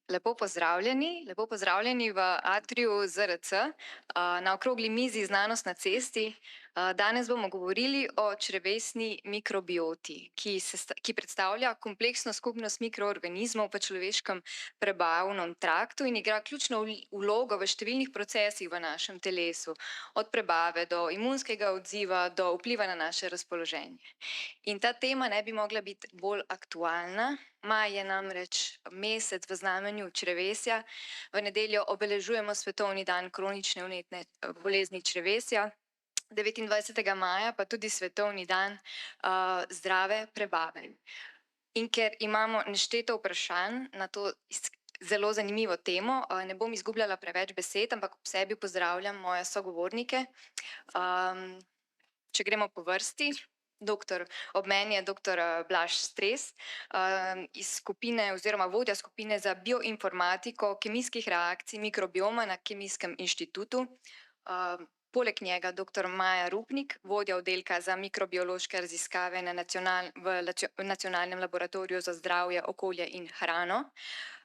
Lepo pozdravljeni v atriju ZRC, na okrogli mizi Znanost na cesti. Danes bomo govorili o črevesni mikrobioti, ki predstavlja kompleksno skupnost mikroorganizmov v človeškem prebavnem traktu in igra ključno vlogo v številnih procesih v našem telesu, od prebave do imunskega odziva do vpliva na naše razpoloženje. In ta tema ne bi mogla biti bolj aktualna. Maj je namreč mesec v znamenju črevesja. V nedeljo obeležujemo Svetovni dan kronične vnetne bolezni črevesja, 29. maja pa tudi Svetovni dan zdrave prebave. In ker imamo nešteto vprašanj na to zelo zanimivo temo, ne bom izgubljala preveč besed, ampak ob sebi pozdravljam moje sogovornike. Če gremo po vrsti. Ob meni je doktor Blaž Stres iz skupine oziroma vodja skupine za bioinformatiko kemijskih reakcij mikrobioma na Kemijskem inštitutu. Poleg njega doktor Maja Rupnik, vodja oddelka za mikrobiološke raziskave v Nacionalnem laboratoriju za zdravje, okolje in hrano.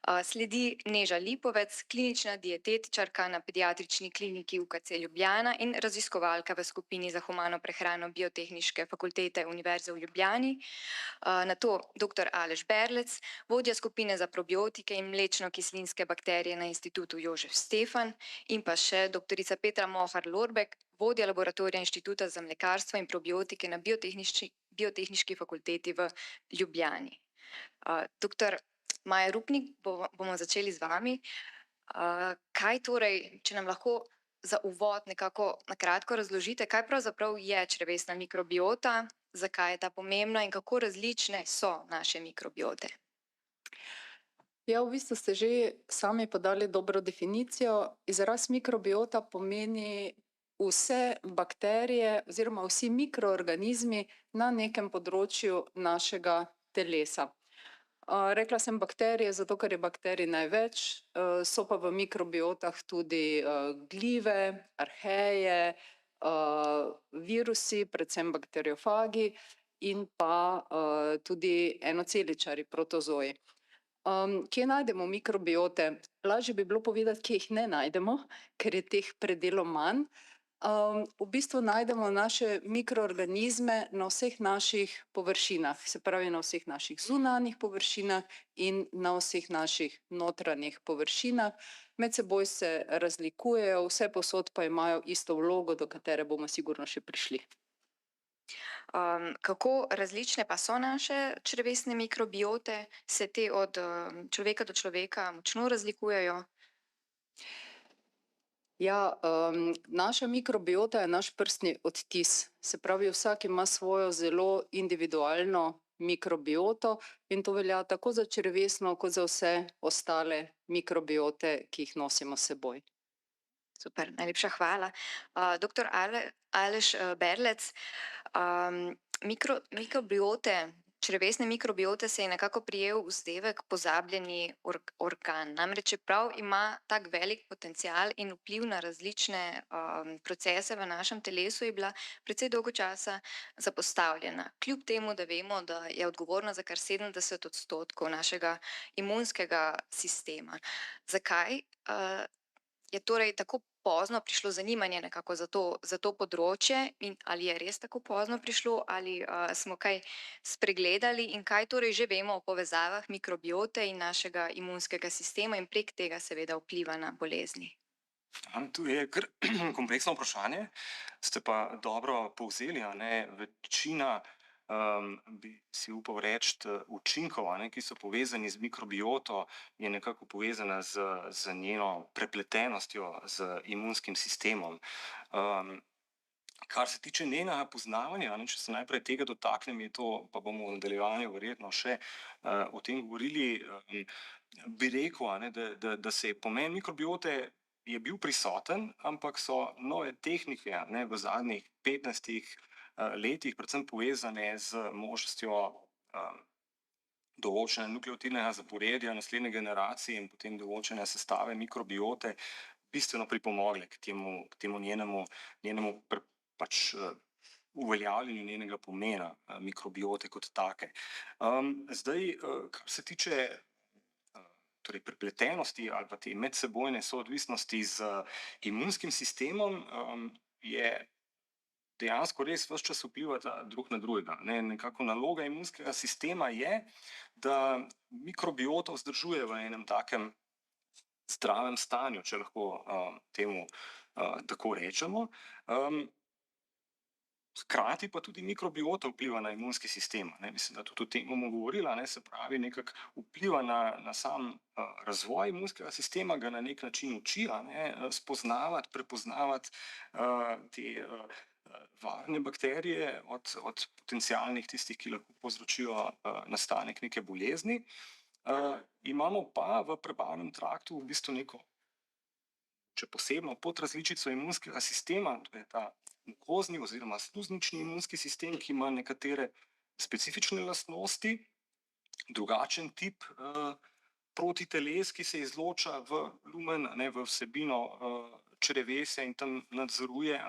Sledi Neža Lipovec, klinična dietetičarka na Pediatrični kliniki UKC Ljubljana in raziskovalka v skupini za humano prehrano Biotehniške fakultete Univerze v Ljubljani. Nato doktor Aleš Berlec, vodja skupine za probiotike in mlečno-kislinske bakterije na Institutu Jožef Stefan, in pa še doktorica Petra Mohar Lorbek, vodja laboratorija Inštituta za mlekarstvo in probiotike na Biotehniški fakulteti v Ljubljani. Doktor Maja Rupnik, bomo začeli z vami. Kaj torej, če nam lahko za uvod nekako na kratko razložite, kaj pravzaprav je črevesna mikrobiota, zakaj je ta pomembna in kako različne so naše mikrobiote? Ja, v bistvu ste že sami podali dobro definicijo. Izraz mikrobiota pomeni vse bakterije oziroma vsi mikroorganizmi na nekem področju našega telesa. Rekla sem bakterije, zato ker je bakterij največ, so pa v mikrobiotah tudi glive, arheje, virusi, predvsem bakteriofagi in pa tudi enoceličarji, protozoji. Kje najdemo mikrobiote? Lažje bi bilo povedati, kje jih ne najdemo, ker je teh predelom manj. V bistvu najdemo naše mikroorganizme na vseh naših površinah, se pravi na vseh naših zunanjih površinah in na vseh naših notranjih površinah. Med seboj se razlikujejo, vsepovsod pa imajo isto vlogo, do katere bomo sigurno še prišli. Kako različne pa so naše črevesne mikrobiote? Se te od človeka do človeka močno razlikujejo? Ja, naša mikrobiota je naš prstni odtis. Se pravi, vsak ima svojo zelo individualno mikrobioto in to velja tako za črevesno kot za vse ostale mikrobiote, ki jih nosimo s seboj. Super, najlepša hvala. Doktor Aleš Berlec, črevesne mikrobiote se je nekako prijel vzdevek pozabljeni organ. Namreč čeprav ima tak velik potencial in vpliv na različne procese v našem telesu, je bila precej dolgo časa zapostavljena. Kljub temu, da vemo, da je odgovorna za kar 70% našega imunskega sistema. Zakaj je torej tako pozno prišlo zanimanje nekako za to področje in ali je res tako pozno prišlo ali smo kaj spregledali in kaj torej že vemo o povezavah mikrobiote in našega imunskega sistema in prek tega seveda vpliva na bolezni? To je kar kompleksno vprašanje, ste pa dobro povzeli, a ne, večina bi si upal reči učinkov, ki so povezani z mikrobioto, je nekako povezana z njeno prepletenostjo z imunskim sistemom. Kar se tiče njenega poznavanja, če se najprej tega dotaknem, je to, pa bomo v nadaljevanju verjetno še o tem govorili, bi rekel, da se je pomen mikrobiote je bil prisoten, ampak so nove tehnike v zadnjih 15 letih predvsem povezane z možnostjo določenja nukleotidnega zaporedja naslednje generacije in potem določene sestave mikrobiote bistveno pripomogle k temu njenemu uveljavljanju njenega pomena mikrobiote kot take. Zdaj, kar se tiče torej prepletenosti ali pa te medsebojne soodvisnosti z imunskim sistemom, je dejansko res ves čas vplivata drug na drugega. Nekako naloga imunskega sistema je, da mikrobioto vzdržuje v enem takem zdravem stanju, če lahko temu tako rečemo. Hkrati pa tudi mikrobiota vpliva na imunski sistem. Mislim, da tudi o tem bomo govorila, se pravi, nekako vpliva na sam razvoj imunskega sistema, ga na nek način uči, spoznavati, prepoznavati te varne bakterije od potencialnih tistih, ki lahko povzročijo nastanek neke bolezni. Imamo pa v prebavnem traktu v bistvu neko, če posebno podrazličico imunskega sistema, to je ta mukozni oziroma sluznični imunski sistem, ki ima nekatere specifične lastnosti, drugačen tip protiteles, ki se izloča v lumen, v vsebino črevesja in tam nadzoruje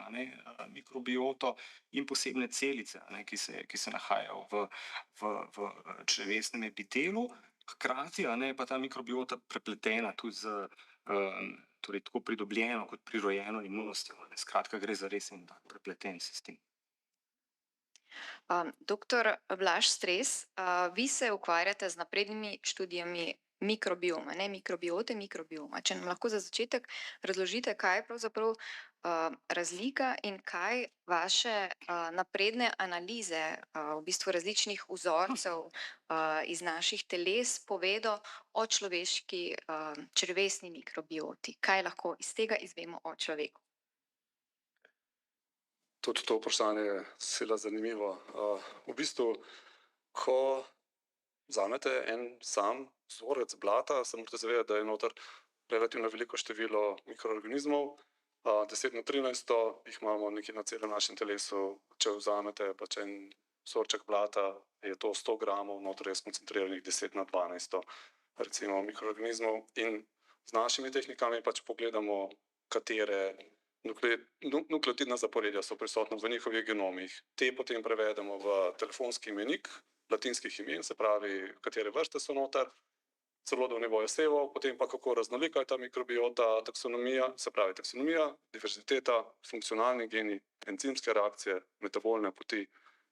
mikrobioto in posebne celice, ki se nahajajo v črevesnem epitelu. Hkrati pa ta mikrobiota prepletena tudi z torej tako pridobljeno kot prirojeno imunostjo. Skratka, gre za res en tak prepleten sistem. Doktor Blaž Stres, vi se ukvarjate z naprednimi študijami mikrobioma, ne mikrobiote, mikrobioma. Če nam lahko za začetek razložite, kaj je pravzaprav razlika in kaj vaše napredne analize v bistvu različnih vzorcev iz naših teles povedo o človeški črevesni mikrobioti. Kaj lahko iz tega izvemo o človeku? Tudi to vprašanje je sila zanimivo. V bistvu, ko vzamete en sam vzorec blata, se morate zavedati, da je noter relativno veliko število mikroorganizmov. 10 na 13 jih imamo nekje na celem našem telesu. Če vzamete pač en vzorček blata, je to 100 gramov, noter je skoncentriranih 10 na 12 recimo mikroorganizmov. In z našimi tehnikami pač pogledamo, katere nukleotidna zaporedja so prisotna v njihovih genomih. Te potem prevedemo v telefonski imenik latinskih imen, se pravi, katere vrste so noter, celo do nivoja sevov, potem pa kako raznolika je ta mikrobiota, taksonomija, se pravi taksonomija, diverziteta, funkcionalni geni, encimske reakcije, metabolne poti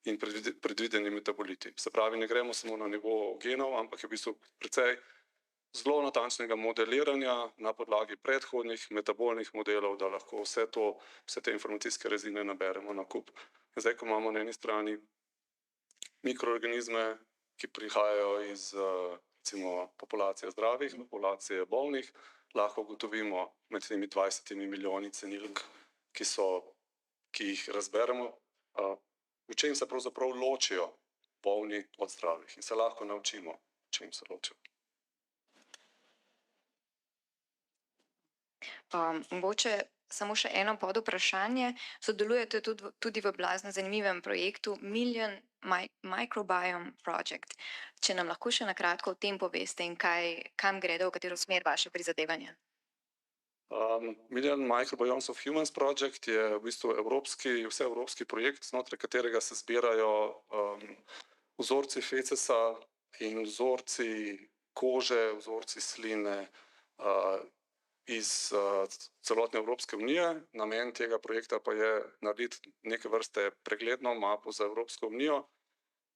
in predvideni metaboliti. Se pravi, ne gremo samo na nivo genov, ampak je v bistvu precej zelo natančnega modeliranja na podlagi predhodnih metabolnih modelov, da lahko vse te informacijske rezine naberemo na kup. Zdaj, ko imamo na eni strani mikroorganizme, ki prihajajo iz recimo populacije zdravih, populacije bolnih, lahko ugotovimo med temi 20 milijoni cenilk, ki jih razberemo, v čem se pravzaprav ločijo bolni od zdravih in se lahko naučimo, v čem se ločijo. Mogoče samo še eno podvprašanje. Sodelujete tudi v blazno zanimivem projektu Million Microbiome Project. Če nam lahko še na kratko o tem poveste in kam gredo, v katero smer vaše prizadevanja? Million Microbiomes of Humans Project je v bistvu vseevropski projekt, znotraj katerega se zbirajo vzorci fecesa in vzorci kože, vzorci sline iz celotne Evropske unije. Namen tega projekta pa je narediti neke vrste pregledno mapo za Evropsko unijo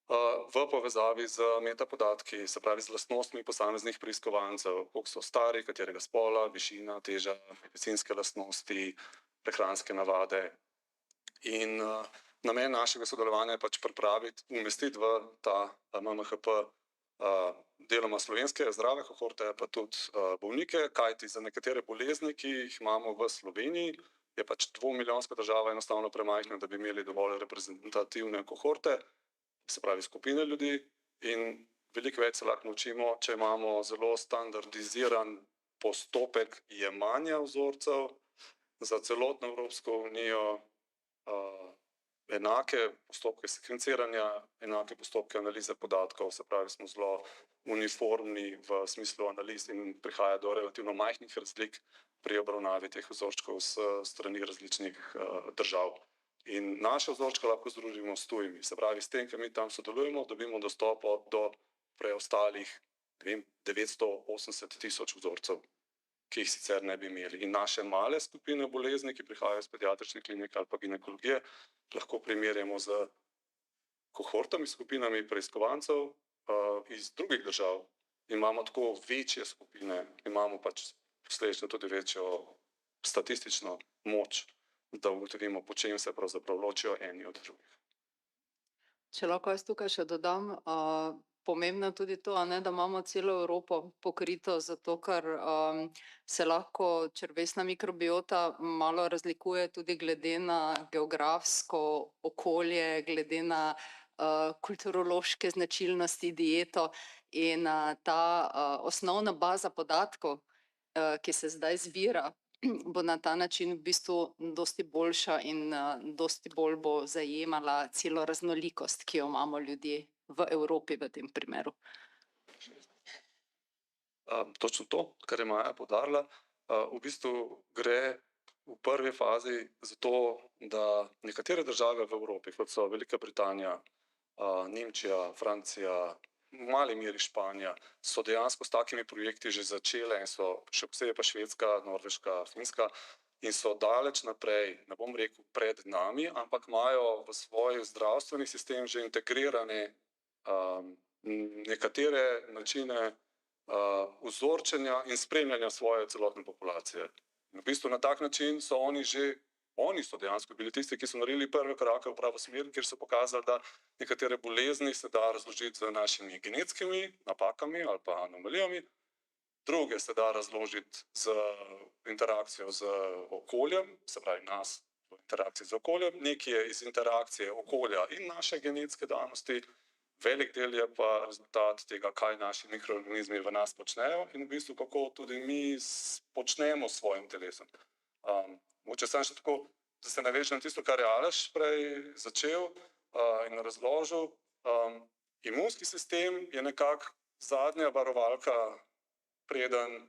v povezavi z metapodatki, se pravi z lastnostmi posameznih preiskovancev, koliko so stari, katerega spola, višina, teža, medicinske lastnosti, prehranske navade. In namen našega sodelovanja je pač pripraviti, umestiti v ta MMHP deloma slovenske zdrave kohorte, pa tudi bolnike, kajti za nekatere bolezni, ki jih imamo v Sloveniji, je pač 2-milijonska država enostavno premajhna, da bi imeli dovolj reprezentativne kohorte, se pravi skupine ljudi, in veliko več se lahko naučimo, če imamo zelo standardiziran postopek jemanja vzorcev za celotno Evropsko unijo, enake postopke sekvenciranja, enake postopke analize podatkov, se pravi, smo zelo uniformni v smislu analiz in prihaja do relativno majhnih razlik pri obravnavi teh vzorčkov s strani različnih držav. In naše vzorčke lahko združimo s tujimi, se pravi, s tem, ker mi tam sodelujemo, dobimo dostop do preostalih 980 tisoč vzorcev, ki jih sicer ne bi imeli. In naše male skupine bolezni, ki prihajajo iz pediatrične klinike ali pa ginekologije, lahko primerjamo z kohortami, skupinami preiskovancev iz drugih držav. Imamo tako večje skupine, imamo pač posledično tudi večjo statistično moč, da ugotovimo, po čem se pravzaprav ločijo eni od drugih. Če lahko jaz tukaj še dodam, pomembno je tudi to, a ne, da imamo celo Evropo pokrito, zato ker se lahko črevesna mikrobiota malo razlikuje tudi glede na geografsko okolje, glede na kulturološke značilnosti, dieto in ta osnovna baza podatkov, ki se zdaj zbira, bo na ta način v bistvu dosti boljša in dosti bolj bo zajemala celo raznolikost, ki jo imamo ljudje v Evropi v tem primeru. Točno to, kar je Maja poudarila, v bistvu gre v prvi fazi za to, da nekatere države v Evropi, kot so Velika Britanija, Nemčija, Francija, v mali meri Španija, so dejansko s takimi projekti že začele in so še posebej pa Švedska, Norveška, Finska in so daleč naprej, ne bom rekel pred nami, ampak imajo v svoj zdravstveni sistem že integrirane nekatere načine vzorčenja in spremljanja svoje celotne populacije. In v bistvu na tak način so oni so dejansko bili tisti, ki so naredili prve korake v pravo smer, kjer so pokazali, da nekatere bolezni se da razložiti z našimi genetskimi napakami ali pa anomalijami, druge se da razložiti z interakcijo z okoljem, se pravi nas v interakciji z okoljem, nekaj je iz interakcije okolja in naše genetske danosti, velik del je pa rezultat tega, kaj naši mikroorganizmi v nas počnejo in v bistvu kako tudi mi počnemo s svojim telesom. Mogoče sem še tako, da se navežem na tisto, kar je Aleš prej začel in razložil. Imunski sistem je nekako zadnja varovalka, preden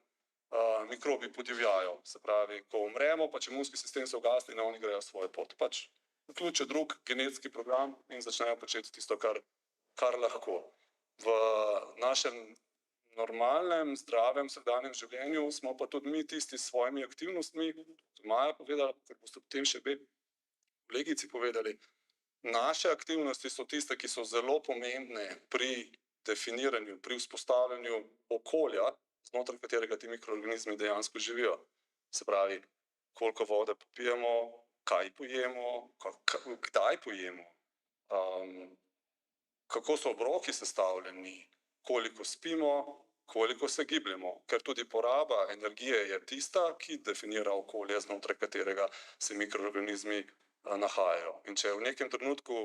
mikrobi podivjajo. Se pravi, ko umremo, pač imunski sistem se ugasne in oni grejo svojo pot. Pač vključijo drug genetski program in začnejo početi tisto, kar lahko. V našem normalnem, zdravem, vsakdanjem življenju smo pa tudi mi tisti s svojimi aktivnostmi, Maja povedala, ker boste potem še kolegici povedali, naše aktivnosti so tiste, ki so zelo pomembne pri definiranju, pri vzpostavljanju okolja, znotraj katerega ti mikroorganizmi dejansko živijo. Se pravi, koliko vode popijemo, kaj pojemo, kdaj pojemo, kako so obroki sestavljeni, koliko spimo, koliko se gibljemo, ker tudi poraba energije je tista, ki definira okolje, znotraj katerega se mikroorganizmi nahajajo. In če je v nekem trenutku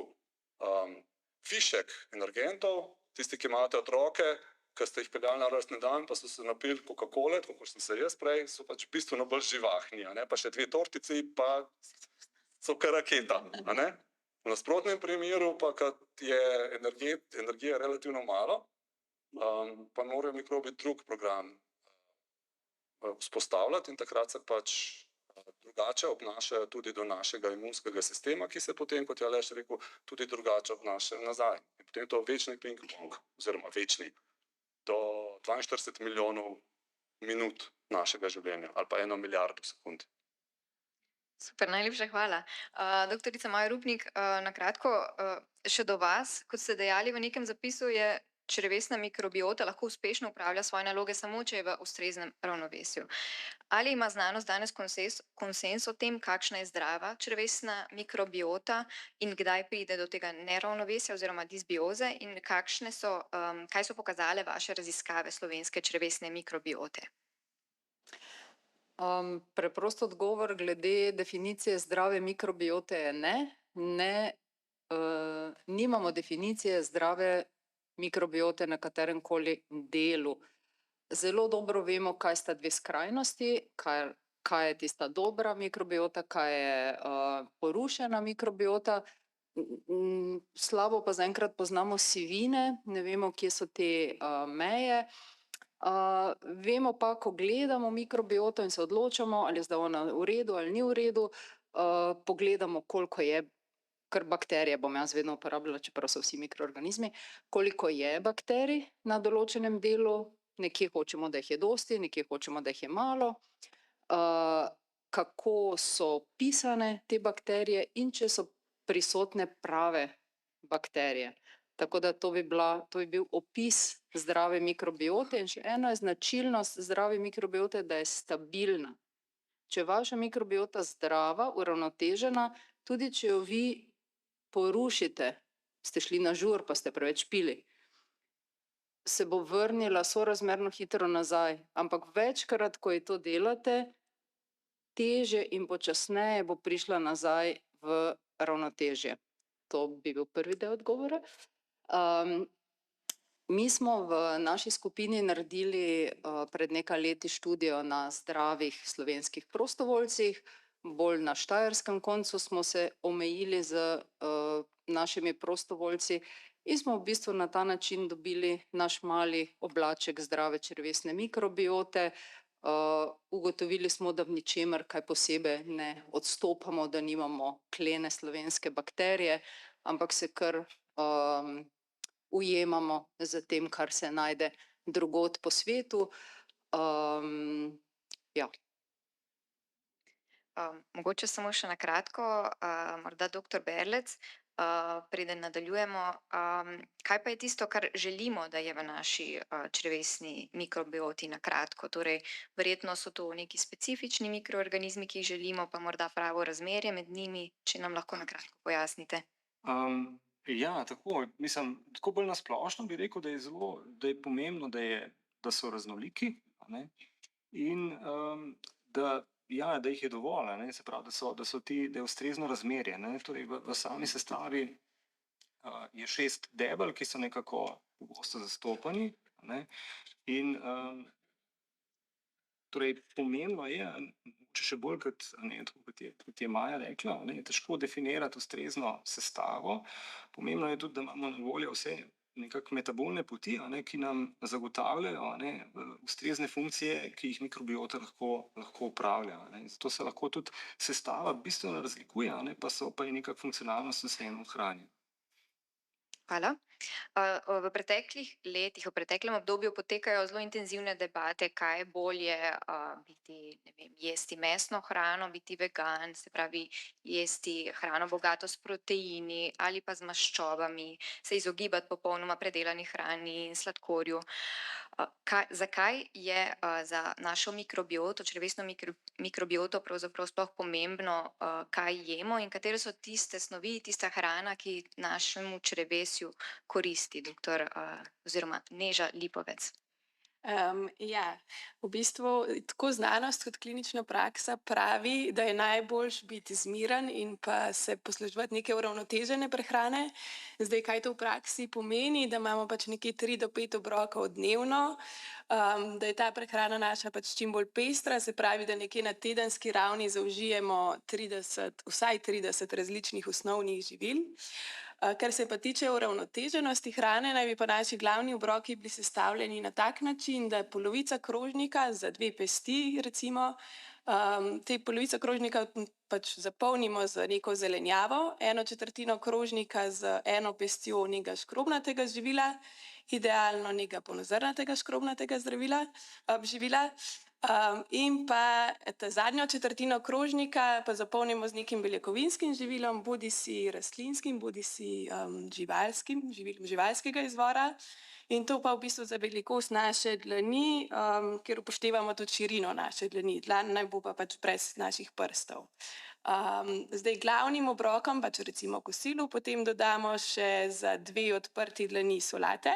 višek energentov, tisti, ki imate otroke, ki ste jih peljali na rojstni dan, pa so se napili Coca-Cole, tako kot sem se jaz prej, so pač bistveno bolj živahni, pa še 2 tortici, pa so kar raketa. V nasprotnem primeru pa, kad je energije relativno malo, pa morajo mikrobi drug program vzpostavljati in takrat se pač drugače obnašajo tudi do našega imunskega sistema, ki se potem, kot je Aleš rekel, tudi drugače obnaša nazaj. In potem je to večni ping-pong, oziroma večni, do 42 milijonov minut našega življenja ali pa 1 milijardo sekund. Super, najlepša hvala. Doktorica Maja Rupnik, na kratko še do vas, kot ste dejali v nekem zapisu, je črevesna mikrobiota lahko uspešno upravlja svoje naloge samo, če je v ustreznem ravnovesju. Ali ima znanost danes konsenz o tem, kakšna je zdrava črevesna mikrobiota in kdaj pride do tega neravnovesja oziroma disbioze in kaj so pokazale vaše raziskave slovenske črevesne mikrobiote? Preprost odgovor glede definicije zdrave mikrobiote je ne. Nimamo definicije zdrave mikrobiote na katerem koli delu. Zelo dobro vemo, kaj sta 2 skrajnosti, kaj je tista dobra mikrobiota, kaj je porušena mikrobiota. Slabo pa zaenkrat poznamo sivine, ne vemo, kje so te meje. Vemo pa, ko gledamo mikrobioto in se odločamo, ali je zdaj ona v redu ali ni v redu, pogledamo, koliko je kar bakterije bom jaz vedno uporabljala, čeprav so vsi mikroorganizmi, koliko je bakterij na določenem delu, nekje hočemo, da jih je dosti, nekje hočemo, da jih je malo, kako so pisane te bakterije in če so prisotne prave bakterije. Tako da to bi bil opis zdrave mikrobiote in še ena je značilnost zdrave mikrobiote, da je stabilna. Če je vaša mikrobiota zdrava, uravnotežena, tudi če jo vi porušite, ste šli na žur pa ste preveč pili, se bo vrnila sorazmerno hitro nazaj, ampak večkrat, ko ji to delate, težje in počasneje bo prišla nazaj v ravnotežje. To bi bil prvi del odgovora. Mi smo v naši skupini naredili pred nekaj leti študijo na zdravih slovenskih prostovoljcih, bolj na štajerskem koncu smo se omejili z našimi prostovoljci in smo v bistvu na ta način dobili naš mali oblaček zdrave črevesne mikrobiote. Ugotovili smo, da v ničemer kaj posebej ne odstopamo, da nimamo klene slovenske bakterije, ampak se kar ujemamo z tem, kar se najde drugod po svetu. Ja. Mogoče samo še na kratko, morda doktor Berlec, preden nadaljujemo, kaj pa je tisto, kar želimo, da je v naši črevesni mikrobioti na kratko? Torej, verjetno so to neki specifični mikroorganizmi, ki jih želimo, pa morda pravo razmerje med njimi, če nam lahko na kratko pojasnite. Ja, tako bolj na splošno bi rekel, da je pomembno, da so raznoliki, a ne, in da jih je dovolj, a ne, se pravi, da je ustrezno razmerje, ne, torej v sami sestavi je 6 debel, ki so nekako pogosto zastopani, a ne, in torej pomembno je, če še bolj kot je Maja rekla, ne, je težko definirati ustrezno sestavo. Pomembno je tudi, da imamo na voljo vse nekako metabolne poti, a ne, ki nam zagotavljajo, a ne, ustrezne funkcije, ki jih mikrobiota lahko opravlja, a ne. Zato se lahko tudi sestava bistveno razlikuje, a ne, pa je neka funkcionalnost vseeno ohranjena. Hvala. V preteklih letih, v preteklem obdobju potekajo zelo intenzivne debate, kaj je bolje biti, ne vem, jesti mesno hrano, biti vegan, se pravi jesti hrano bogato s proteini ali pa z maščobami, se izogibati popolnoma predelani hrani in sladkorju. Zakaj je za našo mikrobioto, črevesno mikrobioto pravzaprav sploh pomembno, kaj jemo in katere so tiste snovi, tista hrana, ki našemu črevesju koristi, doktor oziroma Neža Lipovec? Ja, v bistvu tako znanost kot klinična praksa pravi, da je najboljše biti zmiren in pa se posluževati neke uravnotežene prehrane. Zdaj, kaj to v praksi pomeni, da imamo pač nekje 3 do 5 obrokov dnevno, da je ta prehrana naša pač čim bolj pestra, se pravi, da nekje na tedenski ravni zaužijemo vsaj 30 različnih osnovnih živil. Kar se pa tiče uravnoteženosti hrane, naj bi pa naši glavni obroki bili sestavljeni na tak način, da je polovica krožnika za 2 pesti, recimo, te polovico krožnika pač zapolnimo z neko zelenjavo, 1/4 krožnika z 1 pestjo nekega škrobnatega živila, idealno nekega polnozrnatega škrobnatega živila, in pa ta zadnjo četrtino krožnika pa zapolnimo z nekim beljakovinskim živilom, bodisi rastlinskim, bodisi živilom živalskega izvora. In to pa v bistvu za velikost naše dlani, ker upoštevamo tudi širino naše dlani. Dlan naj bo pa pač brez naših prstov. Zdaj glavnim obrokom, pač recimo kosilu, potem dodamo še za 2 odprti dlani solate.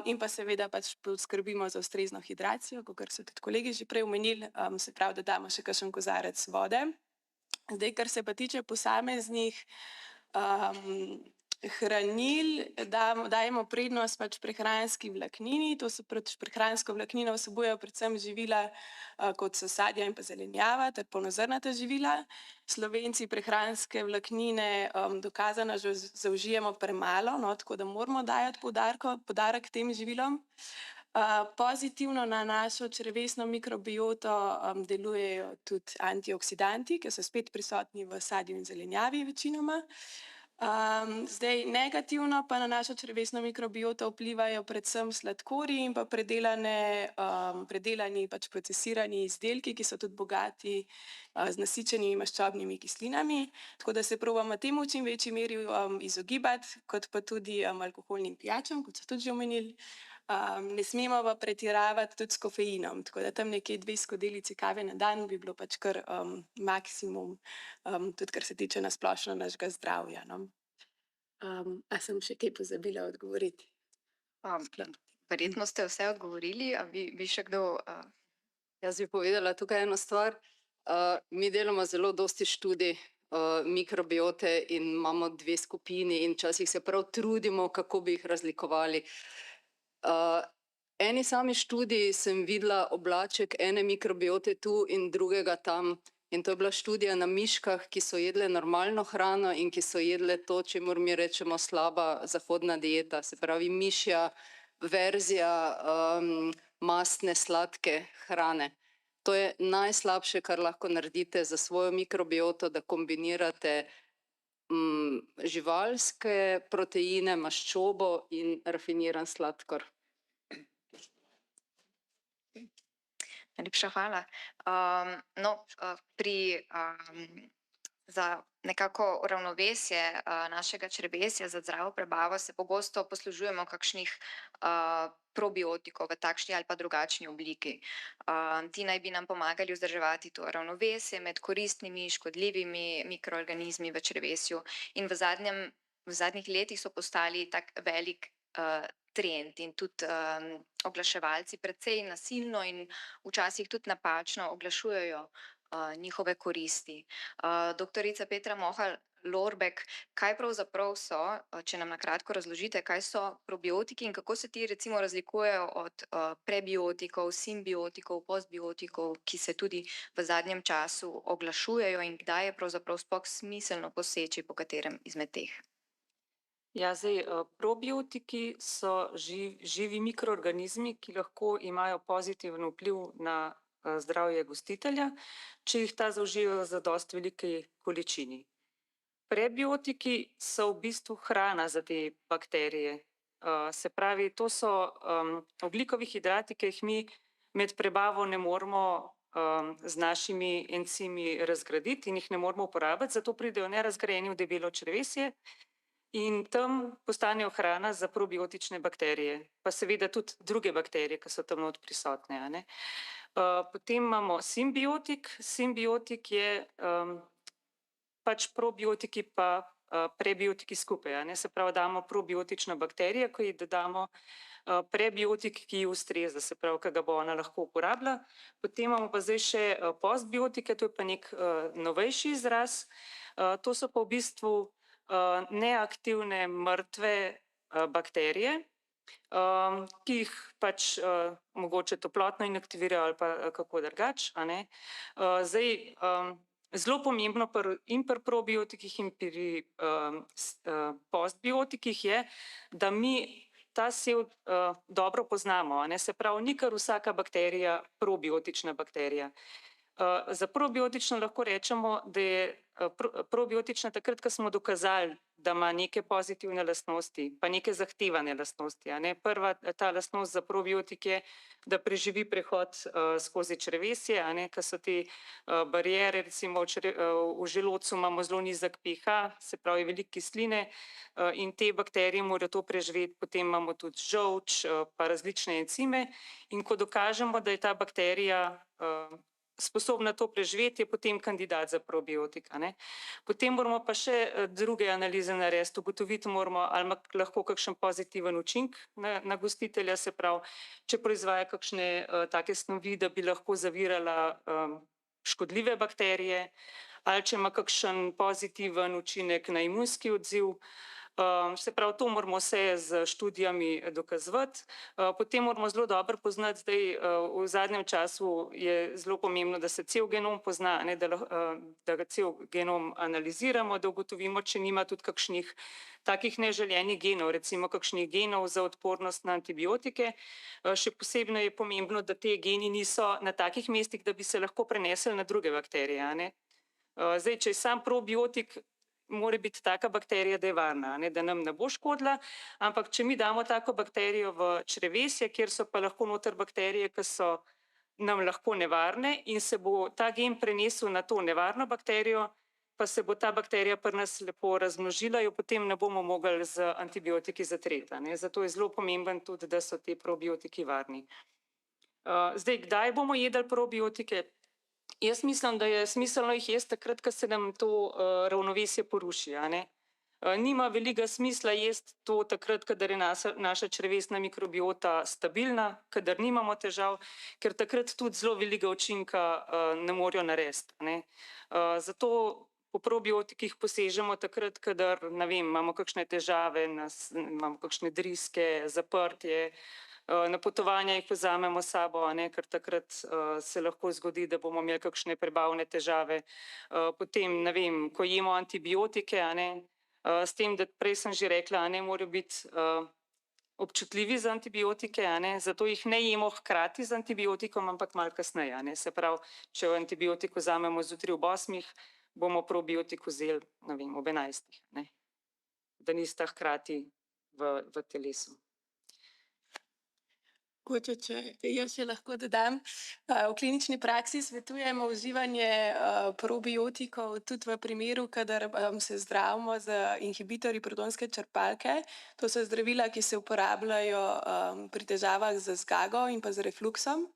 In pa seveda pač poskrbimo za ustrezno hidracijo, kakor so tudi kolegi že prej omenili, se pravi, da damo še kakšen kozarec vode. Zdaj, kar se pa tiče posameznih hranil, dajemo prednost pač prehranski vlaknini, to so prehransko vlaknino vsebujejo predvsem živila, kot so sadja in pa zelenjava ter polnozrnata živila. Slovenci prehranske vlaknine dokazano zaužijemo premalo, no, tako da moramo dajati poudarek tem živilom. Pozitivno na našo črevesno mikrobioto delujejo tudi antioksidanti, ki so spet prisotni v sadju in zelenjavi večinoma. Zdaj, negativno pa na našo črevesno mikrobioto vplivajo predvsem sladkorji in pa predelani pač procesirani izdelki, ki so tudi bogati z nasičenimi maščobnimi kislinami. Tako da se probamo temu v čim večji meri izogibati, kot pa tudi alkoholnim pijačam, kot so tudi že omenili. Ne smemo pa pretiravati tudi s kofeinom, tako da tam nekje 2 skodelici kave na dan bi bilo pač kar maksimum, tudi kar se tiče na splošno našega zdravja. No. A sem še kaj pozabila odgovoriti? Verjetno ste vse odgovorili, a bi še kdo? Jaz bi povedala tukaj eno stvar. Mi delamo zelo dosti študij mikrobiote in imamo 2 skupini in včasih se prav trudimo, kako bi jih razlikovali. Eni sami študiji sem videla oblaček ene mikrobiote tu in drugega tam. In to je bila študija na miškah, ki so jedle normalno hrano in ki so jedle to, čemur mi rečemo slaba zahodna dieta, se pravi mišja verzija mastne, sladke hrane. To je najslabše, kar lahko naredite za svojo mikrobioto, da kombinirate živalske proteine, maščobo in rafiniran sladkor. Najlepša hvala. Za nekako ravnovesje našega črevesja, za zdravo prebavo se pogosto poslužujemo kakšnih probiotikov v takšni ali pa drugačni obliki. Ti naj bi nam pomagali vzdrževati to ravnovesje med koristnimi, škodljivimi mikroorganizmi v črevesju. In v zadnjih letih so postali tak velik trend in tudi oglaševalci precej nasilno in včasih tudi napačno oglašujejo njihove koristi. Doktorica Petra Mohal Lorbek, kaj pravzaprav so, če nam na kratko razložite, kaj so probiotiki in kako se ti recimo razlikujejo od prebiotikov, simbiotikov, postbiotikov, ki se tudi v zadnjem času oglašujejo in kdaj je pravzaprav sploh smiselno poseči po katerem izmed teh? Ja, zdaj, probiotiki so živi mikroorganizmi, ki lahko imajo pozitiven vpliv na zdravje gostitelja, če jih ta zaužijo za dosti veliki količini. Prebiotiki so v bistvu hrana za te bakterije. Se pravi, to so ogljikovi hidrati, ki jih mi med prebavo ne moremo z našimi encimi razgraditi in jih ne moremo uporabiti, zato pridejo nerazgrajeni v debelo črevesje in tam postanejo hrana za probiotične bakterije, pa seveda tudi druge bakterije, ki so tam not prisotne. A ne? Potem imamo simbiotik. Simbiotik je pač probiotiki pa prebiotiki skupaj. A ne? Se pravi, damo probiotično bakterijo, ko ji dodamo prebiotik, ki ji ustreza, se pravi, ki ga bo ona lahko uporabila. Potem imamo pa zdaj še postbiotike, to je pa nek novejši izraz. To so pa v bistvu neaktivne mrtve bakterije, ki jih pač mogoče toplotno inaktivirajo ali pa kako drugače. Zdaj, zelo pomembno in pri probiotikih in pri postbiotikih je, da mi ta sev dobro poznamo. Se pravi, ni kar vsaka bakterija probiotična bakterija. Za probiotično lahko rečemo, da je probiotična takrat, ko smo dokazali, da ima neke pozitivne lastnosti, pa neke zahtevane lastnosti. Prva ta lastnost za probiotik je, da preživi prehod skozi črevesje, ker so te bariere, recimo v želodcu imamo zelo nizek pH, se pravi veliko kisline in te bakterije morajo to preživeti, potem imamo tudi žolč, pa različne encime in ko dokažemo, da je ta bakterija sposobna to preživeti, je potem kandidat za probiotik. Potem moramo pa še druge analize narediti, ugotoviti moramo, ali lahko kakšen pozitiven učinek na gostitelja, se pravi, če proizvaja kakšne take snovi, da bi lahko zavirala škodljive bakterije, ali če ima kakšen pozitiven učinek na imunski odziv, Se pravi, to moramo vse z študijami dokazovati. Potem moramo zelo dobro poznati, zdaj v zadnjem času je zelo pomembno, da se cel genom pozna, ne, da ga cel genom analiziramo, da ugotovimo, če nima tudi kakšnih takih neželjenih genov, recimo kakšnih genov za odpornost na antibiotike. Še posebno je pomembno, da te geni niso na takih mestih, da bi se lahko prenesli na druge bakterije, a ne. Zdaj, če je sam probiotik, mora biti taka bakterija, da je varna, ne, da nam ne bo škodila, ampak če mi damo tako bakterijo v črevesje, kjer so pa lahko noter bakterije, ki so nam lahko nevarne in se bo ta gen prenesel na to nevarno bakterijo, pa se bo ta bakterija pri nas lepo razmnožila, jo potem ne bomo mogli z antibiotiki zatreti, ne. Zato je zelo pomemben tudi, da so ti probiotiki varni. Zdaj, kdaj bomo jedli probiotike? Jaz mislim, da je smiselno jih jesti takrat, ko se nam to ravnovesje poruši, a ne. Nima velikega smisla jesti to takrat, kadar je naša črevesna mikrobiota stabilna, kadar nimamo težav, ker takrat tudi zelo velikega učinka ne morejo narediti, ne. Zato po probiotikih posežemo takrat, kadar, ne vem, imamo kakšne težave, imamo kakšne driske, zaprtje, na potovanja jih vzamemo s sabo, a ne, ker takrat se lahko zgodi, da bomo imeli kakšne prebavne težave. Potem, ne vem, ko jemo antibiotike, a ne, s tem, da prej sem že rekla, a ne, morajo biti občutljivi za antibiotike, a ne, zato jih ne jemo hkrati z antibiotikom, ampak malo kasneje, a ne. Se pravi, če antibiotik vzamemo zjutraj ob 8, bomo probiotik vzeli, ne vem, ob 11, ne. Da nista hkrati v telesu. Mogoče, če jaz še lahko dodam, v klinični praksi svetujemo uživanje probiotikov tudi v primeru, kadar se zdravimo z inhibitorji protonske črpalke. To so zdravila, ki se uporabljajo pri težavah z zgago in pa z refluksom.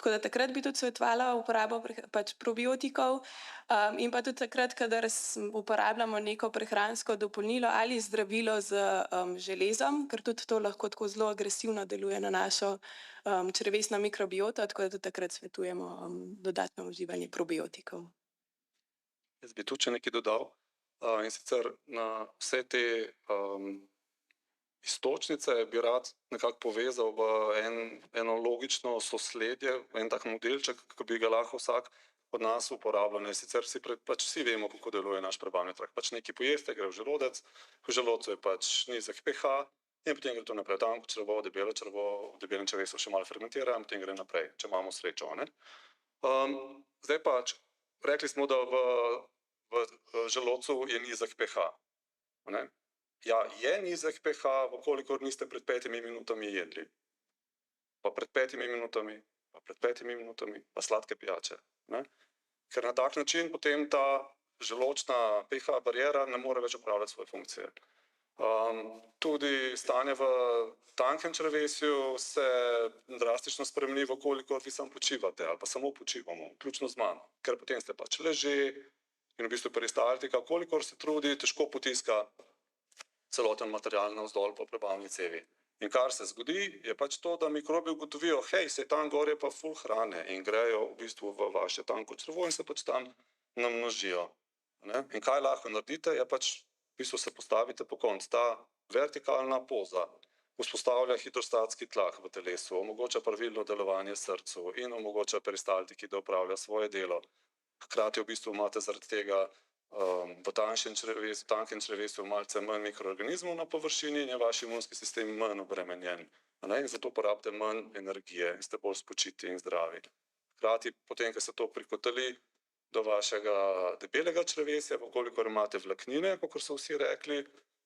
Tako da takrat bi tudi svetovala uporabo probiotikov in pa tudi takrat, kadar uporabljamo neko prehransko dopolnilo ali zdravilo z železom, ker tudi to lahko tako zelo agresivno deluje na našo črevesno mikrobioto, tako da tudi takrat svetujemo dodatno uživanje probiotikov. Jaz bi tu še nekaj dodal, in sicer na vse te iztočnice bi rad nekako povezal v eno logično sosledje, en tak modelček, ki bi ga lahko vsak od nas uporabljal. Sicer pač vsi vemo, kako deluje naš prebavni trakt. Pač nekaj pojeste, gre v želodec, v želodcu je pač nizek pH, in potem gre to naprej, tanko črevo, debelo črevo, v debelem črevesu še malo fermentira, in potem gre naprej, če imamo srečo, ne. Zdaj pač, rekli smo, da v želodcu je nizek pH, ne. Ja, je nizek pH, vkolikor niste pred 5 minutami jedli. Pa pred 5 minutami, pa pred 5 minutami, pa sladke pijače, ne. Ker na tak način potem ta želodčna pH bariera ne more več opravljati svoje funkcije. Tudi stanje v tankem črevesju se drastično spremeni, vkolikor vi samo počivate ali pa samo počivamo, vključno z mano, ker potem ste pač leži in v bistvu peristaltika, kolikor se trudi, težko potiska celoten material navzdol po prebavni cevi. In kar se zgodi, je pač to, da mikrobi ugotovijo, hej, saj tam gor je pa ful hrane, in grejo v bistvu v vaše tanko črevo in se pač tam namnožijo, ne. In kaj lahko naredite, je pač v bistvu se postavite po koncu. Ta vertikalna poza vzpostavlja hidrostatski tlak v telesu, omogoča pravilno delovanje srcu in omogoča peristaltiki, da opravlja svoje delo. Hkrati v bistvu imate zaradi tega v tankem črevesu malce manj mikroorganizmov na površini in je vaš imunski sistem manj obremenjen, ne, in zato porabite manj energije in ste bolj spočiti in zdravi. Hkrati potem, ko se to prikotali do vašega debelega črevesja, vkolikor imate vlaknine, kakor so vsi rekli,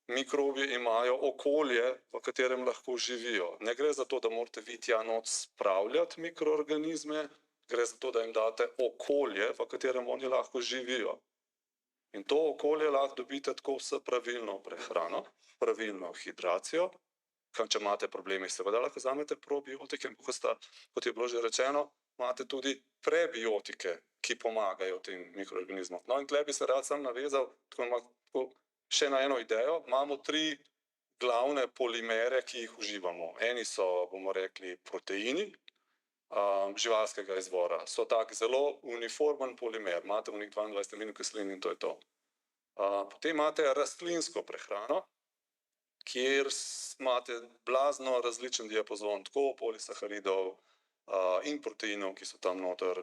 mikrobi imajo okolje, v katerem lahko živijo. Ne gre za to, da morate vi tja noter spravljati mikroorganizme, gre za to, da jim date okolje, v katerem oni lahko živijo. In to okolje lahko dobite tako s pravilno prehrano, pravilno hidracijo, če imate problemi, seveda lahko vzamete probiotike, kot je bilo že rečeno, imate tudi prebiotike, ki pomagajo tem mikroorganizmom. No, in tle bi se rad sam navezal še na eno idejo. Imamo 3 glavne polimere, ki jih uživamo. Eni so, bomo rekli, proteini živalskega izvora. So tak zelo uniformen polimer. Imate v njih 22 aminokislin in to je to. Potem imate rastlinsko prehrano, kjer imate blazno različen diapazon, tako polisaharidov in proteinov, ki so tam noter,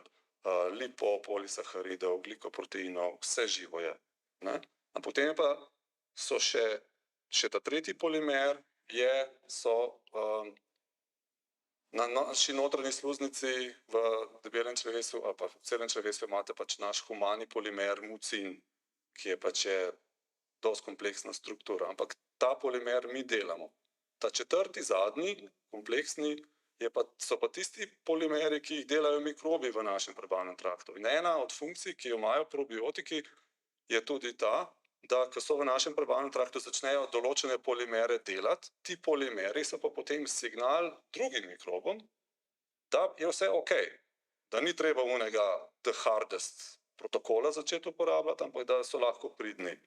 lipopolisaharidov, glikoproteinov, vse živo je. Ne? A potem pa so še ta tretji polimer, so na naši notranji sluznici v debelem črevesu ali pa v celem črevesu imate pač naš humani polimer mucin, ki je pač dosti kompleksna struktura, ampak ta polimer mi delamo. Ta četrti, zadnji, kompleksni, so pa tisti polimeri, ki jih delajo mikrobi v našem prebavnem traktu. In ena od funkcij, ki jo imajo probiotiki, je tudi ta, da ko so v našem prebavnem traktu začnejo določene polimere delati, ti polimeri so pa potem signal drugim mikrobom, da je vse ok, da ni treba unega the hardest protokola začeti uporabljati, ampak da so lahko pridni.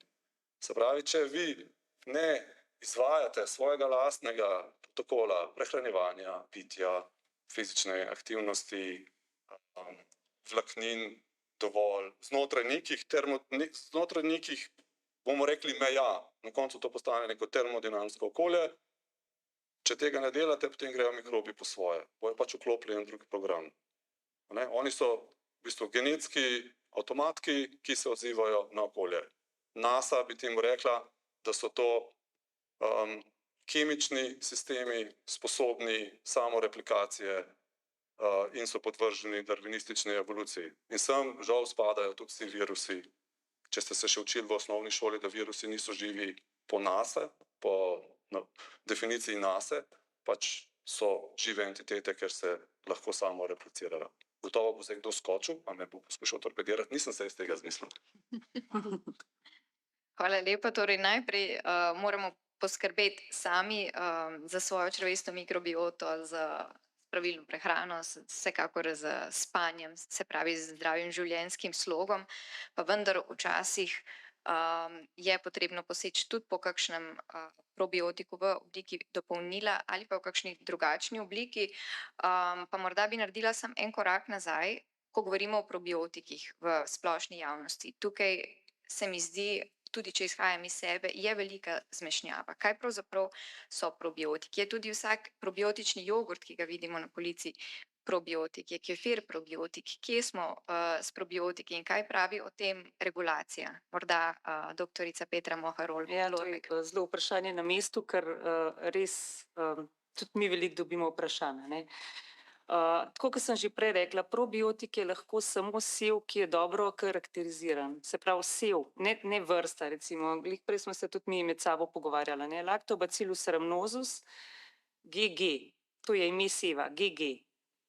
Se pravi, če vi ne izvajate svojega lastnega protokola prehranjevanja, pitja, fizične aktivnosti, vlaknin dovolj, znotraj nekih, bomo rekli, meja, na koncu to postane neko termodinamsko okolje, če tega ne delate, potem grejo mikrobi po svoje, bojo pač vklopljeni v drugi program. Oni so v bistvu genetski avtomatki, ki se odzivajo na okolje. NASA bi temu rekla, da so to kemični sistemi, sposobni samoreplikacije in so podvrženi darwinistični evoluciji. In sem žal spadajo tudi vsi virusi. Če ste se še učili v osnovni šoli, da virusi niso živi po NASA, po definiciji NASA, pač so žive entitete, ker se lahko samo replicirajo. Gotovo bo se kdo skočil, pa me bo poskušal torpedirati, nisem se iz tega zmislil. Hvala lepa. Torej najprej moramo poskrbeti sami za svojo črevesno mikrobioto, z pravilno prehrano, vsekakor z spanjem, se pravi z zdravim življenjskim slogom, pa vendar včasih je potrebno poseči tudi po kakšnem probiotiku v obliki dopolnila ali pa v kakšni drugačni obliki. Pa morda bi naredila samo en korak nazaj, ko govorimo o probiotikih v splošni javnosti. Tukaj se mi zdi, tudi če izhajam iz sebe, je velika zmešnjava. Kaj pravzaprav so probiotiki? Je tudi vsak probiotični jogurt, ki ga vidimo na polici, probiotik, je kefir probiotik. Kje smo s probiotiki in kaj pravi o tem regulacija? Morda doktorica Petra Moharol. Ja, to je zelo vprašanje na mestu, ker res tudi mi veliko dobimo vprašanja. Tako kot sem že prej rekla, probiotik je lahko samo sev, ki je dobro karakteriziran. Se pravi sev, ne vrsta, recimo. Prej smo se tudi mi med sabo pogovarjali. Lactobacillus rhamnosus, GG, to je ime seva, GG.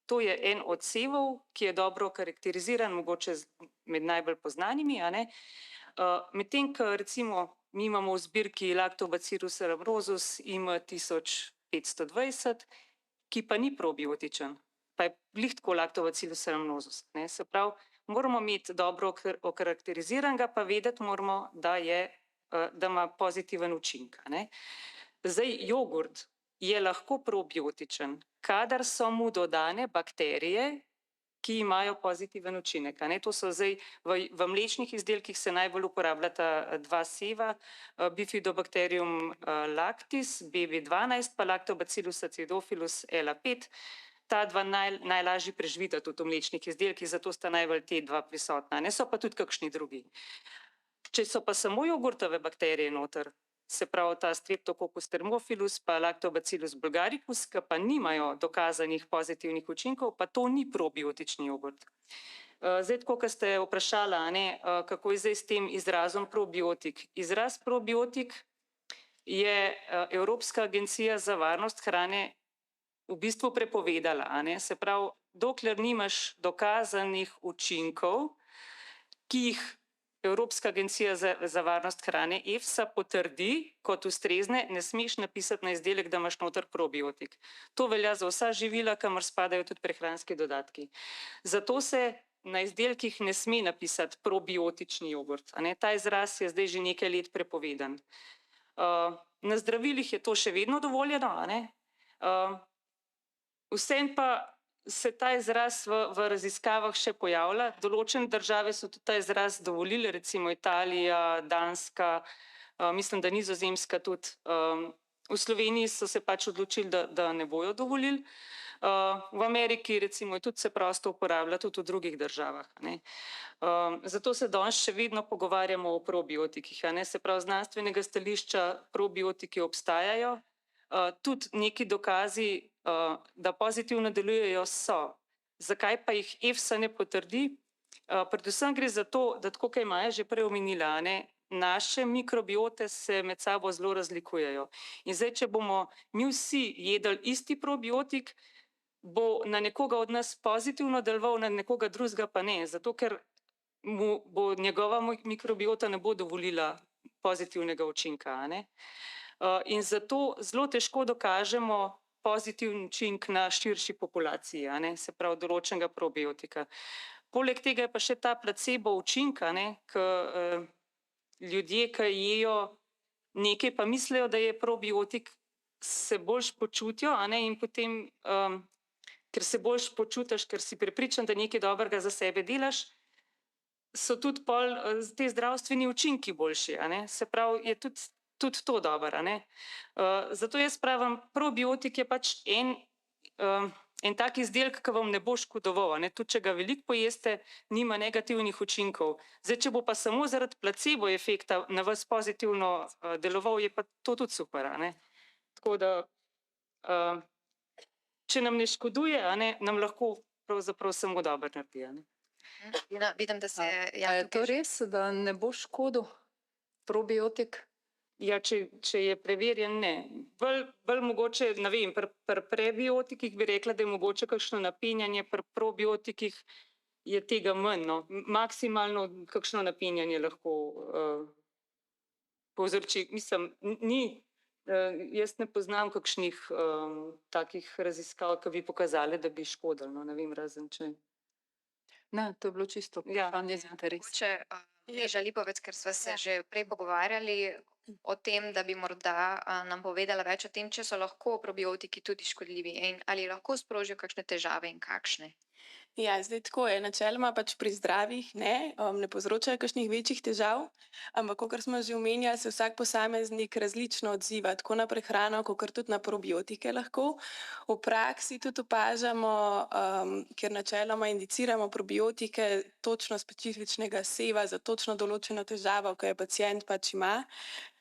To je en od sevov, ki je dobro karakteriziran, mogoče med najbolj poznanimi. Medtem, ko recimo mi imamo v zbirki Lactobacillus rhamnosus IM 1520, ki pa ni probiotičen. Pa je glih tako Lactobacillus rhamnosus. Se pravi, moramo imeti dobro okarakteriziranega, pa vedeti moramo, da ima pozitiven učinek. Zdaj, jogurt je lahko probiotičen, kadar so mu dodane bakterije, ki imajo pozitiven učinek. To so zdaj v mlečnih izdelkih se najbolj uporabljata dva seva, Bifidobacterium lactis, BB12, pa Lactobacillus acidophilus LA5. Ta dva najlažje preživita tudi v mlečnih izdelkih, zato sta najbolj te dva prisotna. So pa tudi kakšni drugi. Če so pa samo jogurtove bakterije noter, se pravi ta Streptococcus thermophilus pa Lactobacillus bulgaricus, ki pa nimajo dokazanih pozitivnih učinkov, pa to ni probiotični jogurt. Zdaj, tako, kot ste vprašala, kako je zdaj s tem izrazom probiotik. Izraz probiotik je Evropska agencija za varnost hrane v bistvu prepovedala. Se pravi, dokler nimaš dokazanih učinkov, ki jih Evropska agencija za varnost hrane EFSA potrdi kot ustrezne, ne smeš napisati na izdelek, da imaš noter probiotik. To velja za vsa živila, kamor spadajo tudi prehranski dodatki. Zato se na izdelkih ne sme napisati probiotični jogurt. Ta izraz je zdaj že nekaj let prepovedan. Na zdravilih je to še vedno dovoljeno, vsem pa se ta izraz v raziskavah še pojavlja. Določene države so tudi ta izraz dovolili, recimo Italija, Danska, mislim, da Nizozemska tudi. V Sloveniji so se pač odločili, da ne bojo dovolili. V Ameriki recimo je tudi se prosto uporablja, tudi v drugih državah. Ne. Zato se danes še vedno pogovarjamo o probiotikih. A ne. Se pravi, znanstvenega stališča probiotiki obstajajo, tudi neki dokazi, da pozitivno delujejo, so. Zakaj pa jih EFSA ne potrdi? Predvsem gre za to, da tako, kaj Maja že prej omenila, a ne, naše mikrobiote se med sabo zelo razlikujejo. In zdaj, če bomo mi vsi jedli isti probiotik, bo na nekoga od nas pozitivno deloval, na nekoga drugega pa ne, zato ker mu bo njegova mikrobiota ne bo dovolila pozitivnega učinka. A ne? In zato zelo težko dokažemo pozitiven učinek na širši populaciji, a ne? Se pravi določenega probiotika. Poleg tega je pa še ta placebo učinek, ki ljudje, ki jejo nekaj, pa mislijo, da je probiotik, se boljš počutijo, a ne, in potem, ker se boljš počutiš, ker si prepričan, da nekaj dobrega za sebe delaš, so tudi pol te zdravstveni učinki boljši, a ne. Se pravi, je tudi to dobro, a ne. Zato jaz pravim, probiotik je pač en tak izdelek, ki vam ne bo škodoval, a ne. Tudi če ga veliko pojeste, nima negativnih učinkov. Zdaj, če bo pa samo zaradi placebo efekta na vas pozitivno deloval, je pa to tudi super, a ne. Tako da, če nam ne škoduje, a ne, nam lahko pravzaprav samo dobro naredi, a ne. Vidim, da se A je to res, da ne bo škodil probiotik? Ja, če je preverjen, ne. Bolj mogoče, ne vem, pri prebiotikih bi rekla, da je mogoče kakšno napenjanje, pri probiotikih je tega manj, no. Maksimalno kakšno napenjanje lahko povzroči. Mislim, jaz ne poznam kakšnih takih raziskav, ki bi pokazale, da bi škodili, no, ne vem, razen če. Ne, to je bilo čisto vprašanje iz interesa. Neža Lipovec, ker sva se že prej pogovarjali o tem, da bi morda nam povedala več o tem, če so lahko probiotiki tudi škodljivi in ali lahko sprožijo kakšne težave in kakšne. Ja, zdaj tako je, načeloma pač pri zdravih ne povzročajo kakšnih večjih težav, ampak kakor smo že omenjali, se vsak posameznik različno odziva, tako na prehrano, kakor tudi na probiotike lahko. V praksi tudi opažamo, ker načeloma indiciramo probiotike točno specifičnega seva za točno določeno težavo, ki jo pacient pač ima,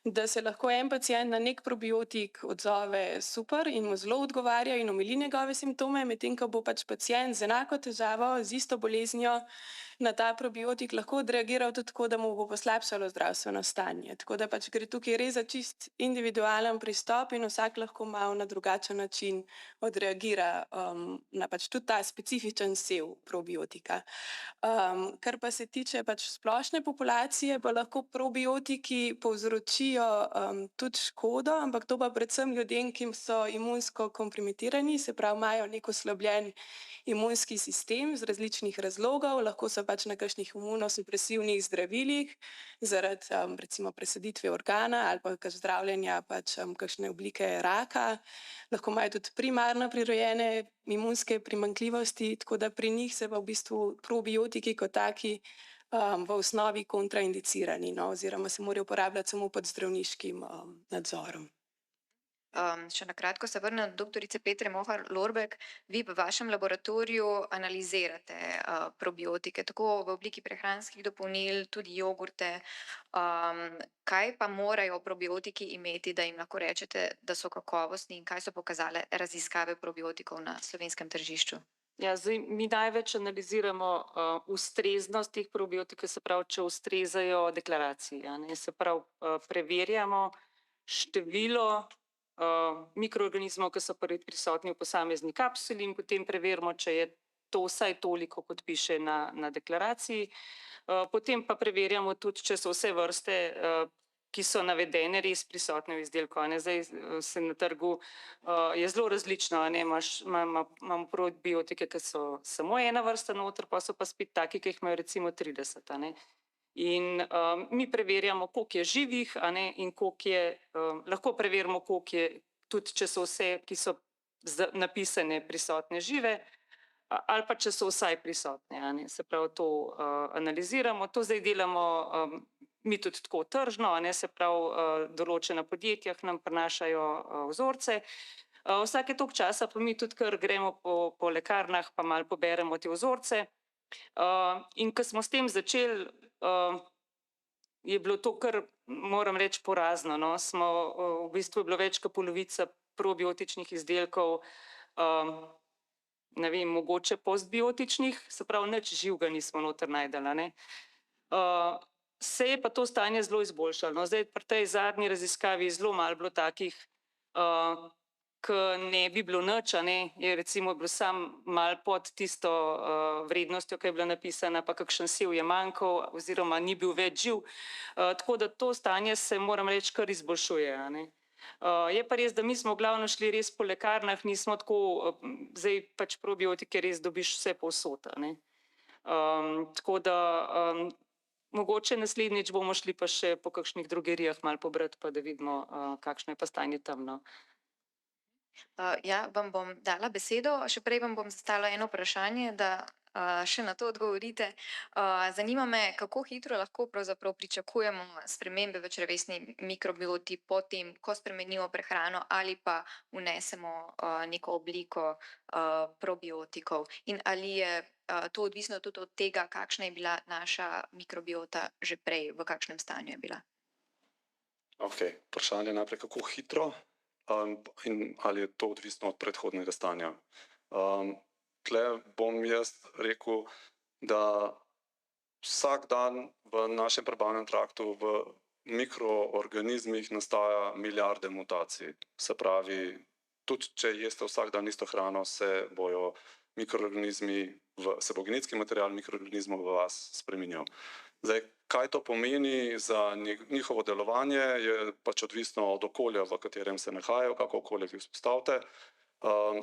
da se lahko en pacient na nek probiotik odzove super in mu zelo odgovarja in omili njegove simptome, medtem ko bo pač pacient z enako težavo, z isto boleznijo na ta probiotik lahko odreagiral tudi tako, da mu bo poslabšalo zdravstveno stanje. Tako da pač gre tukaj res za čist individualen pristop in vsak lahko malo na drugačen način odreagira na pač tudi ta specifičen sev probiotika. Kar pa se tiče pač splošne populacije, pa lahko probiotiki povzročijo tudi škodo, ampak to pa predvsem ljudem, ki so imunsko kompromitirani, se pravi, imajo nek oslabljen imunski sistem z različnih razlogov, lahko so pač na kakšnih imunosupresivnih zdravilih zaradi recimo presaditve organa ali pa zdravljenja pač kakšne oblike raka, lahko imajo tudi primarno prirojene imunske primanjkljivosti, tako da pri njih se pa v bistvu probiotiki kot taki v osnovi kontraindicirani, no, oziroma se morajo uporabljati samo pod zdravniškim nadzorom. Še na kratko se vrnem do doktorice Petre Mohar Lorbek. Vi v vašem laboratoriju analizirate probiotike, tako v obliki prehranskih dopolnil, tudi jogurte. Kaj pa morajo probiotiki imeti, da jim lahko rečete, da so kakovostni in kaj so pokazale raziskave probiotikov na slovenskem tržišču? Ja, zdaj mi največ analiziramo ustreznost teh probiotikov, se pravi, če ustrezajo deklaraciji, a ne. Se pravi, preverjamo število mikroorganizmov, ki so prisotni v posamezni kapsuli in potem preverimo, če je to vsaj toliko, kot piše na deklaraciji. Potem pa preverjamo tudi, če so vse vrste, ki so navedene, res prisotne v izdelku, a ne. Zdaj se na trgu je zelo različno, a ne. Imamo probiotike, ki so samo ena vrsta noter, pa so pa spet taki, ki jih imajo recimo 30, a ne. In mi preverjamo, koliko je živih, a ne, in koliko je, lahko preverimo, koliko je, tudi če so vse, ki so napisane, prisotne žive, ali pa če so vsaj prisotne, a ne. Se pravi, to analiziramo, to zdaj delamo mi tudi tako tržno, a ne, se pravi, določena podjetja k nam prinašajo vzorce. Vsake toliko časa pa mi tudi kar gremo po lekarnah, pa malo poberemo te vzorce. In ko smo s tem začeli, je bilo to kar, moram reči, porazno, no. V bistvu je bilo več kot polovica probiotičnih izdelkov, ne vem, mogoče postbiotičnih, se pravi, nič živega nismo noter našli, a ne. Se je pa to stanje zelo izboljšalo, no. Zdaj pri tej zadnji raziskavi je zelo malo bilo takih, ke ne bi bilo nič, a ne, je recimo bilo samo malo pod tisto vrednostjo, ki je bila napisana, pa kakšen sev je manjkal oziroma ni bil več živ. Tako da to stanje se, moram reči, kar izboljšuje, a ne. Je pa res, da mi smo v glavnem šli res po lekarnah, nismo tako, zdaj pač probiotike res dobiš vse povsod, a ne. Tako da mogoče naslednjič bomo šli pa še po kakšnih drogerijah malo pobrati, pa da vidimo, kakšno je pa stanje tam, no. Ja, vam bom dala besedo, še prej vam bom zastavila eno vprašanje, da še na to odgovorite. Zanima me, kako hitro lahko pravzaprav pričakujemo spremembe v črevesni mikrobioti po tem, ko spremenimo prehrano ali pa vnesemo neko obliko probiotikov. In ali je to odvisno tudi od tega, kakšna je bila naša mikrobiota že prej, v kakšnem stanju je bila? Ok, vprašanje najprej, kako hitro in ali je to odvisno od predhodnega stanja. Tle bom jaz rekel, da vsak dan v našem prebavnem traktu v mikroorganizmih nastaja milijarde mutacij. Se pravi, tudi če jeste vsak dan isto hrano, se bojo mikroorganizmi, se bo genetski material mikroorganizmov v vas spreminjal. Zdaj, kaj to pomeni za njihovo delovanje, je pač odvisno od okolja, v katerem se nahajajo, kako okolje vi vzpostavite.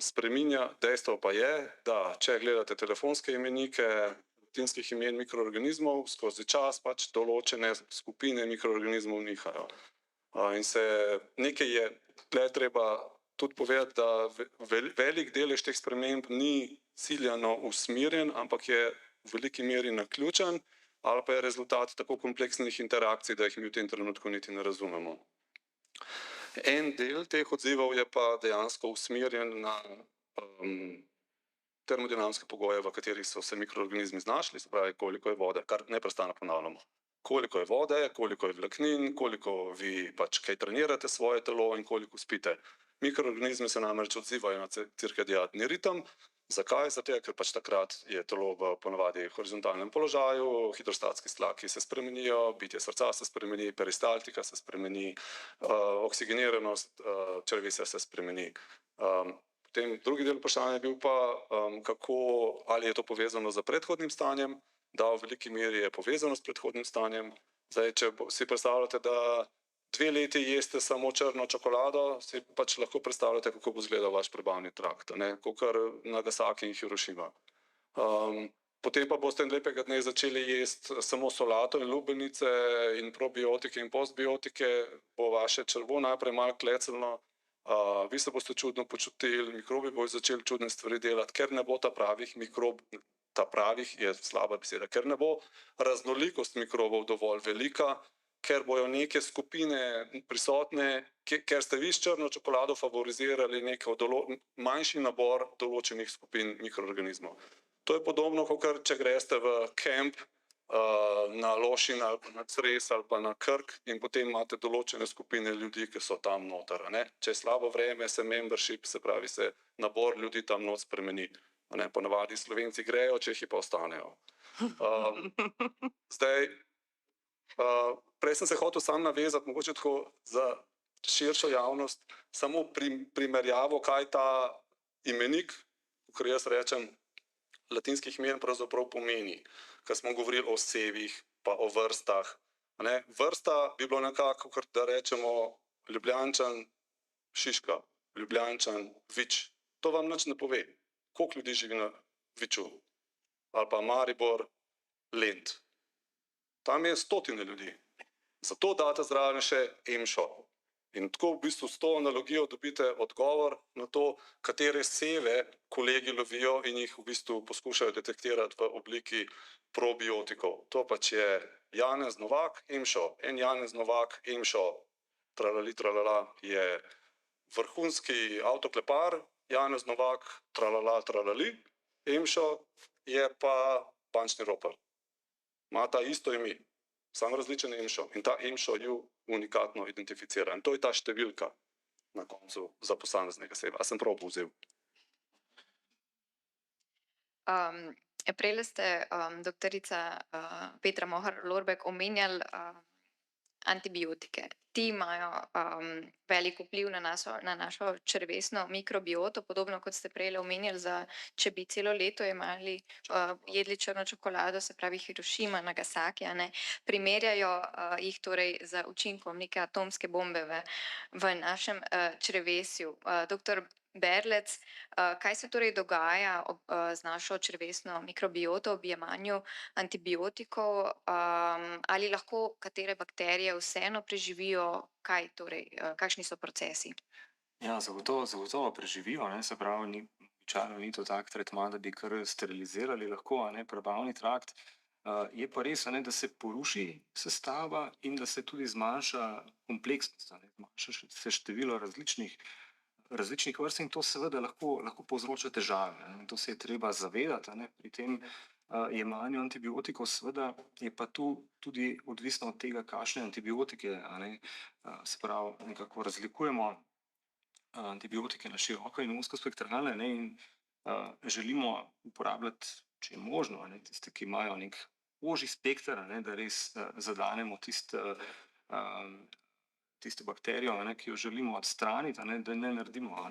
Spreminja, dejstvo pa je, da če gledate telefonske imenike latinskih imen mikroorganizmov, skozi čas pač določene skupine mikroorganizmov nihajo. In se nekaj je, tle treba tudi povedati, da velik delež teh sprememb ni ciljano usmerjen, ampak je v veliki meri naključen, ali pa je rezultat tako kompleksnih interakcij, da jih mi v tem trenutku niti ne razumemo. En del teh odzivov je pa dejansko usmerjen na termodinamske pogoje, v katerih so se mikroorganizmi znašli, se pravi, koliko je vode, kar neprestano ponavljamo. Koliko je vode, koliko je vlaknin, koliko vi pač kaj trenirate svoje telo in koliko spite. Mikroorganizmi se namreč odzivajo na cirkadiadni ritem. Zakaj? Zato, ker pač takrat je telo v ponavadi horizontalnem položaju, hidrostatski stlaki se spremenijo, bitje srca se spremeni, peristaltika se spremeni, oksigeniranost črevesja se spremeni. Potem drugi del vprašanja je bil pa, ali je to povezano z predhodnim stanjem, da v veliki meri je povezano s predhodnim stanjem. Zdaj, če si predstavljate, da 2 leti jeste samo črno čokolado, si pač lahko predstavljate, kako bo izgledal vaš prebavni trakt, kakor Nagasaki in Hirošima. Potem pa boste lepega dne začeli jesti samo solato in lubenice in probiotike in postbiotike, bo vaše črevo najprej malo klecnilo, vi se boste čudno počutili, mikrobi bojo začeli čudne stvari delati, ker ne bo ta pravih je slaba beseda, ker ne bo raznolikost mikrobov dovolj velika, ker bojo neke skupine prisotne, ker ste vi s črno čokolado favorizirali nek manjši nabor določenih skupin mikroorganizmov. To je podobno, kot če greste v kamp na Lošin ali pa na Cres ali pa na Krk in potem imate določene skupine ljudi, ki so tam noter. Če je slabo vreme, se membership, se pravi, se nabor ljudi tam not spremeni. Ponavadi Slovenci grejo, Čehi pa ostanejo. Zdaj, prej sem se hotel sam navezati, mogoče tako za širšo javnost, samo primerjavo, kaj ta imenik, kakor jaz rečem, latinskih imen pravzaprav pomeni, ko smo govorili o sevih pa o vrstah. Vrsta bi bilo nekako, kakor da rečemo Ljubljančan Šiška, Ljubljančan Vič. To vam nič ne pove, koliko ljudi živi na Viču. Ali pa Maribor Lent. Tam je stotine ljudi. Zato date zraven še EMŠO. In tako v bistvu s to analogijo dobite odgovor na to, katere seve kolegi lovijo in jih v bistvu poskušajo detektirati v obliki probiotikov. To pač Janez Novak, EMŠO, en Janez Novak, EMŠO, tralali, tralala, je vrhunski avtoklepar, Janez Novak, tralala, tralali, EMŠO je pa bančni ropar. Imata isto ime, samo različen EMŠO in ta EMŠO ju unikatno identificira. In to je ta številka na koncu za posameznega oseba. A sem prav povzel? Prejle ste, doktorica Petra Mohar Lorbek, omenjali antibiotike. Ti imajo velik vpliv na našo črevesno mikrobioto, podobno kot ste prej omenjali, če bi celo leto jedli črno čokolado, se pravi Hirošima, Nagasaki, primerjajo jih torej z učinkom neke atomske bombe v našem črevesju. Doktor Berlec, kaj se torej dogaja z našo črevesno mikrobioto ob jemanju antibiotikov, ali lahko katere bakterije vseeno preživijo, kakšni so procesi? Ja, zagotovo preživijo, se pravi, običajno ni to tak tretma, da bi kar sterilizirali lahko, prebavni trakt. Je pa res, da se poruši sestava in da se tudi zmanjša kompleksnost, zmanjša se število različnih vrst in to seveda lahko povzroča težave. To se je treba zavedati, pri tem jemanju antibiotikov, seveda je pa tu tudi odvisno od tega, kakšne antibiotike, se pravi, nekako razlikujemo antibiotike na široko in ozkospektralne in želimo uporabljati, če je možno, tiste, ki imajo nek ožji spekter, da res zadanemo tisto bakterijo, ki jo želimo odstraniti, da ne naredimo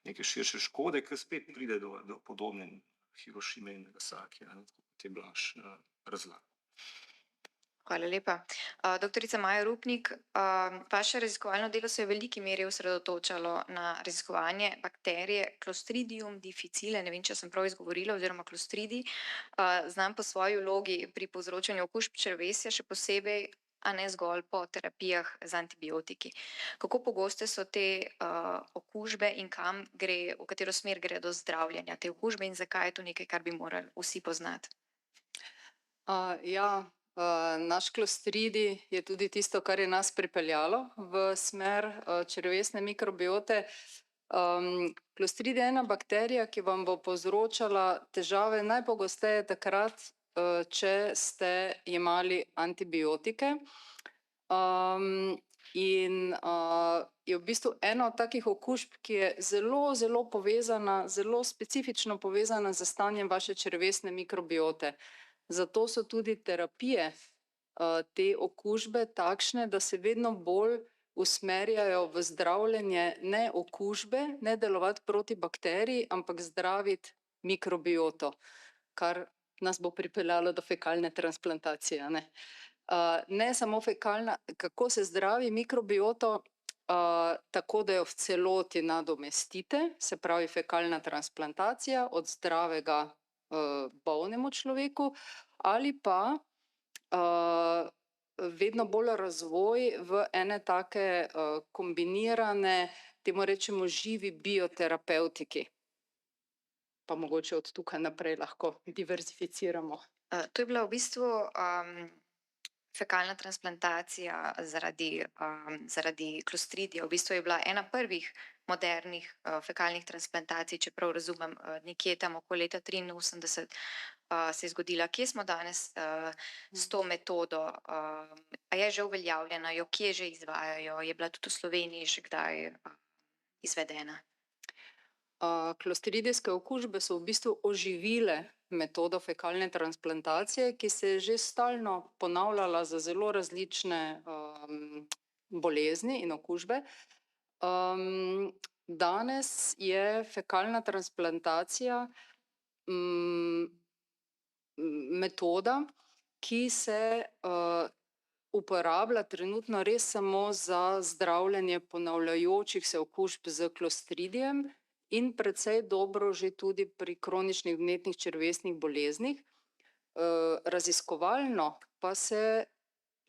neke širše škode, ker spet pride do podobne Hirošime in Nagasaki, kot je Blaž razlagal. Hvala lepa. Doktorica Maja Rupnik, vaše raziskovalno delo se je v veliki meri osredotočalo na raziskovanje bakterije Clostridium difficile, ne vem, če sem prav izgovorila, oziroma Clostridi, znam po svoji vlogi pri povzročanju okužb črevesja, še posebej, a ne zgolj po terapijah z antibiotiki. Kako pogoste so te okužbe in v katero smer gre do zdravljenja te okužbe in zakaj je to nekaj, kar bi morali vsi poznati? Naš Clostridi je tudi tisto, kar je nas pripeljalo v smer črevesne mikrobiote. Clostridi je ena bakterija, ki vam bo povzročala težave najpogosteje takrat, če ste jemali antibiotike. In je v bistvu ena od takih okužb, ki je zelo povezana, zelo specifično povezana z stanjem vaše črevesne mikrobiote. Zato so tudi terapije te okužbe takšne, da se vedno bolj usmerjajo v zdravljenje ne okužbe, ne delovati proti bakteriji, ampak zdraviti mikrobioto, kar nas bo pripeljalo do fekalne transplantacije. Ne samo fekalna, kako se zdravi mikrobioto, tako da jo v celoti nadomestite, se pravi fekalna transplantacija od zdravega bolnemu človeku, ali pa vedno bolj razvoj v ene take kombinirane, temu rečemo živi bioterapevtiki. Pa mogoče od tukaj naprej lahko diverzificiramo. To je bila v bistvu fekalna transplantacija zaradi Clostridija. V bistvu je bila ena prvih modernih fekalnih transplantacij, če prav razumem, nekje tam okoli leta 1983 se je zgodila. Kje smo danes s to metodo? A je že uveljavljena, jo kje že izvajajo? Je bila tudi v Sloveniji že kdaj izvedena? Klostridijske okužbe so v bistvu oživile metodo fekalne transplantacije, ki se je že stalno ponavljala za zelo različne bolezni in okužbe. Danes je fekalna transplantacija metoda, ki se uporablja trenutno res samo za zdravljenje ponavljajočih se okužb s Clostridijem in precej dobro že tudi pri kroničnih vnetnih črevesnih boleznih. Raziskovalno pa se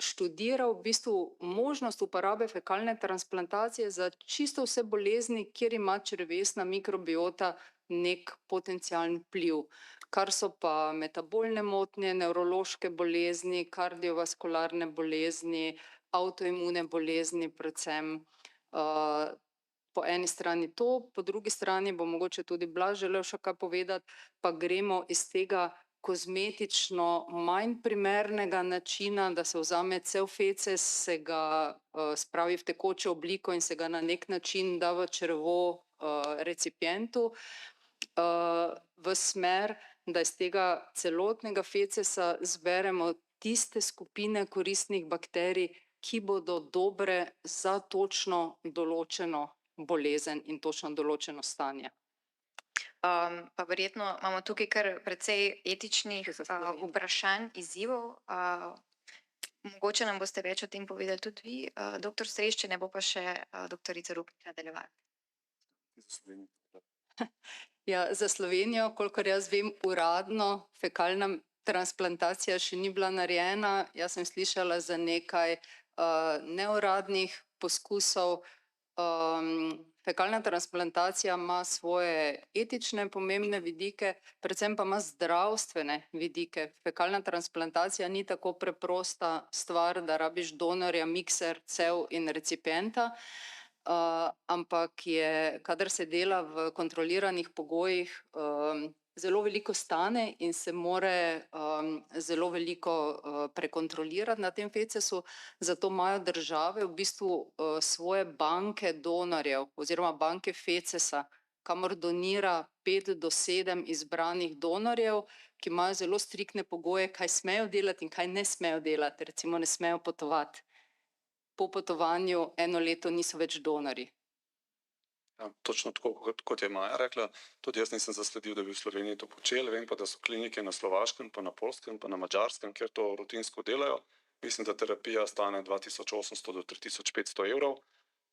študira v bistvu možnost uporabe fekalne transplantacije za čisto vse bolezni, kjer ima črevesna mikrobiota nek potencialni vpliv. Kar so pa metabolne motnje, nevrološke bolezni, kardiovaskularne bolezni, avtoimune bolezni predvsem. Po eni strani to, po drugi strani bo mogoče tudi Blaž želel še kaj povedati, pa gremo iz tega kozmetično manj primernega načina, da se vzame cel feces, se ga spravi v tekočo obliko in se ga na nek način da v črevo recipientu, v smer, da iz tega celotnega fecesa zberemo tiste skupine koristnih bakterij, ki bodo dobre za točno določeno bolezen in točno določeno stanje. Pa verjetno imamo tukaj kar precej etičnih vprašanj, izzivov. Mogoče nam boste več o tem povedali tudi vi, doktor Stres, če ne bo pa še doktorica Rupnik nadaljevala. Ja, za Slovenijo, kolikor jaz vem, uradno fekalna transplantacija še ni bila narejena. Jaz sem slišala za nekaj neuradnih poskusov. Fekalna transplantacija ima svoje etične pomembne vidike, predvsem pa ima zdravstvene vidike. Fekalna transplantacija ni tako preprosta stvar, da rabiš donorja, mikser, cev in recipienta, ampak je, kadar se dela v kontroliranih pogojih, zelo veliko stane in se more zelo veliko prekontrolirati na tem fecesu, zato imajo države v bistvu svoje banke donorjev oziroma banke fecesa, kamor donira 5 do 7 izbranih donorjev, ki imajo zelo striktne pogoje, kaj smejo delati in kaj ne smejo delati. Recimo ne smejo potovati. Po potovanju 1 leto niso več donorji. Ja, točno tako, kot je Maja rekla, tudi jaz nisem zasledil, da bi v Sloveniji to počeli. Vem pa, da so klinike na Slovaškem, pa na Poljskem, pa na Madžarskem, kjer to rutinsko delajo. Mislim, da terapija stane 2800 do 3500 evrov.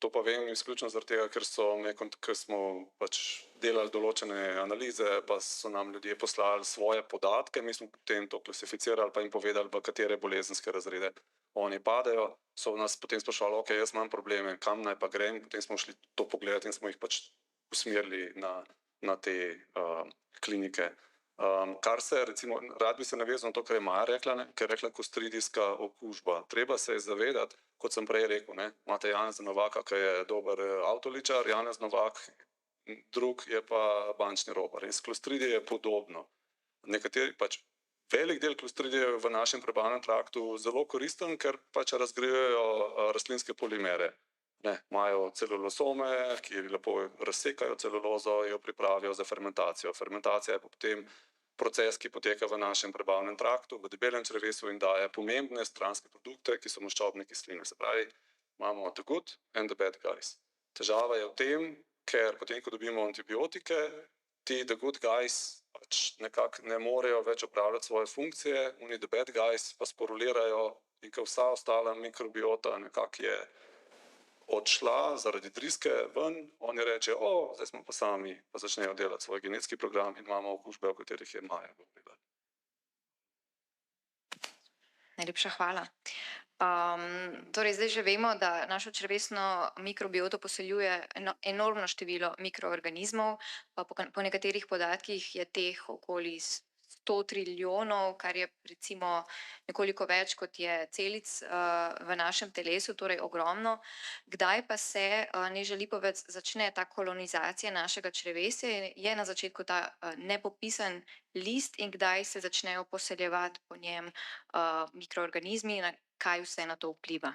To pa vem izključno zaradi tega, ker smo pač delali določene analize, pa so nam ljudje poslali svoje podatke, mi smo potem to klasificirali, pa jim povedali, v katere bolezenske razrede oni padejo. So nas potem sprašvali, ok, jaz imam probleme, kam naj pa grem, potem smo šli to pogledati in smo jih pač usmerili na te klinike. Kar se, recimo, rad bi se navezal na to, kar je Maja rekla, ker je rekla klostridijska okužba. Treba se je zavedati, kot sem prej rekel, imate Janeza Novaka, ki je dober avtoličar, Janez Novak, drug je pa bančni robar. In s klostridije je podobno. Nekateri pač velik del klostridije je v našem prebavnem traktu zelo koristen, ker pač razgrevajo rastlinske polimere. Imajo celulosome, ki lepo razsekajo celulozo in jo pripravijo za fermentacijo. Fermentacija je potem proces, ki poteka v našem prebavnem traktu, v debelem črevesu in daje pomembne stranske produkte, ki so maščobne kisline. Se pravi, imamo the good and the bad guys. Težava je v tem, ker potem, ko dobimo antibiotike, ti the good guys pač nekako ne morejo več opravljati svoje funkcije, oni the bad guys pa sporulirajo in ko vsa ostala mikrobiota nekako je odšla zaradi driske ven, oni rečejo, zdaj smo pa sami, pa začnejo delati svoj genetski program in imamo okužbe, o katerih je Maja govorila. Najlepša hvala. Torej, zdaj že vemo, da našo črevesno mikrobioto poseljuje enormno število mikroorganizmov, po nekaterih podatkih je teh okoli 100 trilijonov, kar je recimo nekoliko več, kot je celic v našem telesu, torej ogromno. Kdaj pa se, Neža Lipovec, začne ta kolonizacija našega črevesja? Je na začetku ta nepopisan list in kdaj se začnejo poseljevati po njem mikroorganizmi in kaj vse na to vpliva?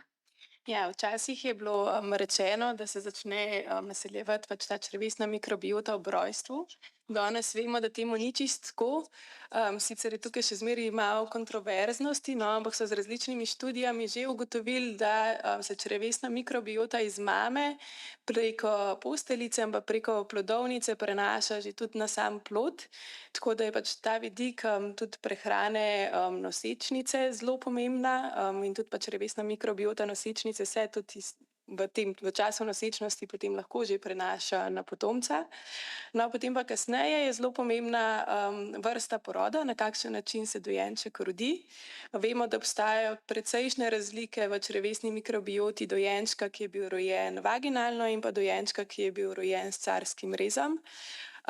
Ja, včasih je bilo rečeno, da se začne naseljevati pač ta črevesna mikrobiota ob rojstvu. Danes vemo, da temu ni čisto tako. Sicer je tukaj še zmeraj malo kontroverznosti, ampak so z različnimi študijami že ugotovili, da se črevesna mikrobiota iz mame preko posteljice, ampak preko plodovnice prenaša že tudi na sam plod. Tako da je pač ta vidik tudi prehrane nosečnice zelo pomembna in tudi pač črevesna mikrobiota nosečnice se tudi v času nosečnosti potem lahko že prenaša na potomca. No, potem pa kasneje je zelo pomembna vrsta poroda, na kakšen način se dojenček rodi. Vemo, da obstajajo precejšnje razlike v črevesni mikrobioti dojenčka, ki je bil rojen vaginalno in pa dojenčka, ki je bil rojen s carskim rezom.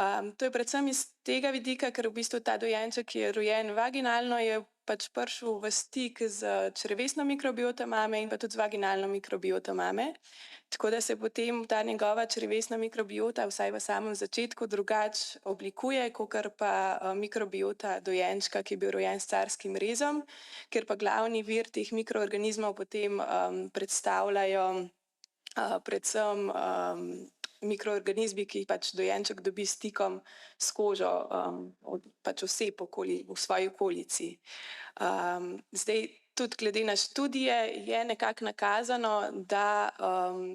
To je predvsem iz tega vidika, ker v bistvu ta dojenček, ki je rojen vaginalno, je pač prišel v stik z črevesno mikrobioto mame in pa tudi z vaginalno mikrobioto mame. Tako da se potem ta njegova črevesna mikrobiota, vsaj v samem začetku, drugače oblikuje, kakor pa mikrobiota dojenčka, ki je bil rojen s carskim rezom, ker pa glavni vir teh mikroorganizmov potem predstavljajo predvsem mikroorganizmi, ki jih pač dojenček dobi s stikom s kožo pač oseb v svoji okolici. Zdaj, tudi glede na študije je nekako nakazano, da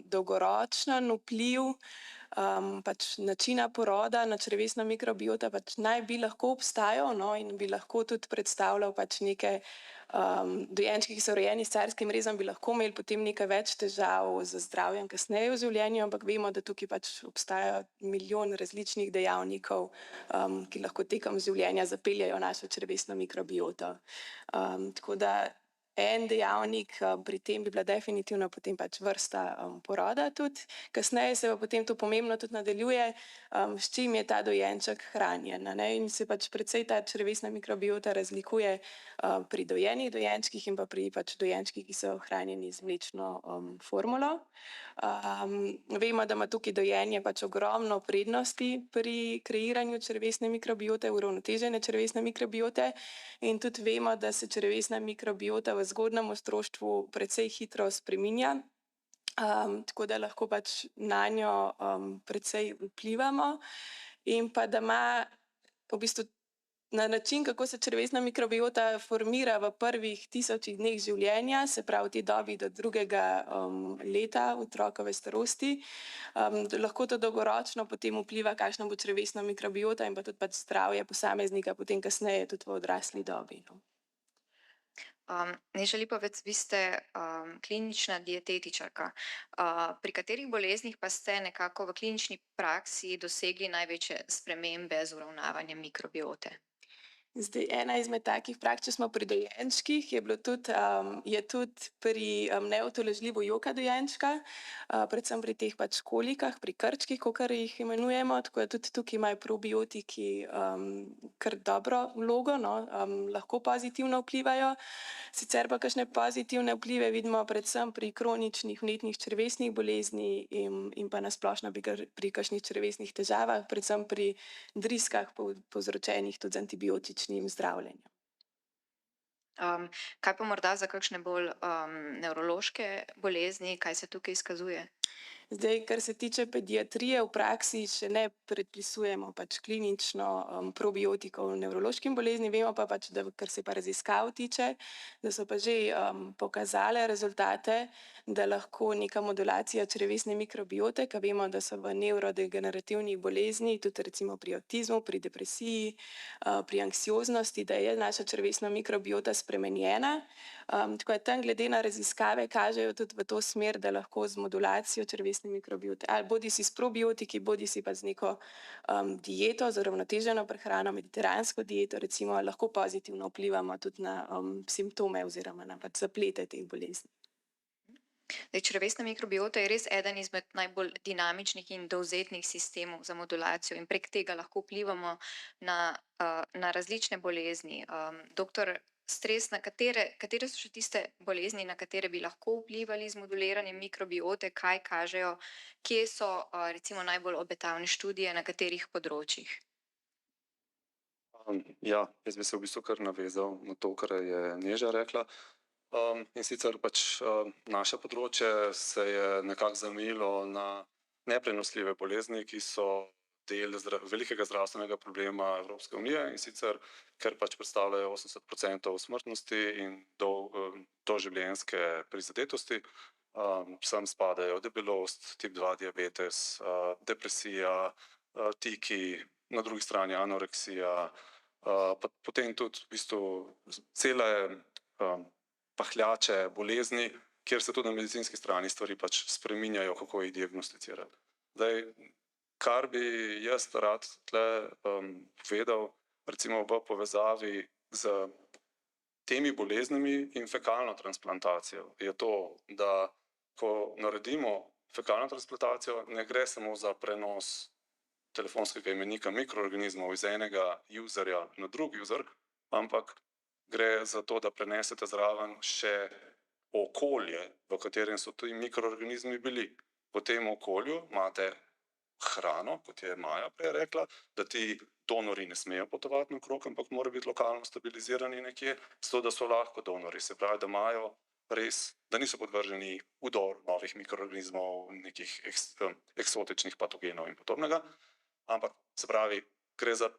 dolgoročen vpliv pač načina poroda na črevesno mikrobiota pač naj bi lahko obstajal, no, in bi lahko tudi predstavljal pač neke dojenčki, ki so rojeni s carskim rezom, bi lahko imeli potem nekaj več težav z zdravjem kasneje v življenju, ampak vemo, da tukaj pač obstaja milijon različnih dejavnikov, ki lahko tekom življenja zapeljajo našo črevesno mikrobioto. Tako da en dejavnik pri tem bi bila definitivno potem pač vrsta poroda tudi. Kasneje se pa potem to pomembno tudi nadaljuje, s čim je ta dojenček hranjen, ne? In se pač precej ta črevesna mikrobiota razlikuje pri dojenih dojenčkih in pa pri pač dojenčkih, ki so hranjeni z mlečno formulo. Vemo, da ima tukaj dojenje pač ogromno prednosti pri kreiranju črevesne mikrobiote, uravnotežene črevesne mikrobiote, in tudi vemo, da se črevesna mikrobiota v zgodnjem otroštvu precej hitro spreminja, tako da lahko pač nanjo precej vplivamo, in pa da ima v bistvu na način, kako se črevesna mikrobiota formira v prvih 1000 dneh življenja, se pravi v tej dobi do 2. leta otrokove starosti, lahko to dolgoročno potem vpliva, kakšna bo črevesna mikrobiota in pa tudi pač zdravje posameznika potem kasneje tudi v odrasli dobi. Neža Lipovec, vi ste klinična dietetičarka. Pri katerih boleznih pa ste nekako v klinični praksi dosegli največje spremembe z uravnavanjem mikrobiote? Zdaj, ena izmed takih praks, če smo pri dojenčkih, je tudi pri neutolažljivo joka dojenčka, predvsem pri teh pač kolikah, pri krčkih, kakor jih imenujemo, tako da tudi tukaj imajo probiotiki kar dobro vlogo, no, lahko pozitivno vplivajo. Sicer pa kakšne pozitivne vplive vidimo predvsem pri kroničnih vnetnih črevesnih bolezni in pa na splošno pri kakšnih črevesnih težavah, predvsem pri driskah povzročenih tudi z antibiotičnim zdravljenjem. Kaj pa morda za kakšne bolj nevrološke bolezni, kaj se tukaj izkazuje? Zdaj, kar se tiče pediatrije, v praksi še ne predpisujemo pač klinično probiotikov nevrološkim boleznim, vemo pa pač, da kar se pa raziskav tiče, da so pa že pokazale rezultate, da lahko neka modulacija črevesne mikrobiote, ki vemo, da so v nevrodegenerativnih bolezni, tudi recimo pri avtizmu, pri depresiji, pri anksioznosti, da je naša črevesna mikrobiota spremenjena. Tako da tam glede na raziskave kažejo tudi v to smer, da lahko z modulacijo črevesne mikrobiote, ali bodisi s probiotiki, bodisi pa z neko dieto, z uravnoteženo prehrano, mediteransko dieto, recimo, lahko pozitivno vplivamo tudi na simptome oziroma na pač zaplete teh bolezni. Zdaj, črevesna mikrobiota je res eden izmed najbolj dinamičnih in dovzetnih sistemov za modulacijo in prek tega lahko vplivamo na različne bolezni. Doktor Stres, katere so še tiste bolezni, na katere bi lahko vplivali z moduliranjem mikrobiote, kaj kažejo, kje so recimo najbolj obetavne študije, na katerih področjih? Ja, jaz bi se v bistvu kar navezal na to, kar je Neža rekla. In sicer pač naše področje se je nekako zamejilo na neprenosljive bolezni, ki so del velikega zdravstvenega problema Evropske unije, in sicer ker pač predstavljajo 80% smrtnosti in doživljenjske prizadetosti. Sem spadajo debelost, tip 2 diabetes, depresija, tiki, na drugi strani anoreksija, potem tudi v bistvu cele pahljače bolezni, kjer se tudi na medicinski strani stvari pač spreminjajo, kako jih diagnosticirati. Zdaj, kar bi jaz rad tle povedal, recimo v povezavi z temi boleznimi in fekalno transplantacijo, je to, da ko naredimo fekalno transplantacijo, ne gre samo za prenos telefonskega imenika mikroorganizmov iz enega userja na drug user, ampak gre za to, da prenesete zraven še okolje, v katerem so ti mikroorganizmi bili. V tem okolju imate hrano, kot je Maja prej rekla, da ti donori ne smejo potovati naokrog, ampak morajo biti lokalno stabilizirani nekje, zato da so lahko donori. Se pravi, da imajo res, da niso podvrženi vdoru novih mikroorganizmov, nekih eksotičnih patogenov in podobnega, ampak se pravi, gre za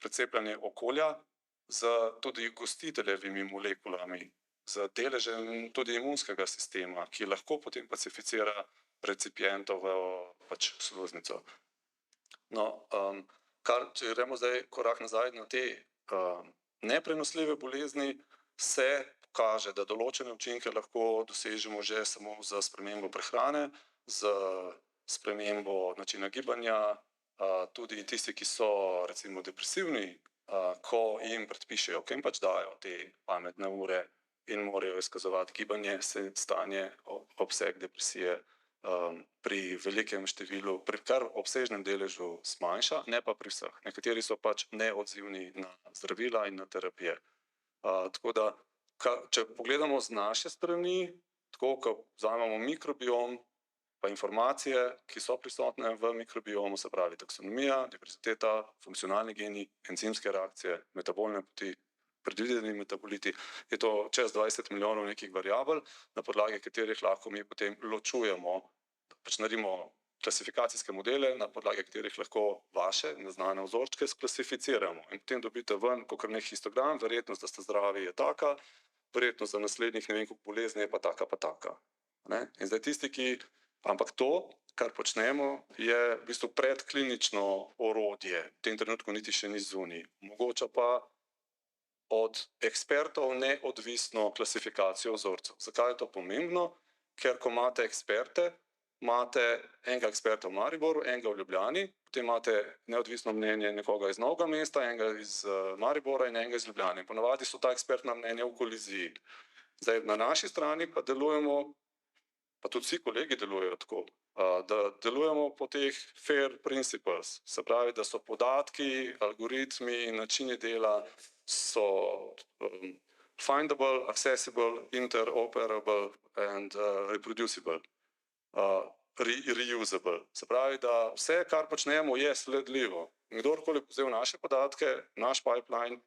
precepljanje okolja z tudi gostiteljevimi molekulami, z deležem tudi imunskega sistema, ki lahko potem pacificira recipientovo pač sluznico. No, če gremo zdaj korak nazaj na te neprenosljive bolezni, se kaže, da določene učinke lahko dosežemo že samo z spremembo prehrane, z spremembo načina gibanja, tudi tisti, ki so recimo depresivni, ko jim predpišejo, ki jim pač dajo te pametne ure in morajo izkazovati gibanje, se stanje, obseg depresije pri velikem številu, pri kar obsežnem deležu zmanjša, ne pa pri vseh. Nekateri so pač neodzivni na zdravila in na terapije. Tako da, če pogledamo z naše strani, tako ko vzamemo mikrobiom, pa informacije, ki so prisotne v mikrobiomu, se pravi taksonomija, diverziteta, funkcionalni geni, encimske reakcije, metabolne poti, predvideni metaboliti, je to čez 20 milijonov nekih variabel, na podlagi katerih lahko mi potem ločujemo, pač naredimo klasifikacijske modele, na podlagi katerih lahko vaše neznane vzorčke sklasificiramo in potem dobite ven kakor nek histogram, verjetnost, da ste zdravi, je taka, verjetnost za naslednjih ne vem koliko bolezni je pa taka. In zdaj tisti, ampak to, kar počnemo, je v bistvu predklinično orodje, v tem trenutku niti še ni zunaj, omogoča pa od ekspertov neodvisno klasifikacijo vzorcev. Zakaj je to pomembno? Ker ko imate eksperte, imate enega eksperta v Mariboru, enega v Ljubljani, potem imate neodvisno mnenje nekoga iz Novega mesta, enega iz Maribora in enega iz Ljubljane. Ponavadi so ta ekspertna mnenja v koliziji. Zdaj, na naši strani pa delujemo, pa tudi vsi kolegi delujejo tako, da delujemo po teh FAIR principles, se pravi, da so podatki, algoritmi, načini dela so findable, accessible, interoperable and reproducible, reusable. Se pravi, da vse, kar počnemo, je sledljivo. Kdorkoli vzel naše podatke, naš pipeline,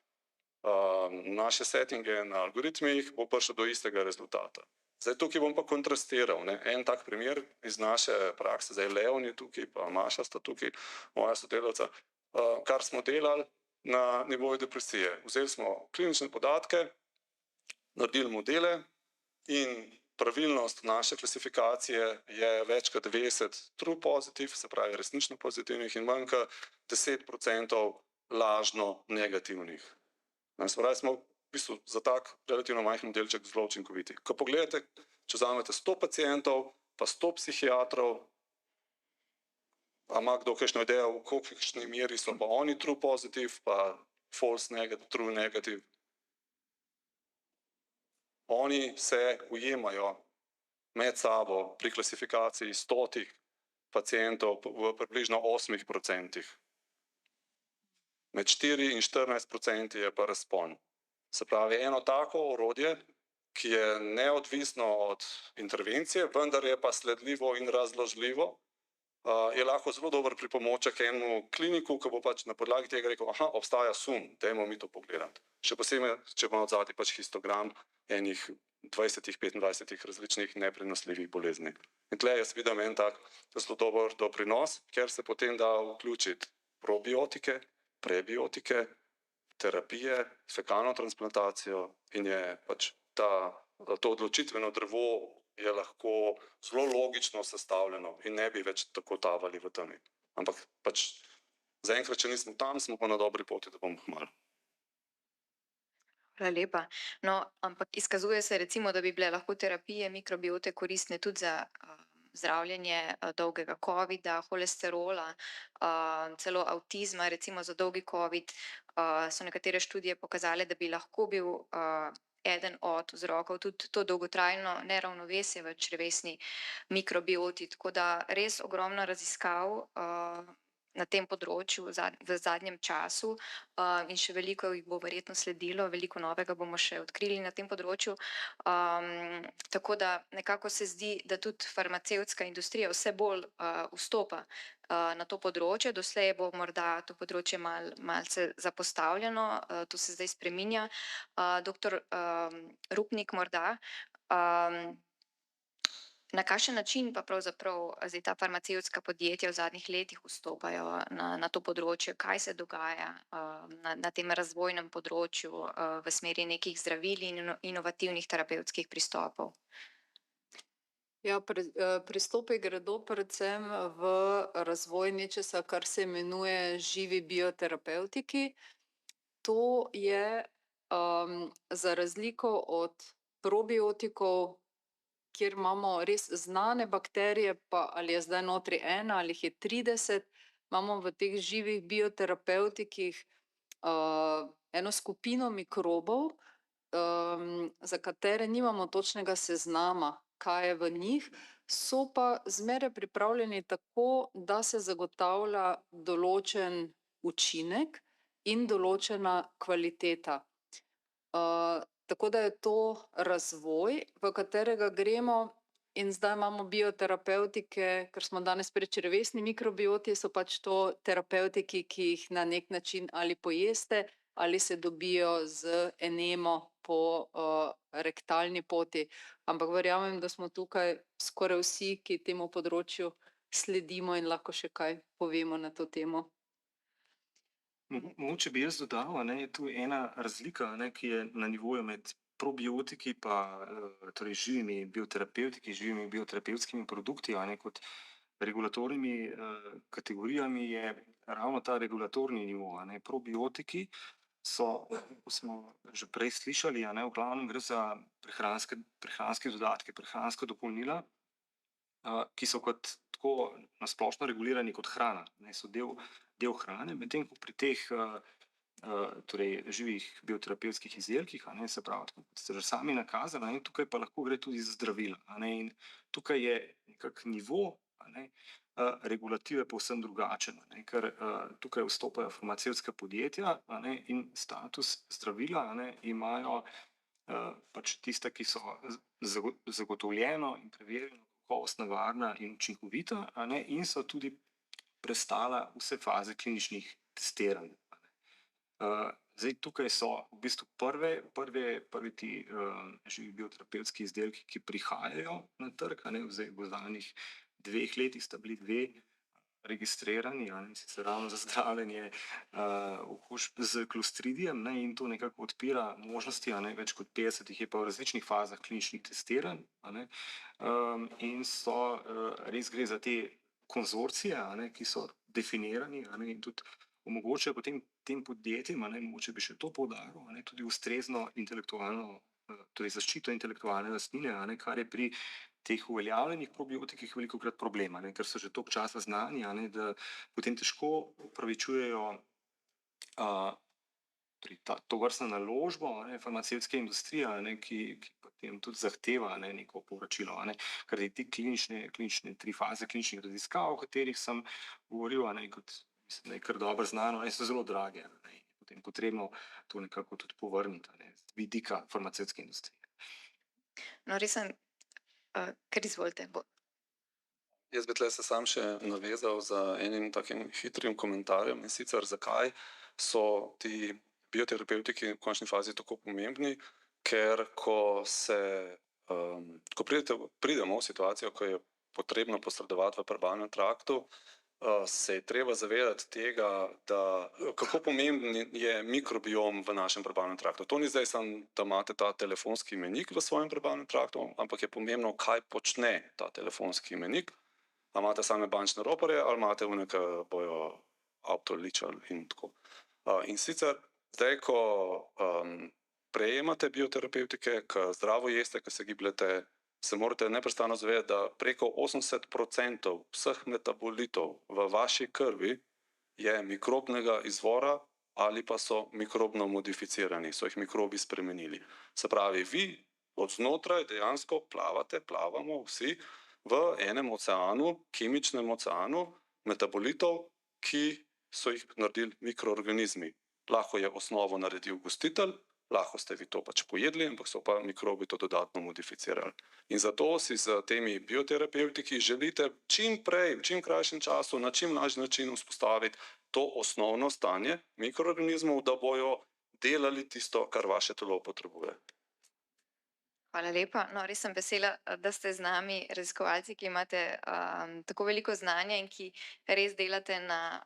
naše settinge na algoritmih, bo prišel do istega rezultata. Zdaj, tukaj bom pa kontrastiral. En tak primer iz naše prakse, zdaj Leon je tukaj, pa Maša sta tukaj, moja sodelavca, kar smo delali na nivoju depresije. Vzeli smo klinične podatke, naredili modele in pravilnost naše klasifikacije je več kot 90 true positive, se pravi resnično pozitivnih in manj kot 10% lažno negativnih. Se pravi, smo v bistvu za tak relativno majhen delček zelo učinkoviti. Ko pogledate, če vzamete 100 pacientov, pa 100 psihiatrov, a ima kdo kakšno idejo, v kolikšni meri so pa oni true positive, pa false negative, true negative. Oni se ujemajo med sabo pri klasifikaciji 100 pacientov v približno 8%. Med 4 in 14% je pa razpon. Se pravi, eno tako orodje, ki je neodvisno od intervencije, vendar je pa sledljivo in razložljivo, je lahko zelo dober pripomoček enemu kliniku, ki bo pač na podlagi tega rekel, obstaja sum, dajmo mi to pogledati. Še posebej, če bomo odzadaj pač histogram enih 20-25 različnih neprenosljivih bolezni. In tle jaz vidim en tak zelo dober doprinos, ker se potem da vključiti probiotike, prebiotike, terapije, fekalno transplantacijo in je pač to odločitveno drevo je lahko zelo logično sestavljeno in ne bi več tako tavali v temi. Ampak pač zaenkrat, če nismo tam, smo pa na dobri poti, da bomo kmalu. Hvala lepa. No, ampak izkazuje se recimo, da bi bile lahko terapije mikrobiote koristne tudi za zdravljenje dolgega covida, holesterola, celo avtizma, recimo za dolgi covid. So nekatere študije pokazale, da bi lahko bil eden od vzrokov tudi to dolgotrajno neravnovesje v črevesni mikrobioti. Tako da res ogromno raziskav na tem področju v zadnjem času in še veliko jih bo verjetno sledilo, veliko novega bomo še odkrili na tem področju. Tako da nekako se zdi, da tudi farmacevtska industrija vse bolj vstopa na to področje. Doslej bo morda to področje malce zapostavljeno, to se zdaj spreminja. Doktor Rupnik morda, na kakšen način pa pravzaprav zdaj ta farmacevtska podjetja v zadnjih letih vstopajo na to področje, kaj se dogaja na tem razvojnem področju v smeri nekih zdravil in inovativnih terapevtskih pristopov? Ja, pristopi gredo predvsem v razvoj nečesa, kar se imenuje živi bioterapevtiki. To je za razliko od probiotikov, kjer imamo res znane bakterije, pa ali je zdaj notri ena ali jih je 30, imamo v teh živih bioterapevtikih eno skupino mikrobov, za katere nimamo točnega seznama, kaj je v njih, so pa zmeraj pripravljeni tako, da se zagotavlja določen učinek in določena kvaliteta. Tako da je to razvoj, v katerega gremo, in zdaj imamo bioterapevtike, ker smo danes pri črevesni mikrobioti, so pač to terapevtiki, ki jih na nek način ali pojeste ali se dobijo z enemo po rektalni poti. Ampak verjamem, da smo tukaj skoraj vsi, ki temu področju sledimo in lahko še kaj povemo na to temo. Mogoče bi jaz dodal, je tu ena razlika, ki je na nivoju med probiotiki pa torej živimi bioterapevtiki, živimi bioterapevtskimi produkti, kot regulatornimi kategorijami, je ravno ta regulatorni nivo. Probiotiki so, kot smo že prej slišali, v glavnem gre za prehranske dodatke, prehranska dopolnila, ki so kot tako na splošno regulirani kot hrana, so del hrane, medtem ko pri teh torej živih bioterapevtskih izdelkih, se pravi, kot ste že sami nakazali, tukaj pa lahko gre tudi za zdravila. In tukaj je nekak nivo regulative povsem drugačen, ker tukaj vstopajo farmacevtska podjetja in status zdravila imajo pač tista, ki so zagotovljeno in preverjeno kakovostna, varna in učinkovita, in so tudi prestala vse faze kliničnih testiranj. Zdaj tukaj so v bistvu prvi ti živi bioterapevtski izdelki, ki prihajajo na trg. Zdaj v zadnjih 2 letih sta bili 2 registrirani, sicer ravno za zdravljenje okužb z klostridijem, in to nekako odpira možnosti, več kot 50 jih je pa v različnih fazah kliničnih testiranj, in so res gre za te konzorcije, ki so definirani in tudi omogočajo potem tem podjetjem, mogoče bi še to poudaril, tudi ustrezno intelektualno, torej zaščito intelektualne lastnine, kar je pri teh uveljavljenih probiotikih velikokrat problem, ker so že toliko časa znani, da potem težko upravičujejo to vrstno naložbo farmacevtske industrije, ki potem tudi zahteva neko povračilo, ker te klinične 3 faze kliničnih raziskav, o katerih sem govoril, kot mislim, da je kar dobro znano, so zelo drage, potem potrebno to nekako tudi povrniti z vidika farmacevtske industrije. No, res sem, kar izvolite. Jaz bi tle se sam še navezal za enim takim hitrim komentarjem, in sicer zakaj so ti bioterapevtiki v končni fazi tako pomembni, ker ko pridemo v situacijo, ko je potrebno posredovati v prebavnem traktu, se je treba zavedati tega, kako pomemben je mikrobiom v našem prebavnem traktu. To ni zdaj samo, da imate ta telefonski imenik v svojem prebavnem traktu, ampak je pomembno, kaj počne ta telefonski imenik. A imate same bančne roparje ali imate v neka bojo avtoličali in tako. In sicer zdaj, ko prejemate bioterapevtike, ko zdravo jeste, ko se gibljete, se morate neprestano zavedati, da preko 80% vseh metabolitov v vaši krvi je mikrobnega izvora ali pa so mikrobno modificirani, so jih mikrobi spremenili. Se pravi, vi od znotraj dejansko plavamo vsi v enem oceanu, kemičnem oceanu metabolitov, ki so jih naredili mikroorganizmi. Lahko je osnovo naredil gostitelj, lahko ste vi to pač pojedli, ampak so pa mikrobi to dodatno modificirali. In zato si z temi bioterapevtiki želite čim prej, v čim krajšem času, na čim lažji način vzpostaviti to osnovno stanje mikroorganizmov, da bojo delali tisto, kar vaše telo potrebuje. Hvala lepa. No, res sem vesela, da ste z nami raziskovalci, ki imate tako veliko znanja in ki res delate na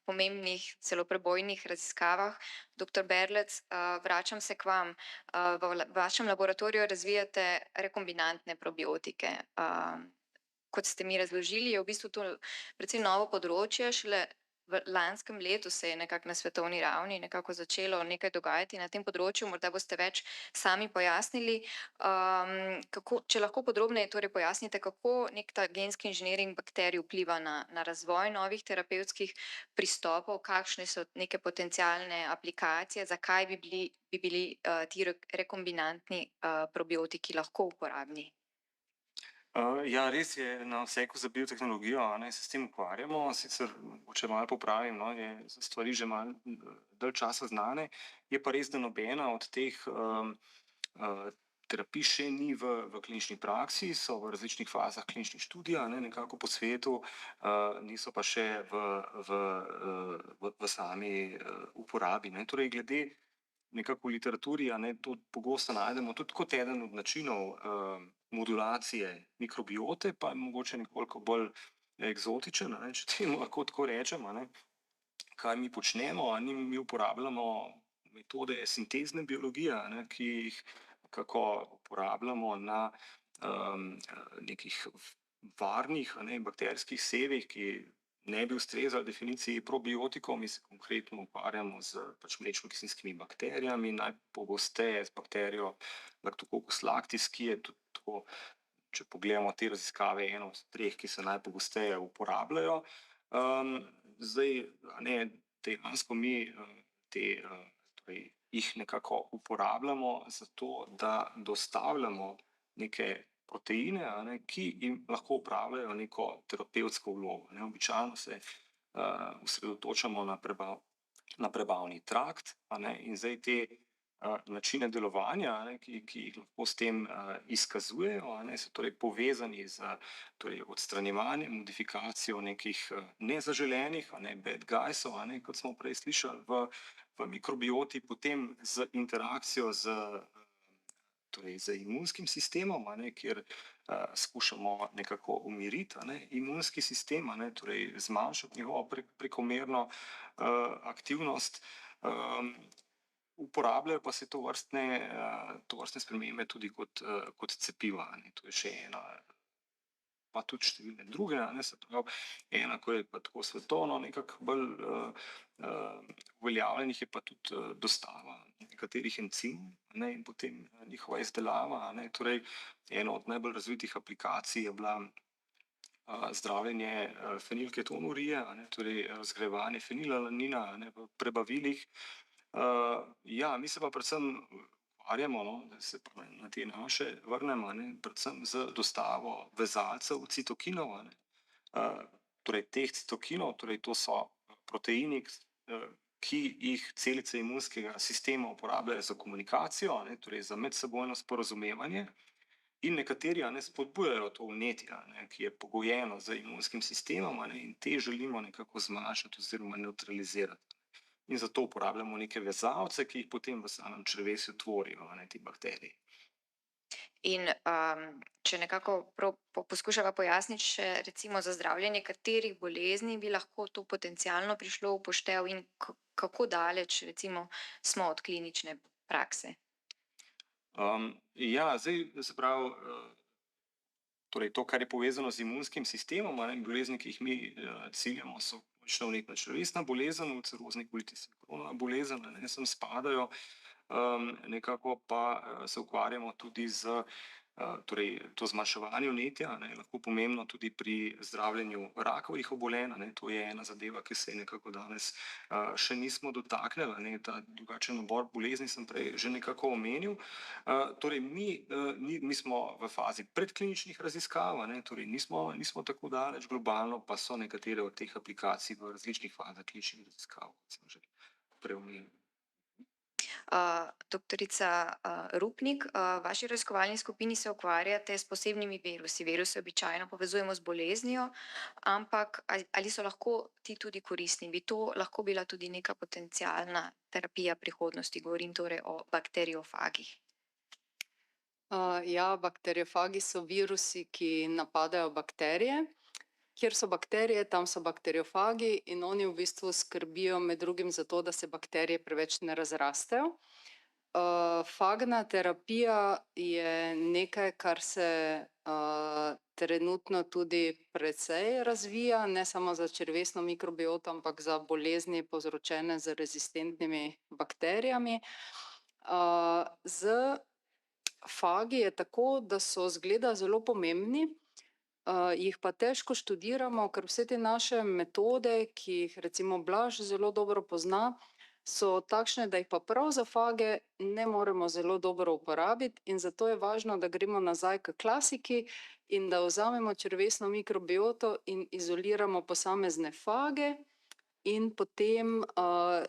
pomembnih, celo prebojnih raziskavah. Doktor Berlec, vračam se k vam. V vašem laboratoriju razvijate rekombinantne probiotike. Kot ste mi razložili, je v bistvu to precej novo področje, šele v lanskem letu se je nekako na svetovni ravni nekako začelo nekaj dogajati na tem področju. Morda boste več sami pojasnili, če lahko podrobneje torej pojasnite, kako nek ta genski inženiring bakterij vpliva na razvoj novih terapevtskih pristopov, kakšne so neke potencialne aplikacije, zakaj bi bili ti rekombinantni probiotiki lahko uporabni. Ja, res je, na odseku za biotehnologijo, se s tem ukvarjamo, sicer če malo popravim, so stvari že malo dalj časa znane, je pa res, da nobena od teh terapij še ni v klinični praksi, so v različnih fazah kliničnih študij, nekako po svetu, niso pa še v sami uporabi. Torej, glede nekako v literaturi, to pogosto najdemo tudi kot eden od načinov modulacije mikrobiote, pa mogoče nekoliko bolj eksotičen, če temu lahko tako rečem. Kaj mi počnemo, mi uporabljamo metode sintezne biologije, ki jih kako uporabljamo na nekih varnih bakterijskih sevih, ki ne bi ustrezali definiciji probiotikov. Mi se konkretno ukvarjamo z mlečno-kislinskimi bakterijami, najpogosteje z bakterijo Lactococcus lactis, ki je tudi tako, če pogledamo te raziskave, eno od treh, ki se najpogosteje uporabljajo. Zdaj, dejansko mi jih nekako uporabljamo zato, da dostavljamo neke proteine, ki jim lahko opravljajo neko terapevtsko vlogo. Običajno se osredotočamo na prebavni trakt, in zdaj te načine delovanja, ki jih lahko s tem izkazujejo, so torej povezani z odstranjevanjem, modifikacijo nekih nezaželenih, bad guysov, kot smo prej slišali v mikrobioti, potem z interakcijo z imunskim sistemom, kjer skušamo nekako umiriti imunski sistem, torej zmanjšati njegovo prekomerno aktivnost. Uporabljajo pa se tovrstne spremembe tudi kot cepiva. To je še ena, pa tudi številne druge, se pravi, ena, ko je pa tako svetovno nekako bolj uveljavljenih, je pa tudi dostava nekaterih encimov in potem njihova izdelava. Torej, ena od najbolj razvitih aplikacij je bila zdravljenje fenilketonurije, torej razgrajevanje fenilalanina v prebavilih. Ja, mi se pa predvsem ukvarjamo, da se na te naše vrnemo, predvsem z dostavo vezalcev citokinov. Torej, teh citokinov, torej to so proteini, ki jih celice imunskega sistema uporabljajo za komunikacijo, torej za medsebojno sporazumevanje, in nekateri spodbujajo to vnetje, ki je pogojeno z imunskim sistemom, in te želimo nekako zmanjšati oziroma nevtralizirati. In zato uporabljamo neke vezalce, ki jih potem v samem črevesju tvorijo ti bakteriji. In če nekako poskušava pojasniti še recimo za zdravljenje katerih bolezni bi lahko to potencialno prišlo v poštev in kako daleč recimo smo od klinične prakse? Ja, zdaj se pravi, torej to, kar je povezano z imunskim sistemom, bolezni, ki jih mi ciljamo, so vnetna črevesna bolezen, ulcerozni kolitis, Crohnova bolezen, sem spadajo, nekako pa se ukvarjamo tudi z torej to zmanjševanje vnetja, ne, lahko pomembno tudi pri zdravljenju rakavih obolenj, ne, to je ena zadeva, ki se je nekako danes še nismo dotaknili, ne, ta drugačen nabor bolezni sem prej že nekako omenil. Torej mi smo v fazi predkliničnih raziskav, ne, torej nismo tako daleč, globalno pa so nekatere od teh aplikacij v različnih fazah kliničnih raziskav, kot sem že prej omenil. Doktorica Rupnik, v vaši raziskovalni skupini se ukvarjate s posebnimi virusi. Viruse običajno povezujemo z boleznijo, ampak ali so lahko ti tudi koristni? Bi to lahko bila tudi neka potencialna terapija prihodnosti? Govorim torej o bakteriofagih. Ja, bakteriofagi so virusi, ki napadajo bakterije. Kjer so bakterije, tam so bakteriofagi in oni v bistvu skrbijo med drugim za to, da se bakterije preveč ne razrastejo. Fagna terapija je nekaj, kar se trenutno tudi precej razvija, ne samo za črevesno mikrobioto, ampak za bolezni povzročene z rezistentnimi bakterijami. Z fagi je tako, da so zgleda zelo pomembni, jih pa težko študiramo, ker vse te naše metode, ki jih recimo Blaž zelo dobro pozna, so takšne, da jih pa prav za fage ne moremo zelo dobro uporabiti in zato je važno, da gremo nazaj k klasiki in da vzamemo črevesno mikrobioto in izoliramo posamezne fage in potem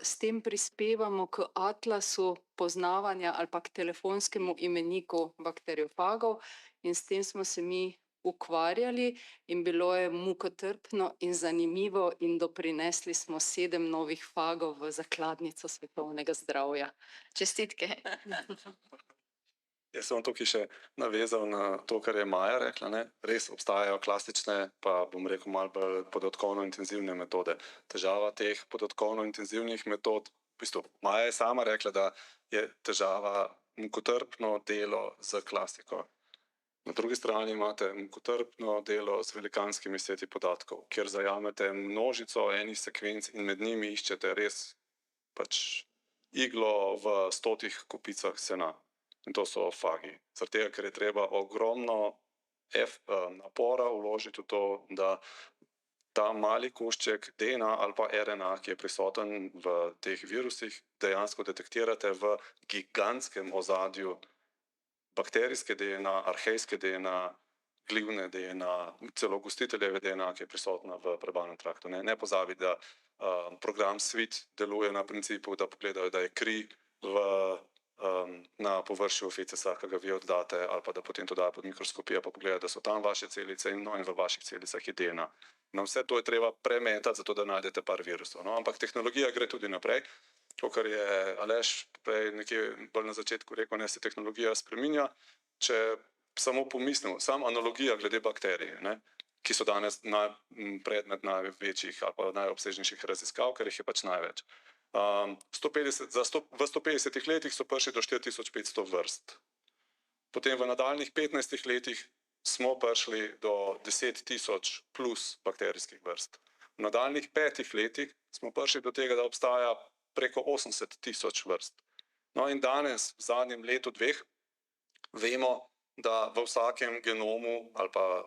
s tem prispevamo k atlasu poznavanja ali pa k telefonskemu imeniku bakteriofagov in s tem smo se mi ukvarjali in bilo je mukotrpno in zanimivo in doprinesli smo 7 novih fagov v zakladnico svetovnega zdravja. Čestitke. Jaz sem tukaj še navezal na to, kar je Maja rekla, ne. Res obstajajo klasične, pa bom rekel malo bolj podatkovno intenzivne metode. Težava teh podatkovno intenzivnih metod, v bistvu Maja je sama rekla, da je težava mukotrpno delo z klasiko. Na drugi strani imate mukotrpno delo z velikanskimi seti podatkov, kjer zajamete množico enih sekvenc in med njimi iščete res pač iglo v 100 kopicah sena. In to so fagi. Zaradi tega, ker je treba ogromno napora vložiti v to, da ta mali košček DNA ali pa RNA, ki je prisoten v teh virusih, dejansko detektirate v gigantskem ozadju bakterijske DNA, arhejske DNA, glivne DNA, celo gostiteljeve DNA, ki je prisotna v prebavnem traktu. Ne pozabiti, da program SWIT deluje na principu, da pogledajo, da je kri na površju fecesa, ki ga vi oddate, ali pa da potem to dajo pod mikroskopijo, pa pogledajo, da so tam vaše celice in v vaših celicah je DNA. Na vse to je treba premetati, zato da najdete par virusov. No, ampak tehnologija gre tudi naprej. To, kar je Aleš prej nekje bolj na začetku rekel, ne, se tehnologija spreminja. Če samo pomislimo, samo analogija glede bakterij, ne, ki so danes predmet največjih ali pa najobsežnejših raziskav, ker jih je pač največ. V 150 letih so prišli do 4500 vrst. Potem v nadaljnjih 15 letih smo prišli do 10.000 plus bakterijskih vrst. V nadaljnjih 5 letih smo prišli do tega, da obstaja preko 80.000 vrst. No in danes, v zadnjem letu, 2, vemo, da v vsakem genomu ali pa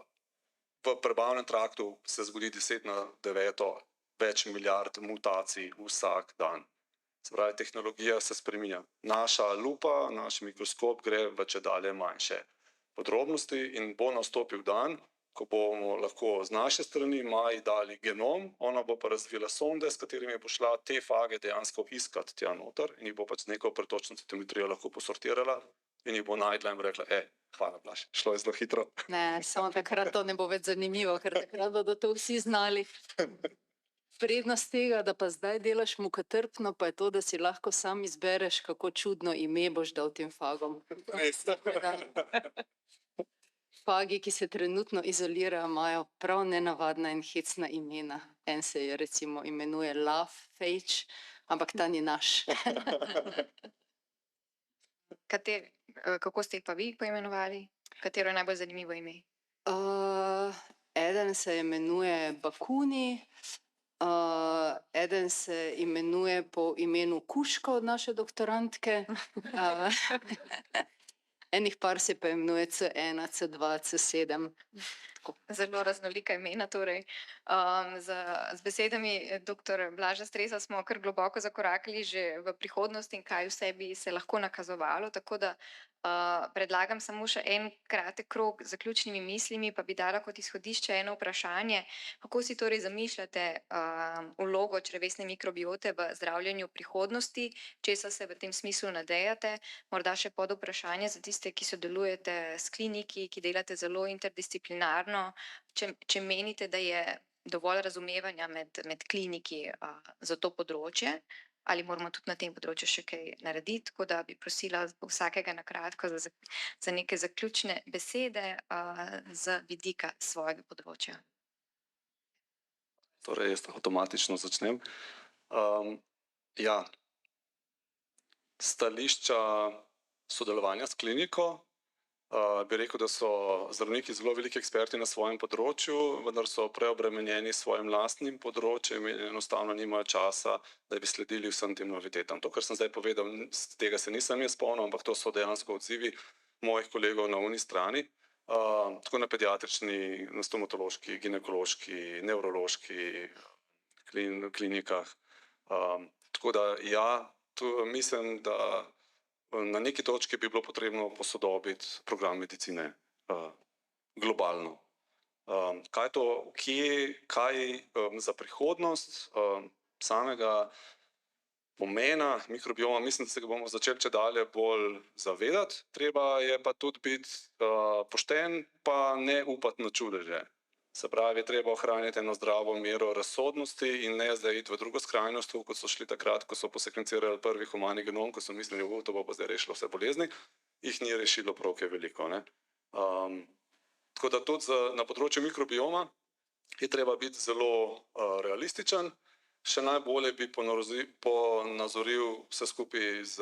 v prebavnem traktu se zgodi 10⁹ več milijard mutacij vsak dan. Se pravi, tehnologija se spreminja. Naša lupa, naš mikroskop gre v čedalje manjše podrobnosti in bo nastopil dan, ko bomo lahko z naše strani Maji dali genom, ona bo pa razvila sonde, s katerimi bo šla te fage dejansko iskati tja noter in jih bo pač z neko pretočno citometrijo lahko posortirala in jih bo najdla in bo rekla, hvala Blaž, šlo je zelo hitro. Ne, samo takrat to ne bo več zanimivo, ker takrat bodo to vsi znali. Prednost tega, da pa zdaj delaš mukotrpno, pa je to, da si lahko sam izbereš, kako čudno ime boš dal tem fagom. Fagi, ki se trenutno izolirajo, imajo prav nenavadna in hecna imena. En se je recimo imenuje Love-Phage, ampak ta ni naš. Kako ste jih pa vi poimenovali? Katero je najbolj zanimivo ime? Eden se imenuje Bakuni, eden se imenuje po imenu Kuška od naše doktorantke. Enih par se pa imenuje C1, C2, C7. Zelo raznolika imena. Torej. Z besedami dr. Blaža Stresa smo kar globoko zakorakali že v prihodnost in kaj vse bi se lahko nakazovalo. Tako da predlagam samo še en kratek krog z zaključnimi mislimi, pa bi dala kot izhodišče eno vprašanje. Kako si torej zamišljate vlogo črevesne mikrobiote v zdravljenju prihodnosti, česa se v tem smislu nadejate? Morda še pod vprašanje za tiste, ki sodelujete s kliniki, ki delate zelo interdisciplinarno, če menite, da je dovolj razumevanja med kliniki za to področje, ali moramo tudi na tem področju še kaj narediti, tako da bi prosila vsakega na kratko za neke zaključne besede z vidika svojega področja. Torej, jaz avtomatično začnem. Ja, stališča sodelovanja s kliniko, bi rekel, da so zdravniki zelo veliki eksperti na svojem področju, vendar so preobremenjeni s svojim lastnim področjem in enostavno nimajo časa, da bi sledili vsem tem novitetam. To, kar sem zdaj povedal, tega se nisem jaz spomnil, ampak to so dejansko odzivi mojih kolegov na oni strani, tako na pediatrični, na stomatološki, ginekološki, nevrološki klinikah. Tako da ja, tu mislim, da na neki točki bi bilo potrebno posodobiti program medicine globalno. Kaj za prihodnost samega pomena mikrobioma, mislim, da se ga bomo začeli čedalje bolj zavedati, treba je pa tudi biti pošten, pa ne upati na čudeže. Se pravi, treba ohraniti eno zdravo mero razsodnosti in ne zdaj iti v drugo skrajnost, kot so šli takrat, ko so posekvencirali prvi humani genom, ko so mislili, to bo pa zdaj rešilo vse bolezni, jih ni rešilo prav kaj veliko. Tako da tudi na področju mikrobioma je treba biti zelo realističen. Še najbolje bi ponazoril vse skupaj z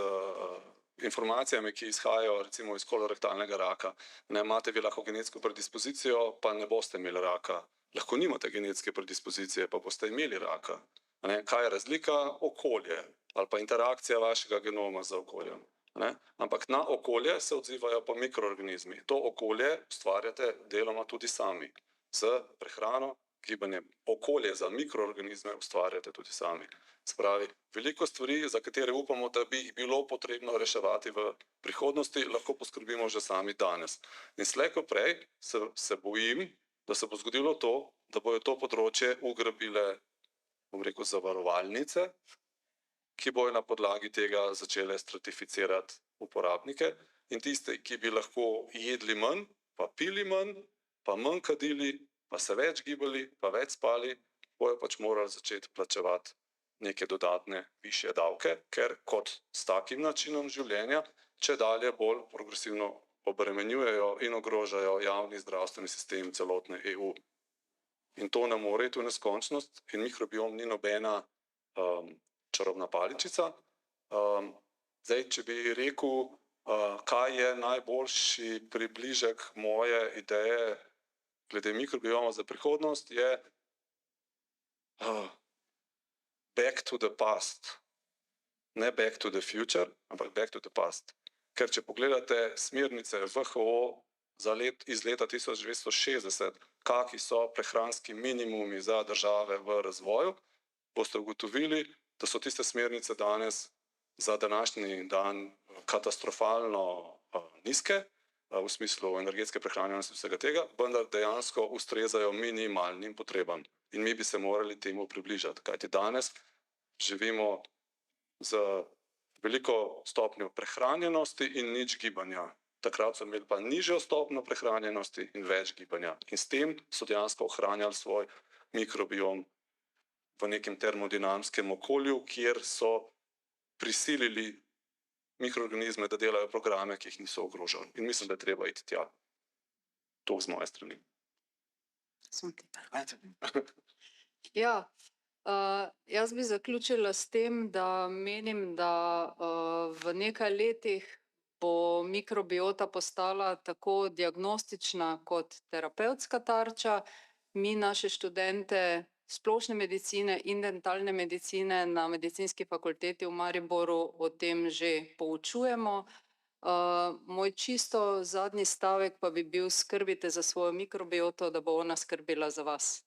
informacijami, ki izhajajo recimo iz kolorektalnega raka. Imate vi lahko genetsko predispozicijo, pa ne boste imeli raka. Lahko nimate genetske predispozicije, pa boste imeli raka. Kaj je razlika? Okolje ali pa interakcija vašega genoma z okoljem. Ampak na okolje se odzivajo pa mikroorganizmi. To okolje ustvarjate deloma tudi sami. Z prehrano, gibanjem. Okolje za mikroorganizme ustvarjate tudi sami. Spravi, veliko stvari, za katere upamo, da bi jih bilo potrebno reševati v prihodnosti, lahko poskrbimo že sami danes. In slej ko prej se bojim, da se bo zgodilo to, da bojo to področje ugrabile, bom rekel, zavarovalnice, ki bojo na podlagi tega začele stratificirati uporabnike in tiste, ki bi lahko jedli manj, pa pili manj, pa manj kadili, pa se več gibali, pa več spali, bojo pač morali začeti plačevati neke dodatne višje davke, ker kot s takim načinom življenja čedalje bolj progresivno obremenjujejo in ogrožajo javni zdravstveni sistem celotne EU. In to ne more iti v neskončnost in mikrobiom ni nobena čarobna paličica. Zdaj, če bi rekel, kaj je najboljši približek moje ideje glede mikrobioma za prihodnost, je back to the past. Ne back to the future, ampak back to the past. Ker če pogledate smernice WHO iz leta 1960, kakšni so prehranski minimumi za države v razvoju, boste ugotovili, da so tiste smernice danes za današnji dan katastrofalno nizke, v smislu energetske prehranjenosti vsega tega, vendar dejansko ustrezajo minimalnim potrebam. In mi bi se morali temu približati, kajti danes živimo z veliko stopnjo prehranjenosti in nič gibanja. Takrat so imeli pa nižjo stopnjo prehranjenosti in več gibanja. In s tem so dejansko ohranjali svoj mikrobiom v nekem termodinamskem okolju, kjer so prisilili mikroorganizme, da delajo programe, ki jih niso ogrožali. In mislim, da je treba iti tja. To z moje strani. Ja, jaz bi zaključila s tem, da menim, da v nekaj letih bo mikrobiota postala tako diagnostična kot terapevtska tarča. Mi naše študente splošne medicine in dentalne medicine na Medicinski fakulteti v Mariboru o tem že poučujemo. Moj čisto zadnji stavek pa bi bil: skrbite za svojo mikrobioto, da bo ona skrbela za vas.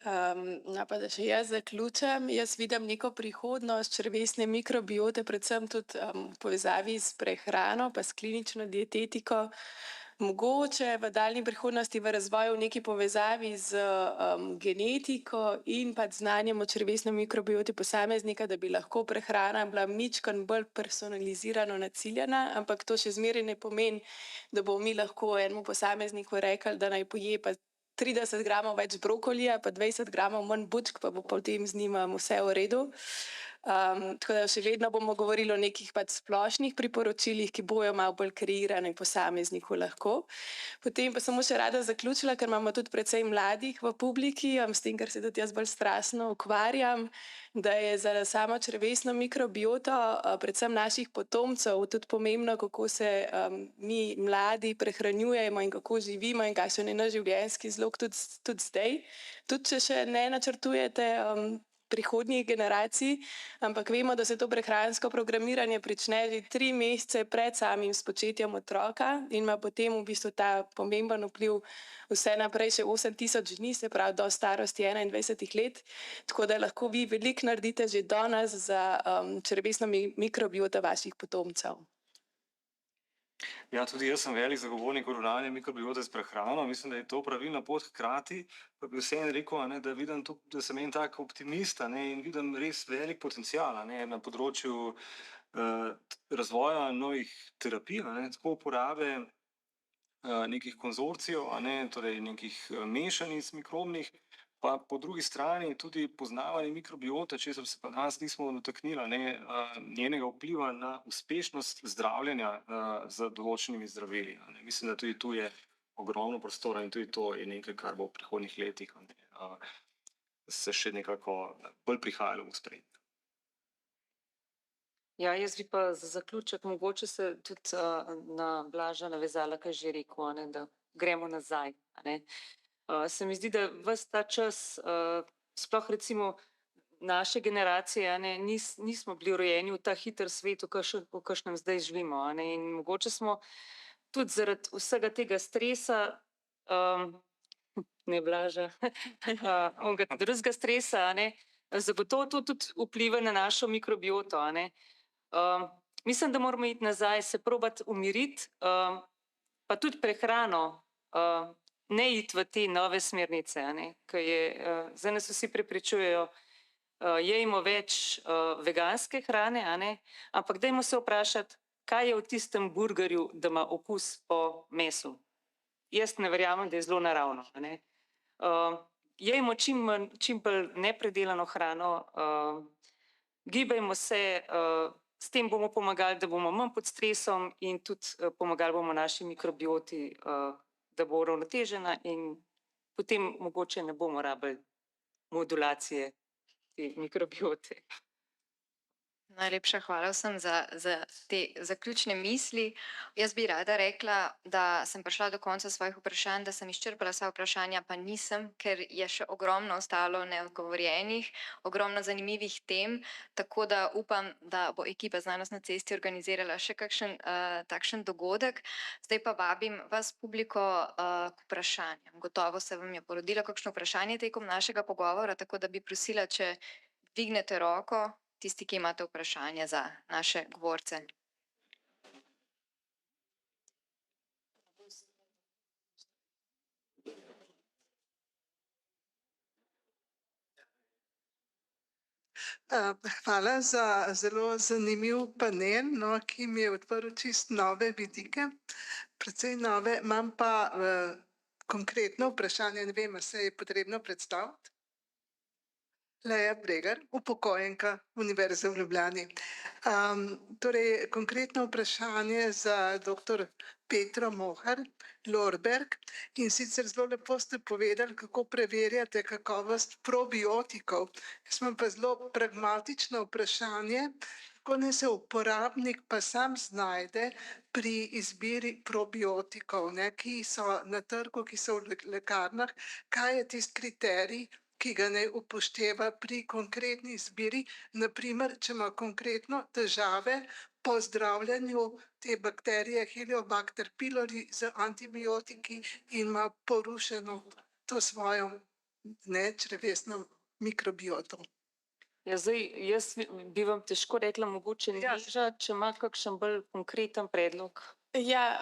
No, pa da še jaz zaključim. Jaz vidim neko prihodnost črevesne mikrobiote, predvsem tudi v povezavi s prehrano pa s klinično dietetiko. Mogoče v daljni prihodnosti v razvoju v neki povezavi z genetiko in pa znanjem o črevesni mikrobioti posameznika, da bi lahko prehrana bila mičken bolj personalizirano naciljena, ampak to še zmeraj ne pomeni, da bomo mi lahko enemu posamezniku rekli, da naj poje pa 30 gramov več brokolija, pa 20 gramov manj bučk, pa bo potem z njima vse v redu. Tako da še vedno bomo govorili o nekih pač splošnih priporočilih, ki bojo malo bolj kreirane posamezniku lahko. Potem pa samo še rada zaključila, ker imamo tudi precej mladih v publiki, s tem, ker se tudi jaz bolj strastno ukvarjam, da je za samo črevesno mikrobioto, predvsem naših potomcev, tudi pomembno, kako se mi mladi prehranjujemo in kako živimo in kakšen je naš življenjski slog tudi zdaj. Tudi če še ne načrtujete prihodnjih generacij, ampak vemo, da se to prehransko programiranje prične že 3 mesece pred samim spočetjem otroka in ima potem v bistvu ta pomemben vpliv vse naprej še 8000 dni, se pravi do starosti 21 let, tako da lahko vi veliko naredite že danes za črevesno mikrobioto vaših potomcev. Ja, tudi jaz sem velik zagovornik uravnanja mikrobiote s prehrano. Mislim, da je to pravilna pot, hkrati pa bi vseeno rekel, da vidim tudi, da sem en tak optimist, in vidim res velik potencial na področju razvoja novih terapij, tako uporabe nekih konzorcijev, torej nekih mešanic mikrobnih, pa po drugi strani tudi poznavanje mikrobiote, česar se pa danes nismo dotaknili, njenega vpliva na uspešnost zdravljenja z določenimi zdravili. Mislim, da tudi tu je ogromno prostora in tudi to je nekaj, kar bo v prihodnjih letih se še nekako bolj prihajalo v ospredje. Ja, jaz bi pa za zaključek mogoče se tudi na Blaža navezala, kaj že rekel, da gremo nazaj. Se mi zdi, da ves ta čas, sploh recimo naše generacije, nismo bili rojeni v ta hiter svet, v kakšnem zdaj živimo. In mogoče smo tudi zaradi vsega tega stresa, ne Blaža, onega drugega stresa, zagotovo to tudi vpliva na našo mikrobioto. Mislim, da moramo iti nazaj, se probati umiriti, pa tudi prehrano, ne iti v te nove smernice, ki je, zdaj nas vsi prepričujejo, jejmo več veganske hrane, ampak dajmo se vprašati, kaj je v tistem burgerju, da ima okus po mesu. Jaz ne verjamem, da je zelo naravno. Jejmo čim bolj nepredelano hrano, gibajmo se, s tem bomo pomagali, da bomo manj pod stresom in tudi pomagali bomo naši mikrobioti, da bo uravnotežena in potem mogoče ne bomo rabili modulacije te mikrobiote. Najlepša hvala vsem za te zaključne misli. Jaz bi rada rekla, da sem prišla do konca svojih vprašanj, da sem izčrpala vsa vprašanja, pa nisem, ker je še ogromno ostalo neodgovorjenih, ogromno zanimivih tem, tako da upam, da bo ekipa Znanost na cesti organizirala še kakšen takšen dogodek. Zdaj pa vabim vas, publiko, k vprašanjem. Gotovo se vam je porodilo kakšno vprašanje tekom našega pogovora, tako da bi prosila, če dvignete roko, tisti, ki imate vprašanje za naše govorce. Hvala za zelo zanimiv panel, ki mi je odprl čisto nove vidike, precej nove. Imam pa konkretno vprašanje, ne vem, ali se je potrebno predstaviti. Leja Bregar, upokojenka Univerze v Ljubljani. Torej, konkretno vprašanje za doktor Petro Mohar Lorberg, in sicer zelo lepo ste povedali, kako preverjate kakovost probiotikov. Jaz imam pa zelo pragmatično vprašanje, kako naj se uporabnik pa sam znajde pri izbiri probiotikov, ki so na trgu, ki so v lekarnah, kaj je tisti kriterij, ki ga naj upošteva pri konkretni izbiri, naprimer, če ima konkretno težave po zdravljenju te bakterije Heliobacter pylori z antibiotiki in ima porušeno to svojo črevesno mikrobioto. Ja, zdaj, jaz bi vam težko rekla, mogoče Ja. Neža, če ima kakšen bolj konkreten predlog. Ja,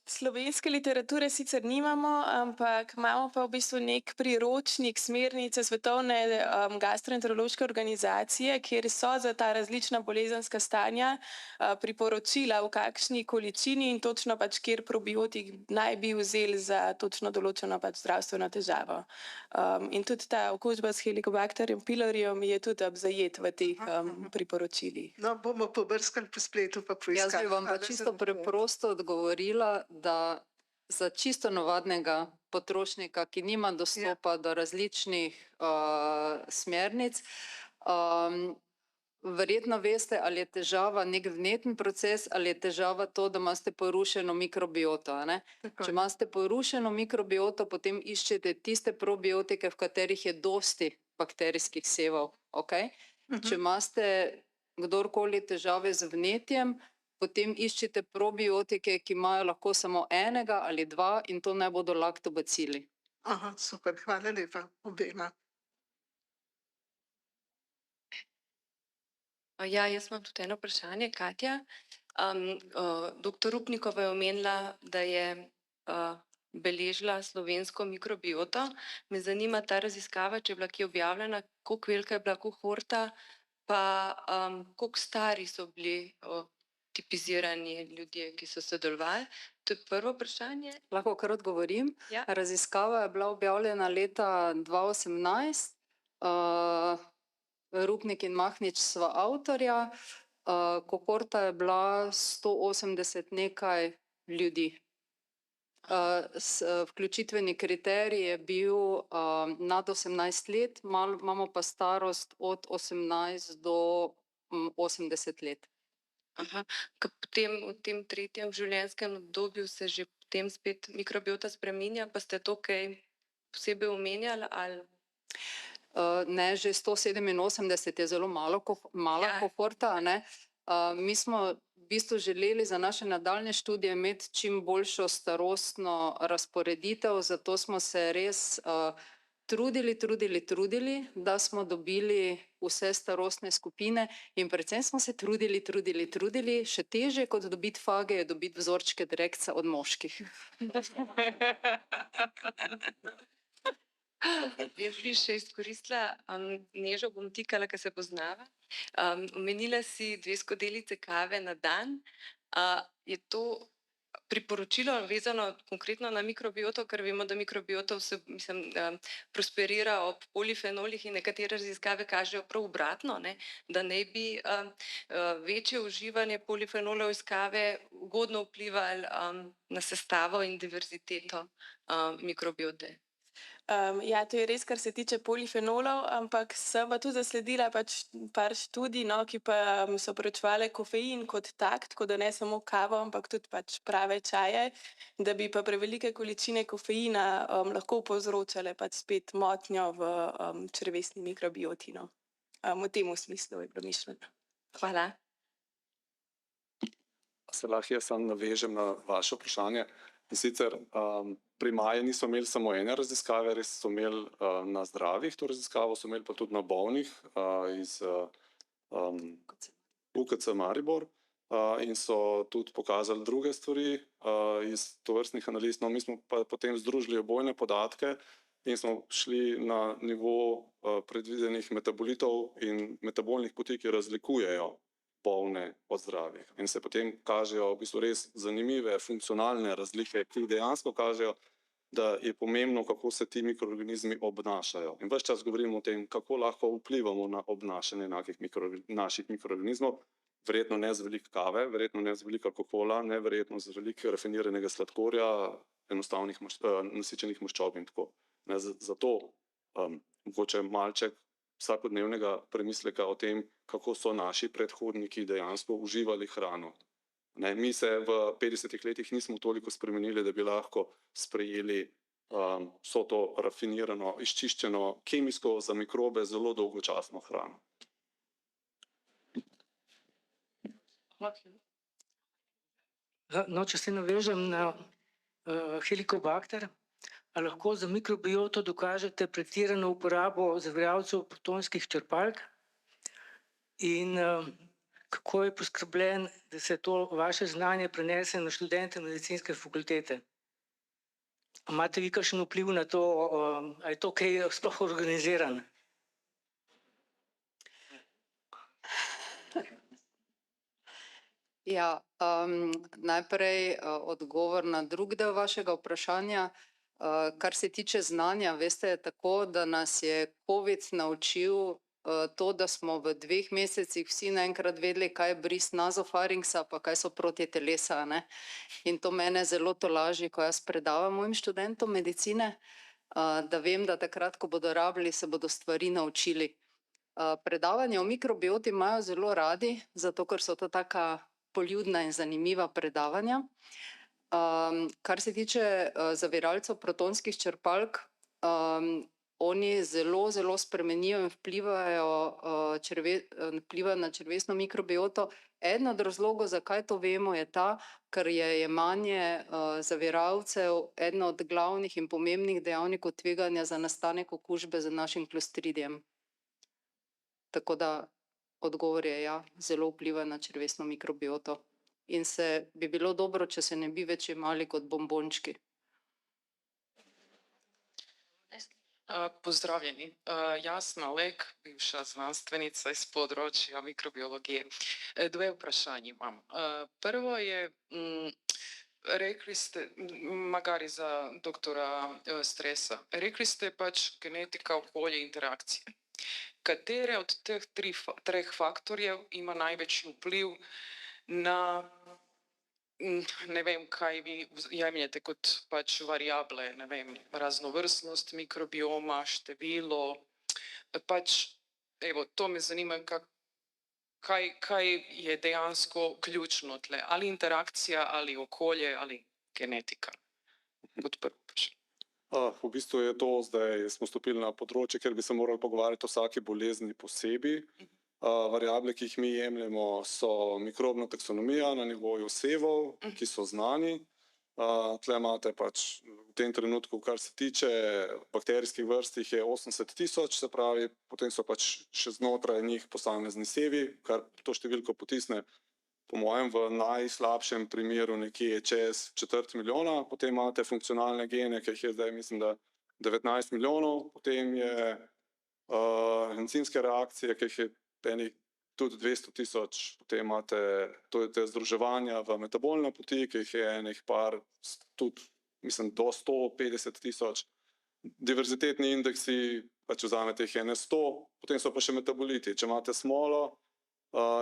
slovenske literature sicer nimamo, ampak imamo pa v bistvu nek priročnik, smernice Svetovne gastroenterološke organizacije, kjer so za ta različna bolezenska stanja priporočila, v kakšni količini in točno pač, kjer probiotik naj bi vzeli za točno določeno pač zdravstveno težavo. In tudi ta okužba s Helicobacterjem pylorijem je tudi zajet v teh priporočilih. No, bomo pobrskali po spletu pa poiskali. Jaz bi vam pa Hvala za čisto napoved. preprosto odgovorila, da za čisto navadnega potrošnika, ki nima dostopa do različnih smernic, verjetno veste, ali je težava nek vneten proces ali je težava to, da imate porušeno mikrobioto. A ne? Tako Če je. imate porušeno mikrobioto, potem iščete tiste probiotike, v katerih je dosti bakterijskih sevov. Okay? Če imate kdorkoli težave z vnetjem, potem iščite probiotike, ki imajo lahko samo enega ali dva in to ne bodo laktobacili. Aha, super, hvala lepa obema. Ja, jaz imam tudi eno vprašanje, Katja. Doktor Rupnikova je omenila, da je beležila slovensko mikrobioto. Me zanima ta raziskava, če je bila kje objavljena, koliko velika je bila kohorta, pa koliko stari so bili tipizirani ljudje, ki so sodelovali. To je prvo vprašanje. Lahko kar odgovorim. Ja. Raziskava je bila objavljena leta 2018. Rupnik in Mahnič sva avtorja. Kohorta je bila 180 nekaj ljudi. Vključitveni kriterij je bil nad 18 let, imamo pa starost od 18 do 80 let. Aha, potem v tem tretjem življenjskem obdobju se že potem spet mikrobiota spreminja, pa ste to kaj posebej omenjali ali? Ne, že 187 je zelo mala Ja. kohorta. A ne? Mi smo v bistvu želeli za naše nadaljne študije imeti čim boljšo starostno razporeditev, zato smo se res trudili, da smo dobili vse starostne skupine in predvsem smo se trudili, še težje kot dobiti fage je dobiti vzorčke direktca od moških. Jaz bi še izkoristila, Nežo bom tikala, ker se poznava. Omenila si 2 skodelice kave na dan. Je to priporočilo vezano konkretno na mikrobioto, ker vemo, da mikrobiota prosperira ob polifenolih in nekatere raziskave kažejo prav obratno, ne? Da naj bi večje uživanje polifenolov iz kave ugodno vplivalo na sestavo in diverziteto mikrobiote. Ja, to je res, kar se tiče polifenolov, ampak sem pa tudi zasledila pač par študij, no, ki pa so preučevale kofein kot tak, tako da ne samo kavo, ampak tudi pač prave čaje, da bi pa prevelike količine kofeina lahko povzročale pač spet motnjo v črevesni mikrobioti, no. V tem smislu je bilo mišljeno. Hvala. Se lahko jaz samo navežem na vaše vprašanje. In sicer pri Maji niso imeli samo ene raziskave, res so imeli na zdravih to raziskavo, so imeli pa tudi na bolnih iz UKC Maribor in so tudi pokazali druge stvari iz tovrstnih analiz. No, mi smo pa potem združili obojne podatke in smo šli na nivo predvidenih metabolitov in metabolnih poti, ki razlikujejo bolne od zdravih. In se potem kažejo v bistvu res zanimive funkcionalne razlike, ki dejansko kažejo, da je pomembno, kako se ti mikroorganizmi obnašajo. In ves čas govorimo o tem, kako lahko vplivamo na obnašanje naših mikroorganizmov, verjetno ne z veliko kave, verjetno ne z veliko alkohola, ne verjetno z veliko rafiniranega sladkorja, enostavnih nasičenih maščob in tako. Zato mogoče malček vsakodnevnega premisleka o tem, kako so naši predhodniki dejansko uživali hrano. Ne, mi se v 50 letih nismo toliko spremenili, da bi lahko sprejeli vso to rafinirano, izčiščeno, kemijsko za mikrobe zelo dolgočasno hrano. No, če se navežem na helikobakter, a lahko za mikrobioto dokažete pretirano uporabo zaviralcev protonskih črpalk in kako je poskrbljen, da se to vaše znanje prenese na študente medicinske fakultete? Imate vi kakšen vpliv na to, ali je to kaj sploh organiziran? Ja, najprej odgovor na drug del vašega vprašanja. Kar se tiče znanja, veste, je tako, da nas je COVID naučil to, da smo v 2 mesecih vsi naenkrat vedeli, kaj je bris nazofarinksa, pa kaj so protitelesa, ne. In to mene zelo tolaži, ko jaz predavam mojim študentom medicine, da vem, da takrat, ko bodo rabili, se bodo stvari naučili. Predavanja o mikrobioti imajo zelo radi, zato ker so to taka poljudna in zanimiva predavanja. Kar se tiče zaviralcev protonskih črpalk, oni zelo, zelo spremenijo in vplivajo na črevesno mikrobioto. Eden od razlogov, zakaj to vemo, je ta, ker je jemanje zaviralcev eden od glavnih in pomembnih dejavnikov tveganja za nastanek okužbe z našim klostridijem. Tako da odgovor je ja, zelo vpliva na črevesno mikrobioto. In bi bilo dobro, če se ne bi več jemali kot bombončki. Pozdravljeni. Jasna Lek, bivša znanstvenica iz področja mikrobiologije. 2 vprašanja imam. Prvo je, rekli ste, magari za doktora Stresa, rekli ste pač genetika, okolje, interakcije. Katere od teh 3 faktorjev ima največji vpliv na, ne vem, kaj vi jemljete kot pač variable, ne vem, raznovrstnost mikrobioma, število, pač, evo, to me zanima, kaj je dejansko ključno tle, ali interakcija, ali okolje, ali genetika. Kot prvo vprašanje. V bistvu je to, zdaj smo stopili na področje, kjer bi se morali pogovarjati o vsaki bolezni posebej. Variable, ki jih mi jemljemo, so mikrobna taksonomija na nivoju sevov, ki so znani. Tle imate pač v tem trenutku, kar se tiče bakterijskih vrst, jih je 80.000, se pravi, potem so pač še znotraj njih posamezni sevi, kar to številko potisne po mojem v najslabšem primeru nekje čez 250.000, potem imate funkcionalne gene, ki jih je zdaj, mislim, da 19 milijonov, potem je encimske reakcije, ki jih je enih tudi 200.000, potem imate te združevanja v metabolne poti, ki jih je enih par, tudi, mislim, do 150.000. Diverzitetni indeksi, pač vzamete jih ene 100, potem so pa še metaboliti. Če imate smolo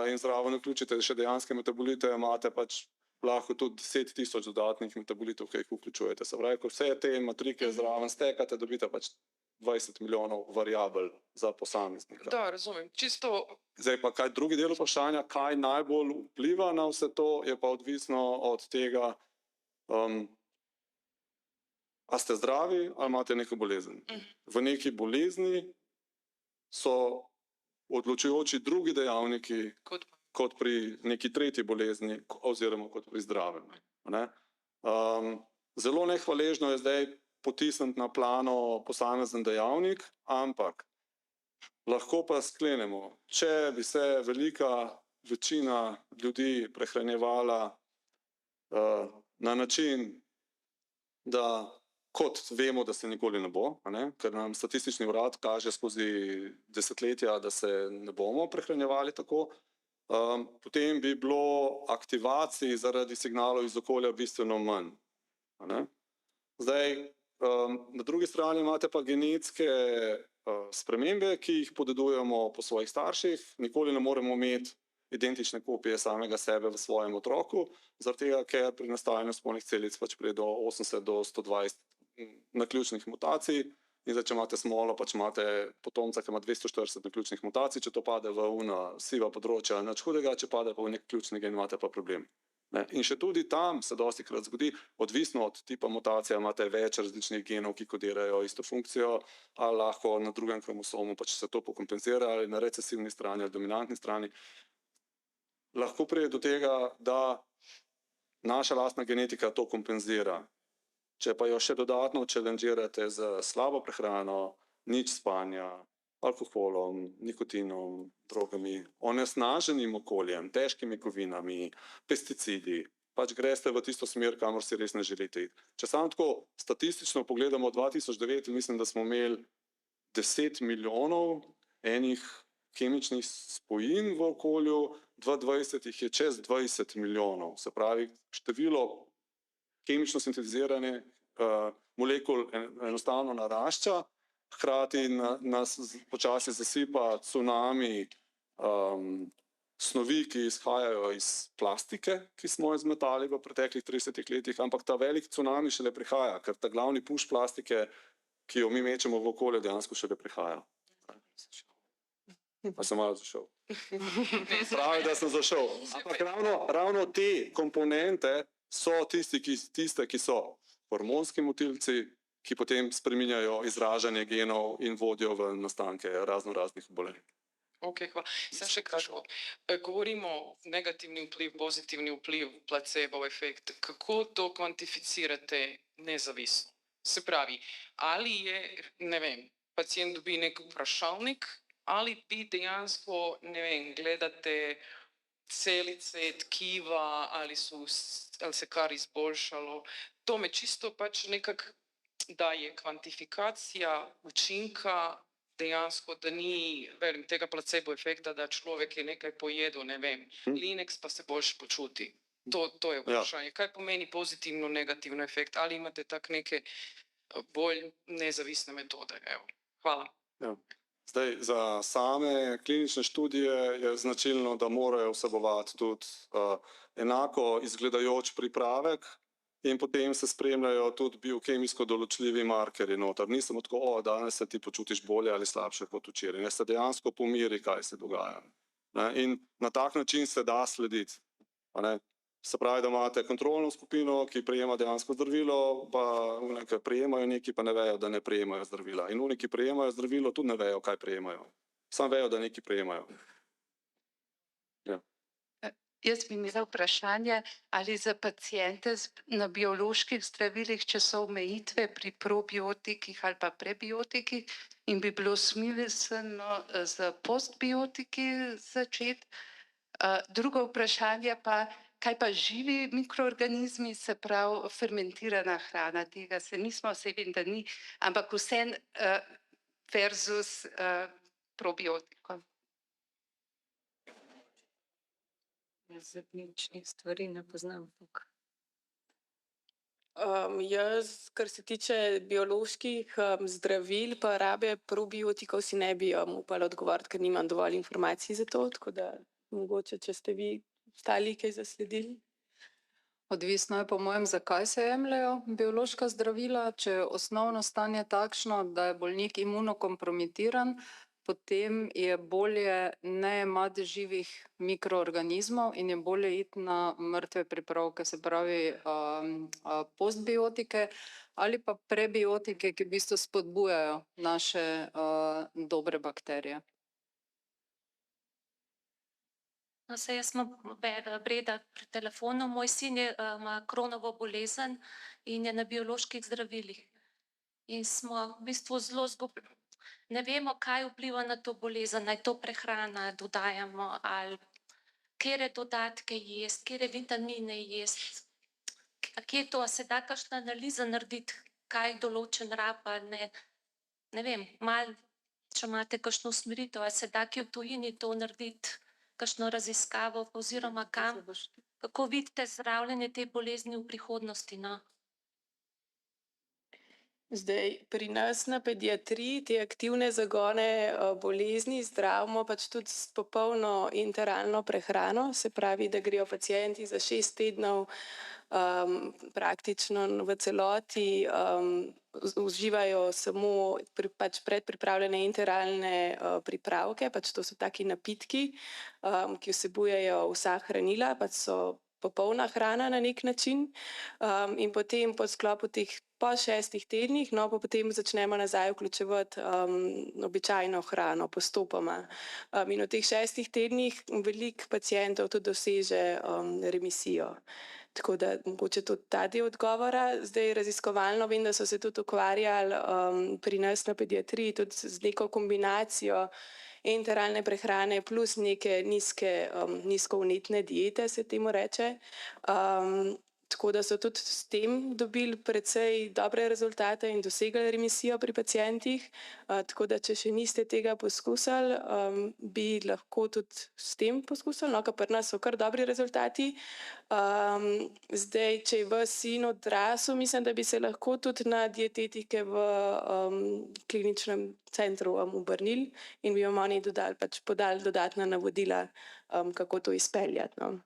in zraven vključite še dejanske metabolite, imate pač lahko tudi 10.000 dodatnih metabolitov, ki jih vključujete. Se pravi, ko vse te matrike zraven stekate, dobite pač 20 milijonov variabel za posameznika. Da, razumem. Čisto. Zdaj pa kaj drugi del vprašanja, kaj najbolj vpliva na vse to, je pa odvisno od tega, a ste zdravi ali imate neko bolezen. V neki bolezni so odločujoči drugi dejavniki kot pri neki tretji bolezni oziroma kot pri zdravem. Zelo nehvaležno je zdaj potisniti na plano posamezen dejavnik, ampak lahko pa sklenemo, če bi se velika večina ljudi prehranjevala na način, da kot vemo, da se nikoli ne bo, ker nam statistični urad kaže skozi desetletja, da se ne bomo prehranjevali tako, potem bi bilo aktivacij zaradi signalov iz okolja bistveno manj. Zdaj, na drugi strani imate pa genetske spremembe, ki jih podedujemo po svojih starših, nikoli ne moremo imeti identične kopije samega sebe v svojem otroku, zaradi tega, ker pri nastajanju spolnih celic pač pride do 80 do 120 naključnih mutacij, in zdaj, če imate smolo, pač imate potomca, ki ima 240 naključnih mutacij, če to pade v siva področja, nič hudega, če pade pa v nek ključni gen, imate pa problem. In še tudi tam se dostikrat zgodi, odvisno od tipa mutacije, imate več različnih genov, ki kodirajo isto funkcijo, ali lahko na drugem kromosomu pač se to pokompenzira, ali na recesivni strani ali dominantni strani. lahko pride do tega, da naša lastna genetika to kompenzira. Če pa jo še dodatno challengeirate z slabo prehrano, nič spanja, alkoholom, nikotinom, drogami, onesnaženim okoljem, težkimi kovinami, pesticidi, pač greste v tisto smer, kamor si res ne želite iti. Če samo tako statistično pogledamo 2009, mislim, da smo imeli 10 milijonov enih kemičnih spojin v okolju, 2020 jih je čez 20 milijonov. Se pravi, število kemično sintetizirane molekul enostavno narašča, hkrati nas počasi zasipa cunami snovi, ki izhajajo iz plastike, ki smo jo zmetali v preteklih 30 letih, ampak ta velik cunami šele prihaja, ker ta glavni puš plastike, ki jo mi mečemo v okolje, dejansko šele prihaja. Pa sem malo zašel. Pravi, da sem zašel. Ampak ravno te komponente so tiste, ki so hormonski motilci, ki potem spreminjajo izražanje genov in vodijo v nastanke raznih obolenj. Ok, hvala. Sem še kratko. Govorimo negativni vpliv, pozitivni vpliv, placebo efekt. Kako to kvantificirate nezavisno? Se pravi, ali je, ne vem, pacient dobi nek vprašalnik, ali vi dejansko, ne vem, gledate celice, tkiva, ali se kar izboljšalo. To me čisto pač nekako daje kvantifikacija učinka dejansko, da ni tega placebo efekta, da človek je nekaj pojedel, ne vem, Linex pa se boljše počuti. To je vprašanje. Kaj pomeni pozitivno, negativno efekt? Ali imate tak neke bolj nezavisne metode? Evo. Hvala. Ja. Zdaj, za same klinične študije je značilno, da morajo vsebovati tudi enako izgledajoč pripravek in potem se spremljajo tudi biokemijsko določljivi markerji noter. Ni samo tako, danes se ti počutiš bolje ali slabše kot včeraj. Ne, se dejansko pomiri, kaj se dogaja. Ne, in na tak način se da slediti. Se pravi, da imate kontrolno skupino, ki prejema dejansko zdravilo, pa oni, ki prejemajo neki, pa ne vejo, da ne prejemajo zdravila. In oni, ki prejemajo zdravilo, tudi ne vejo, kaj prejemajo. Samo vejo, da neki prejemajo. Ja. Jaz bi imela vprašanje, ali za paciente na bioloških zdravilih, če so omejitve pri probiotikih ali pa prebiotikih in bi bilo smiselno z postbiotiki začeti. Drugo vprašanje pa, kaj pa živi mikroorganizmi, se pravi fermentirana hrana, tega se nismo, se vem, da ni, ampak vseeno versus probiotiko. Jaz ničnih stvari ne poznam tukaj. Jaz, kar se tiče bioloških zdravil pa rabe probiotikov, si ne bi upala odgovoriti, ker nimam dovolj informacij za to, tako da mogoče, če ste vi ostali kaj zasledili. Odvisno je po mojem, zakaj se jemljejo biološka zdravila. Če je osnovno stanje takšno, da je bolnik imunokompromitiran, potem je bolje ne imati živih mikroorganizmov in je bolje iti na mrtve pripravke, se pravi postbiotike ali pa prebiotike, ki v bistvu spodbujajo naše dobre bakterije. No, saj jaz imam Breda pri telefonu, moj sin ima Crohnovo bolezen in je na bioloških zdravilih. In smo v bistvu zelo zgubljeni. Ne vemo, kaj vpliva na to bolezen, naj to prehrana dodajamo ali katere dodatke jesti, katere vitamine jesti. Kje je to, a se da kakšna analiza narediti, kaj določen rab ali ne? Ne vem, malo, če imate kakšno usmeritev, a se da kje v tujini to narediti, kakšno raziskavo oziroma kam, kako vidite zdravljenje te bolezni v prihodnosti, no? Zdaj, pri nas na pediatriji te aktivne zagone bolezni zdravimo pač tudi s popolno enteralno prehrano, se pravi, da grejo pacienti za 6 tednov praktično v celoti, uživajo samo pač predpripravljene enteralne pripravke, pač to so taki napitki, ki vsebujejo vsa hranila, pač so popolna hrana na nek način, in potem po sklopu teh po 6 tednih, no, pa potem začnemo nazaj vključevati običajno hrano postopoma. In v teh 6 tednih veliko pacientov tudi doseže remisijo. Tako da mogoče tudi ta del odgovora. Zdaj raziskovalno vem, da so se tudi ukvarjali pri nas na pediatriji tudi z neko kombinacijo enteralne prehrane plus neke nizkovnetne diete, se temu reče. Tako da so tudi s tem dobili precej dobre rezultate in dosegli remisijo pri pacientih. Tako da, če še niste tega poskusili, bi lahko tudi s tem poskusili, no, ker pri nas so kar dobri rezultati. Zdaj, če je vaš sin odrasel, mislim, da bi se lahko tudi na dietetike v kliničnem centru obrnili in bi vam oni podali dodatna navodila, kako to izpeljati, no.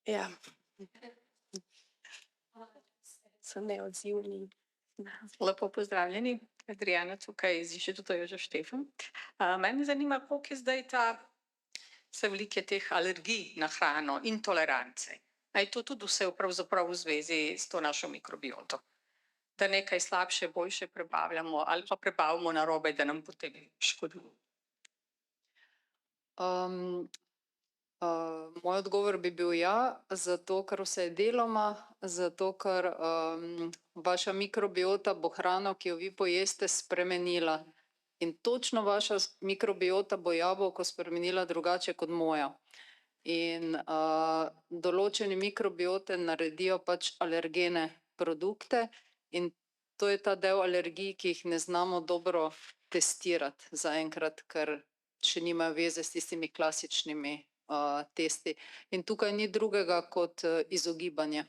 Ja. So neodzivni. Lepo pozdravljeni, Adriana tukaj iz Inštituta Jožef Štefan. Mene zanima, koliko je zdaj vse veliko je teh alergij na hrano, intolerance. A je to tudi vse pravzaprav v zvezi s to našo mikrobioto? Da nekaj slabše, boljše prebavljamo ali pa prebavimo narobe, da nam potem škoduje. Moj odgovor bi bil ja, zato ker vse je deloma, zato ker vaša mikrobiota bo hrano, ki jo vi pojeste, spremenila. In točno vaša mikrobiota bo jabolko spremenila drugače kot moja. In določeni mikrobiote naredijo pač alergene produkte in to je ta del alergij, ki jih ne znamo dobro testirati zaenkrat, ker še nimajo veze s tistimi klasičnimi testi. In tukaj ni drugega kot izogibanje.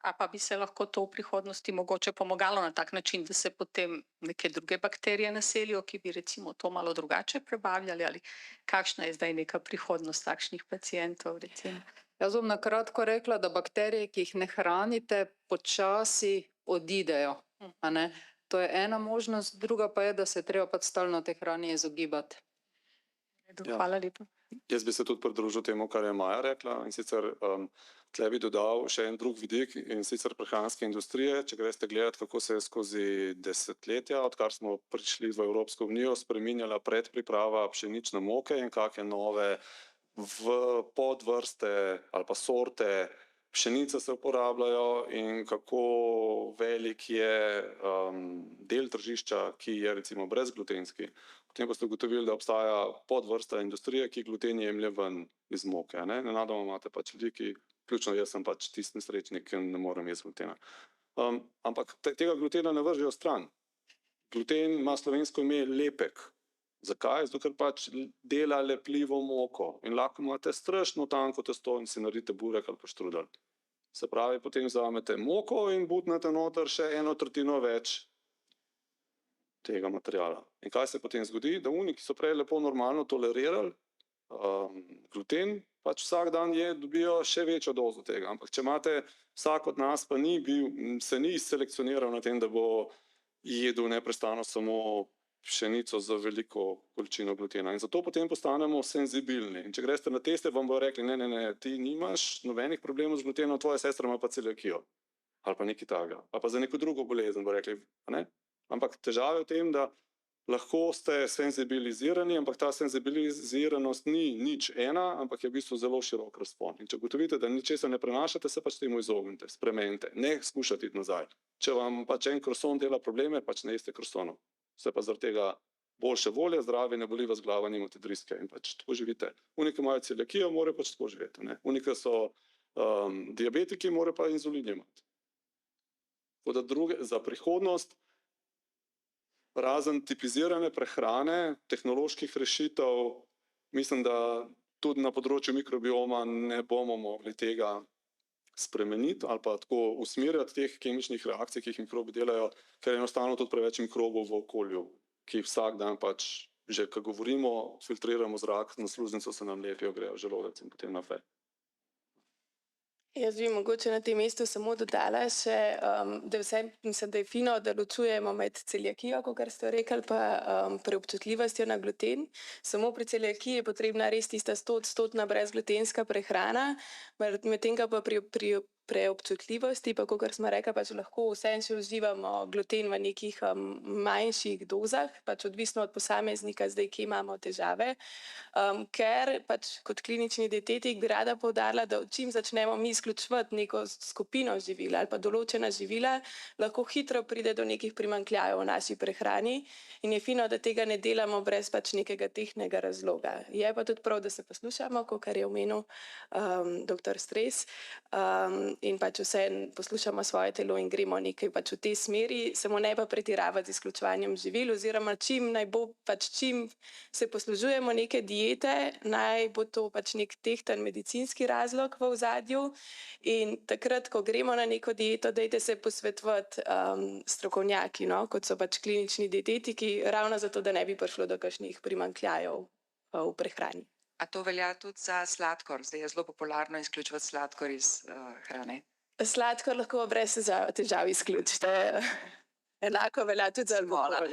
A pa bi se lahko to v prihodnosti mogoče pomagalo na tak način, da se potem neke druge bakterije naselijo, ki bi recimo to malo drugače prebavljali, ali kakšna je zdaj neka prihodnost takšnih pacientov recimo? Jaz bom na kratko rekla, da bakterije, ki jih ne hranite, počasi odidejo, a ne. To je ena možnost, druga pa je, da se treba pač stalno te hrane izogibati. Hvala lepa. Jaz bi se tudi pridružil temu, kar je Maja rekla, in sicer tle bi dodal še en drug vidik, in sicer prehranske industrije. Če greste gledati, kako se je skozi desetletja, odkar smo prišli v Evropsko unijo, spreminjala predpriprava pšenične moke in kakšne nove podvrste ali pa sorte pšenice se uporabljajo in kako velik je del tržišča, ki je recimo brezglutenski. Potem pa ste ugotovili, da obstaja podvrsta industrije, ki gluten jemlje ven iz moke. Nenadoma imate pač ljudi, ki, vključno jaz sem pač tisti nesrečnik, ki ne morem jesti glutena. Ampak tega glutena ne vržejo stran. Gluten ima slovensko ime lepek. Zakaj? Zato, ker pač dela lepljivo moko in lahko imate strašno tanko testo in si naredite burek ali pa štrudel. Se pravi, potem vzamete moko in butnete noter še 1/3 več tega materiala. In kaj se potem zgodi? Da oni, ki so prej lepo normalno tolerirali gluten, pač vsak dan dobijo še večjo dozo tega. Ampak če imate, vsak od nas pa se ni selekcioniral na tem, da bo jedel neprestano samo pšenico z veliko količino glutena. In zato potem postanemo senzibilni. In če greste na teste, vam bodo rekli, ne, ti nimaš nobenih problemov z glutenom, tvoja sestra ima pa celiakijo. Ali pa nekaj takega. Ali pa za neko drugo bolezen, bodo rekli, ne? Ampak težava je v tem, da lahko ste senzibilizirani, ampak ta senzibiliziranost ni nič ena, ampak je v bistvu zelo širok razpon. In če ugotovite, da ničesar ne prenašate, se pač temu izognite, spremenite, ne skušate iti nazaj. Če vam pač en kroson dela probleme, pač ne jeste krosonov. Se pa zaradi tega boljše volje, zdravje, ne boli vas glava, nimate driske in pač tako živite. Oni, ki imajo celiakijo, morajo pač tako živeti. Oni, ki so diabetiki, morajo pa inzulin imati. Tako da za prihodnost, razen tipizirane prehrane, tehnoloških rešitev, mislim, da tudi na področju mikrobioma ne bomo mogli tega spremeniti ali pa tako usmerjati teh kemičnih reakcij, ki jih mikrobi delajo, ker je enostavno tudi preveč mikrobov v okolju, ki vsak dan pač, že ko govorimo, filtriramo zrak, na sluznico se nam lepijo, grejo v želodec in potem naprej. Jaz bi mogoče na tem mestu samo dodala še, da vse, mislim, da je fino, da ločujemo med celiakijo, kakor ste rekli, pa preobčutljivostjo na gluten. Samo pri celiakiji je potrebna res tista 100% brezglutenska prehrana, medtem pa pri preobčutljivosti, pa kakor smo rekli, pač lahko vseeno še uživamo gluten v nekih manjših dozah, pač odvisno od posameznika, zdaj, kje imamo težave. Ker pač kot klinični dietetik bi rada poudarila, da čim začnemo mi izključevati neko skupino živil ali pa določena živila, lahko hitro pride do nekih primanjkljajev v naši prehrani in je fino, da tega ne delamo brez pač nekega tehtnega razloga. Je pa tudi prav, da se poslušamo, kakor je omenil doktor Stres, in pač vseeno poslušamo svoje telo in gremo nekaj pač v tej smeri, samo ne pa pretiravati z izključevanjem živil, oziroma čim se poslužujemo neke diete, naj bo to pač nek tehten medicinski razlog v ozadju in takrat, ko gremo na neko dieto, dajte se posvetovati strokovnjaki, no, kot so pač klinični dietetiki, ravno zato, da ne bi prišlo do kakšnih primanjkljajev v prehrani. A to velja tudi za sladkor? Zdaj je zelo popularno izključevati sladkor iz hrane. Sladkor lahko brez težav izključite. Enako velja tudi za alkohol.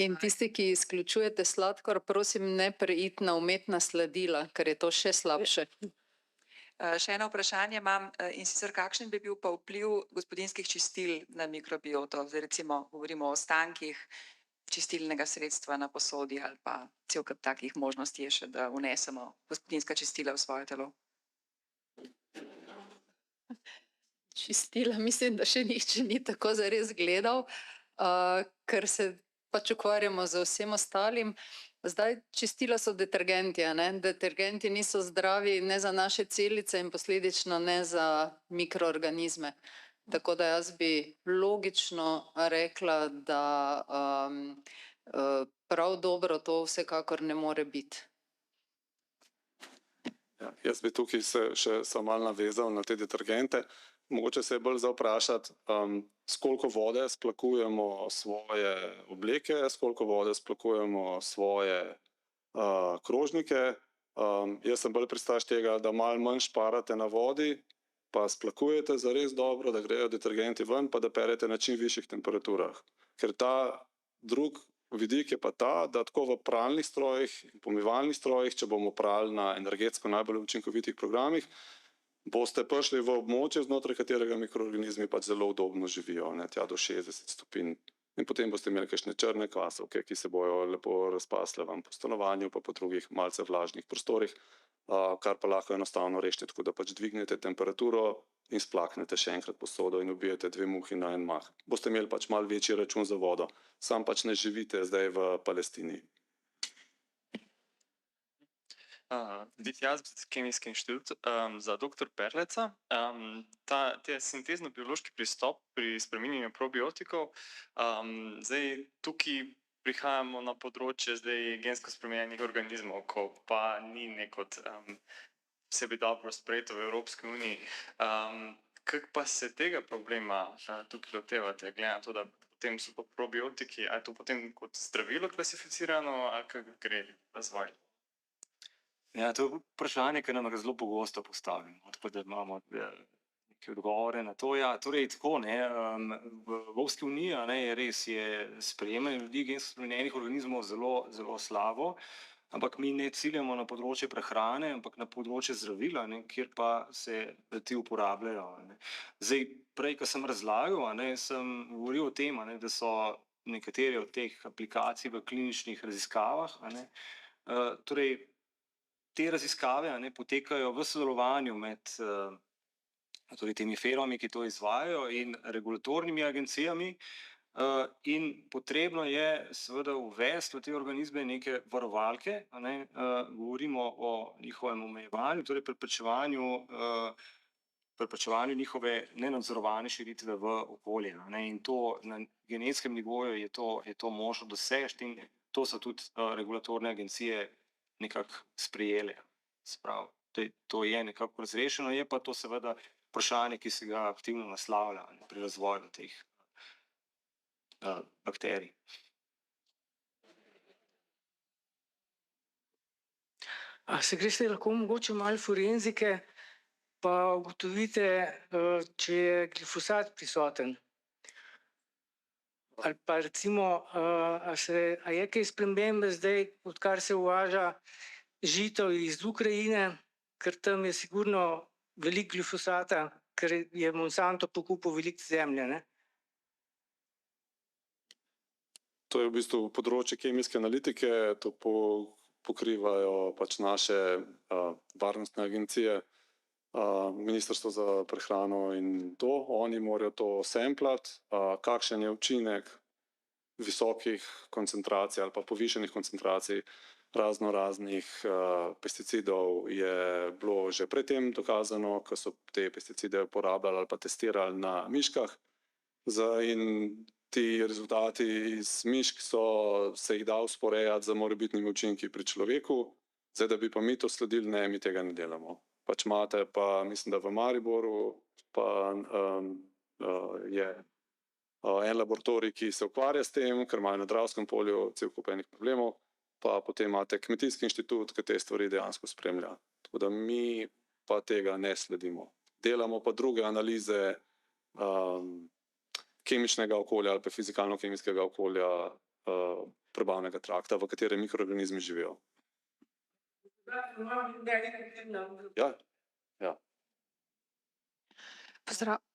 In tisti, ki izključujete sladkor, prosim, ne preiti na umetna sladila, ker je to še slabše. Še eno vprašanje imam, in sicer kakšen bi bil pa vpliv gospodinjskih čistil na mikrobioto? Zdaj recimo govorimo o ostankih čistilnega sredstva na posodi ali pa cel kup takih možnosti je še, da vnesemo gospodinjska čistila v svoje telo. Čistila, mislim, da še nihče ni tako zares gledal, ker se pač ukvarjamo z vsem ostalim. Zdaj, čistila so detergenti, a ne? Detergenti niso zdravi ne za naše celice in posledično ne za mikroorganizme. Tako da jaz bi logično rekla, da prav dobro to vsekakor ne more biti. Ja, jaz bi tukaj se še samo malo navezal na te detergente. Mogoče se je bolj za vprašati, s koliko vode splakujemo svoje obleke, s koliko vode splakujemo svoje krožnike. Jaz sem bolj pristaš tega, da malo manj šparate na vodi, pa splakujete zares dobro, da grejo detergenti ven, pa da perete na čim višjih temperaturah. Ker ta drug vidik je pa ta, da tako v pralnih strojih in pomivalnih strojih, če bomo prali na energetsko najbolj učinkovitih programih, boste prišli v območje, znotraj katerega mikroorganizmi pač zelo udobno živijo, ne, tja do 60 stopinj. In potem boste imeli kakšne črne kvasovke, ki se bojo lepo razpasle vam po stanovanju, pa po drugih malce vlažnih prostorih, kar pa lahko enostavno rešite, tako da pač dvignete temperaturo in splaknete še enkrat posodo in ubijete 2 muhi na en mah. Boste imeli pač malo večji račun za vodo, sam pač ne živite zdaj v Palestini. Biti jaz Kemijski inštitut za dr. Perleca. Ta sintezno-biološki pristop pri spreminjanju probiotikov, zdaj tukaj prihajamo na področje zdaj gensko spremenjenih organizmov, ko pa ni nekot sebi dobro sprejeto v Evropski uniji. Kako pa se tega problema tukaj lotevate, glede na to, da potem so pa probiotiki, a je to potem kot zdravilo klasificirano, ali kako gre razvoj? Ja, to je vprašanje, ki nam ga zelo pogosto postavimo, tako da imamo neke odgovore na to. Ja, torej tako, ne, v Evropski uniji, ne, res je sprejemanje ljudi gensko spremenjenih organizmov zelo, zelo slabo, ampak mi ne ciljamo na področje prehrane, ampak na področje zdravila, ne, kjer pa se ti uporabljajo. Ne. Zdaj, prej, ko sem razlagal, ne, sem govoril o tem, ne, da so nekatere od teh aplikacij v kliničnih raziskavah, ne, torej te raziskave potekajo v sodelovanju med torej temi firmami, ki to izvajajo, in regulatornimi agencijami, in potrebno je seveda uvesti v te organizme neke varovalke, govorimo o njihovem omejevanju, torej preprečevanju njihove nenadzorovane širitve v okolje. In to na genetskem nivoju je to možno doseči in to so tudi regulatorne agencije nekako sprejele. To je nekako razrešeno, je pa to seveda vprašanje, ki se ga aktivno naslavlja pri razvoju teh bakterij. A se greste lahko mogoče malo forenzike, pa ugotovite, če je glifosat prisoten. Ali pa recimo, a je kaj spremembe zdaj, odkar se uvaža žito iz Ukrajine, ker tam je sigurno veliko glifosata, ker je Monsanto pokupil veliko zemlje, ne? To je v bistvu področje kemijske analitike, to pokrivajo pač naše varnostne agencije, Ministrstvo za prehrano in to, oni morajo to samplati, kakšen je učinek visokih koncentracij ali pa povišenih koncentracij raznih pesticidov je bilo že predtem dokazano, ko so te pesticide uporabljali ali pa testirali na miškah. In ti rezultati iz mišk se jih da usporejati z morebitnimi učinki pri človeku. Zdaj, da bi pa mi to sledili, ne, mi tega ne delamo. Pač imate pa, mislim, da v Mariboru pa je en laboratorij, ki se ukvarja s tem, ker imajo na Dravskem polju cel kup enih problemov, pa potem imate Kmetijski inštitut, ki te stvari dejansko spremlja. Tako da mi pa tega ne sledimo. Delamo pa druge analize kemičnega okolja ali pa fizikalno-kemijskega okolja prebavnega trakta, v katerem mikroorganizmi živijo. Ja, ja.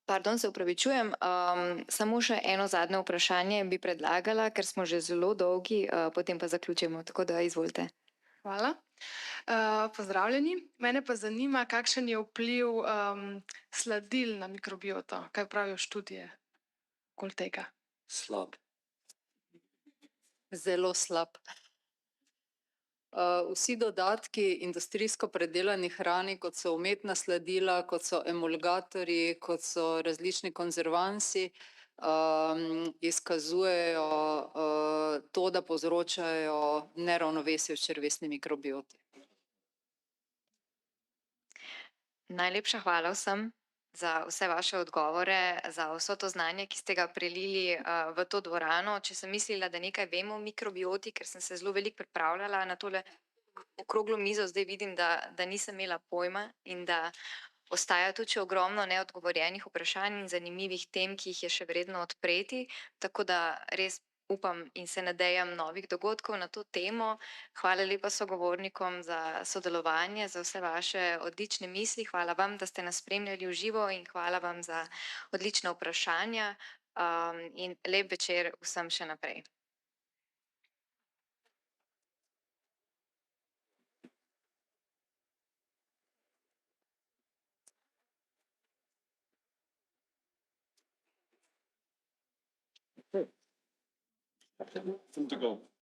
Pardon, se opravičujem, samo še eno zadnje vprašanje bi predlagala, ker smo že zelo dolgi, potem pa zaključimo, tako da izvolite. Hvala. Pozdravljeni. Mene pa zanima, kakšen je vpliv sladil na mikrobioto, kaj pravijo študije okoli tega? Slab. Zelo slab. Vsi dodatki industrijsko predelani hrani, kot so umetna sladila, kot so emulgatorji, kot so različni konzervansi, izkazujejo to, da povzročajo neravnovesje v črevesni mikrobioti. Najlepša hvala vsem za vse vaše odgovore, za vso to znanje, ki ste ga prelili v to dvorano. Če sem mislila, da nekaj vemo o mikrobioti, ker sem se zelo veliko pripravljala na tole okroglo mizo, zdaj vidim, da nisem imela pojma in da ostaja tudi še ogromno neodgovorjenih vprašanj in zanimivih tem, ki jih je še vredno odpreti, tako da res upam in se nadejam novih dogodkov na to temo. Hvala lepa sogovornikom za sodelovanje, za vse vaše odlične misli. Hvala vam, da ste nas spremljali v živo in hvala vam za odlična vprašanja in lep večer vsem še naprej. Good to go.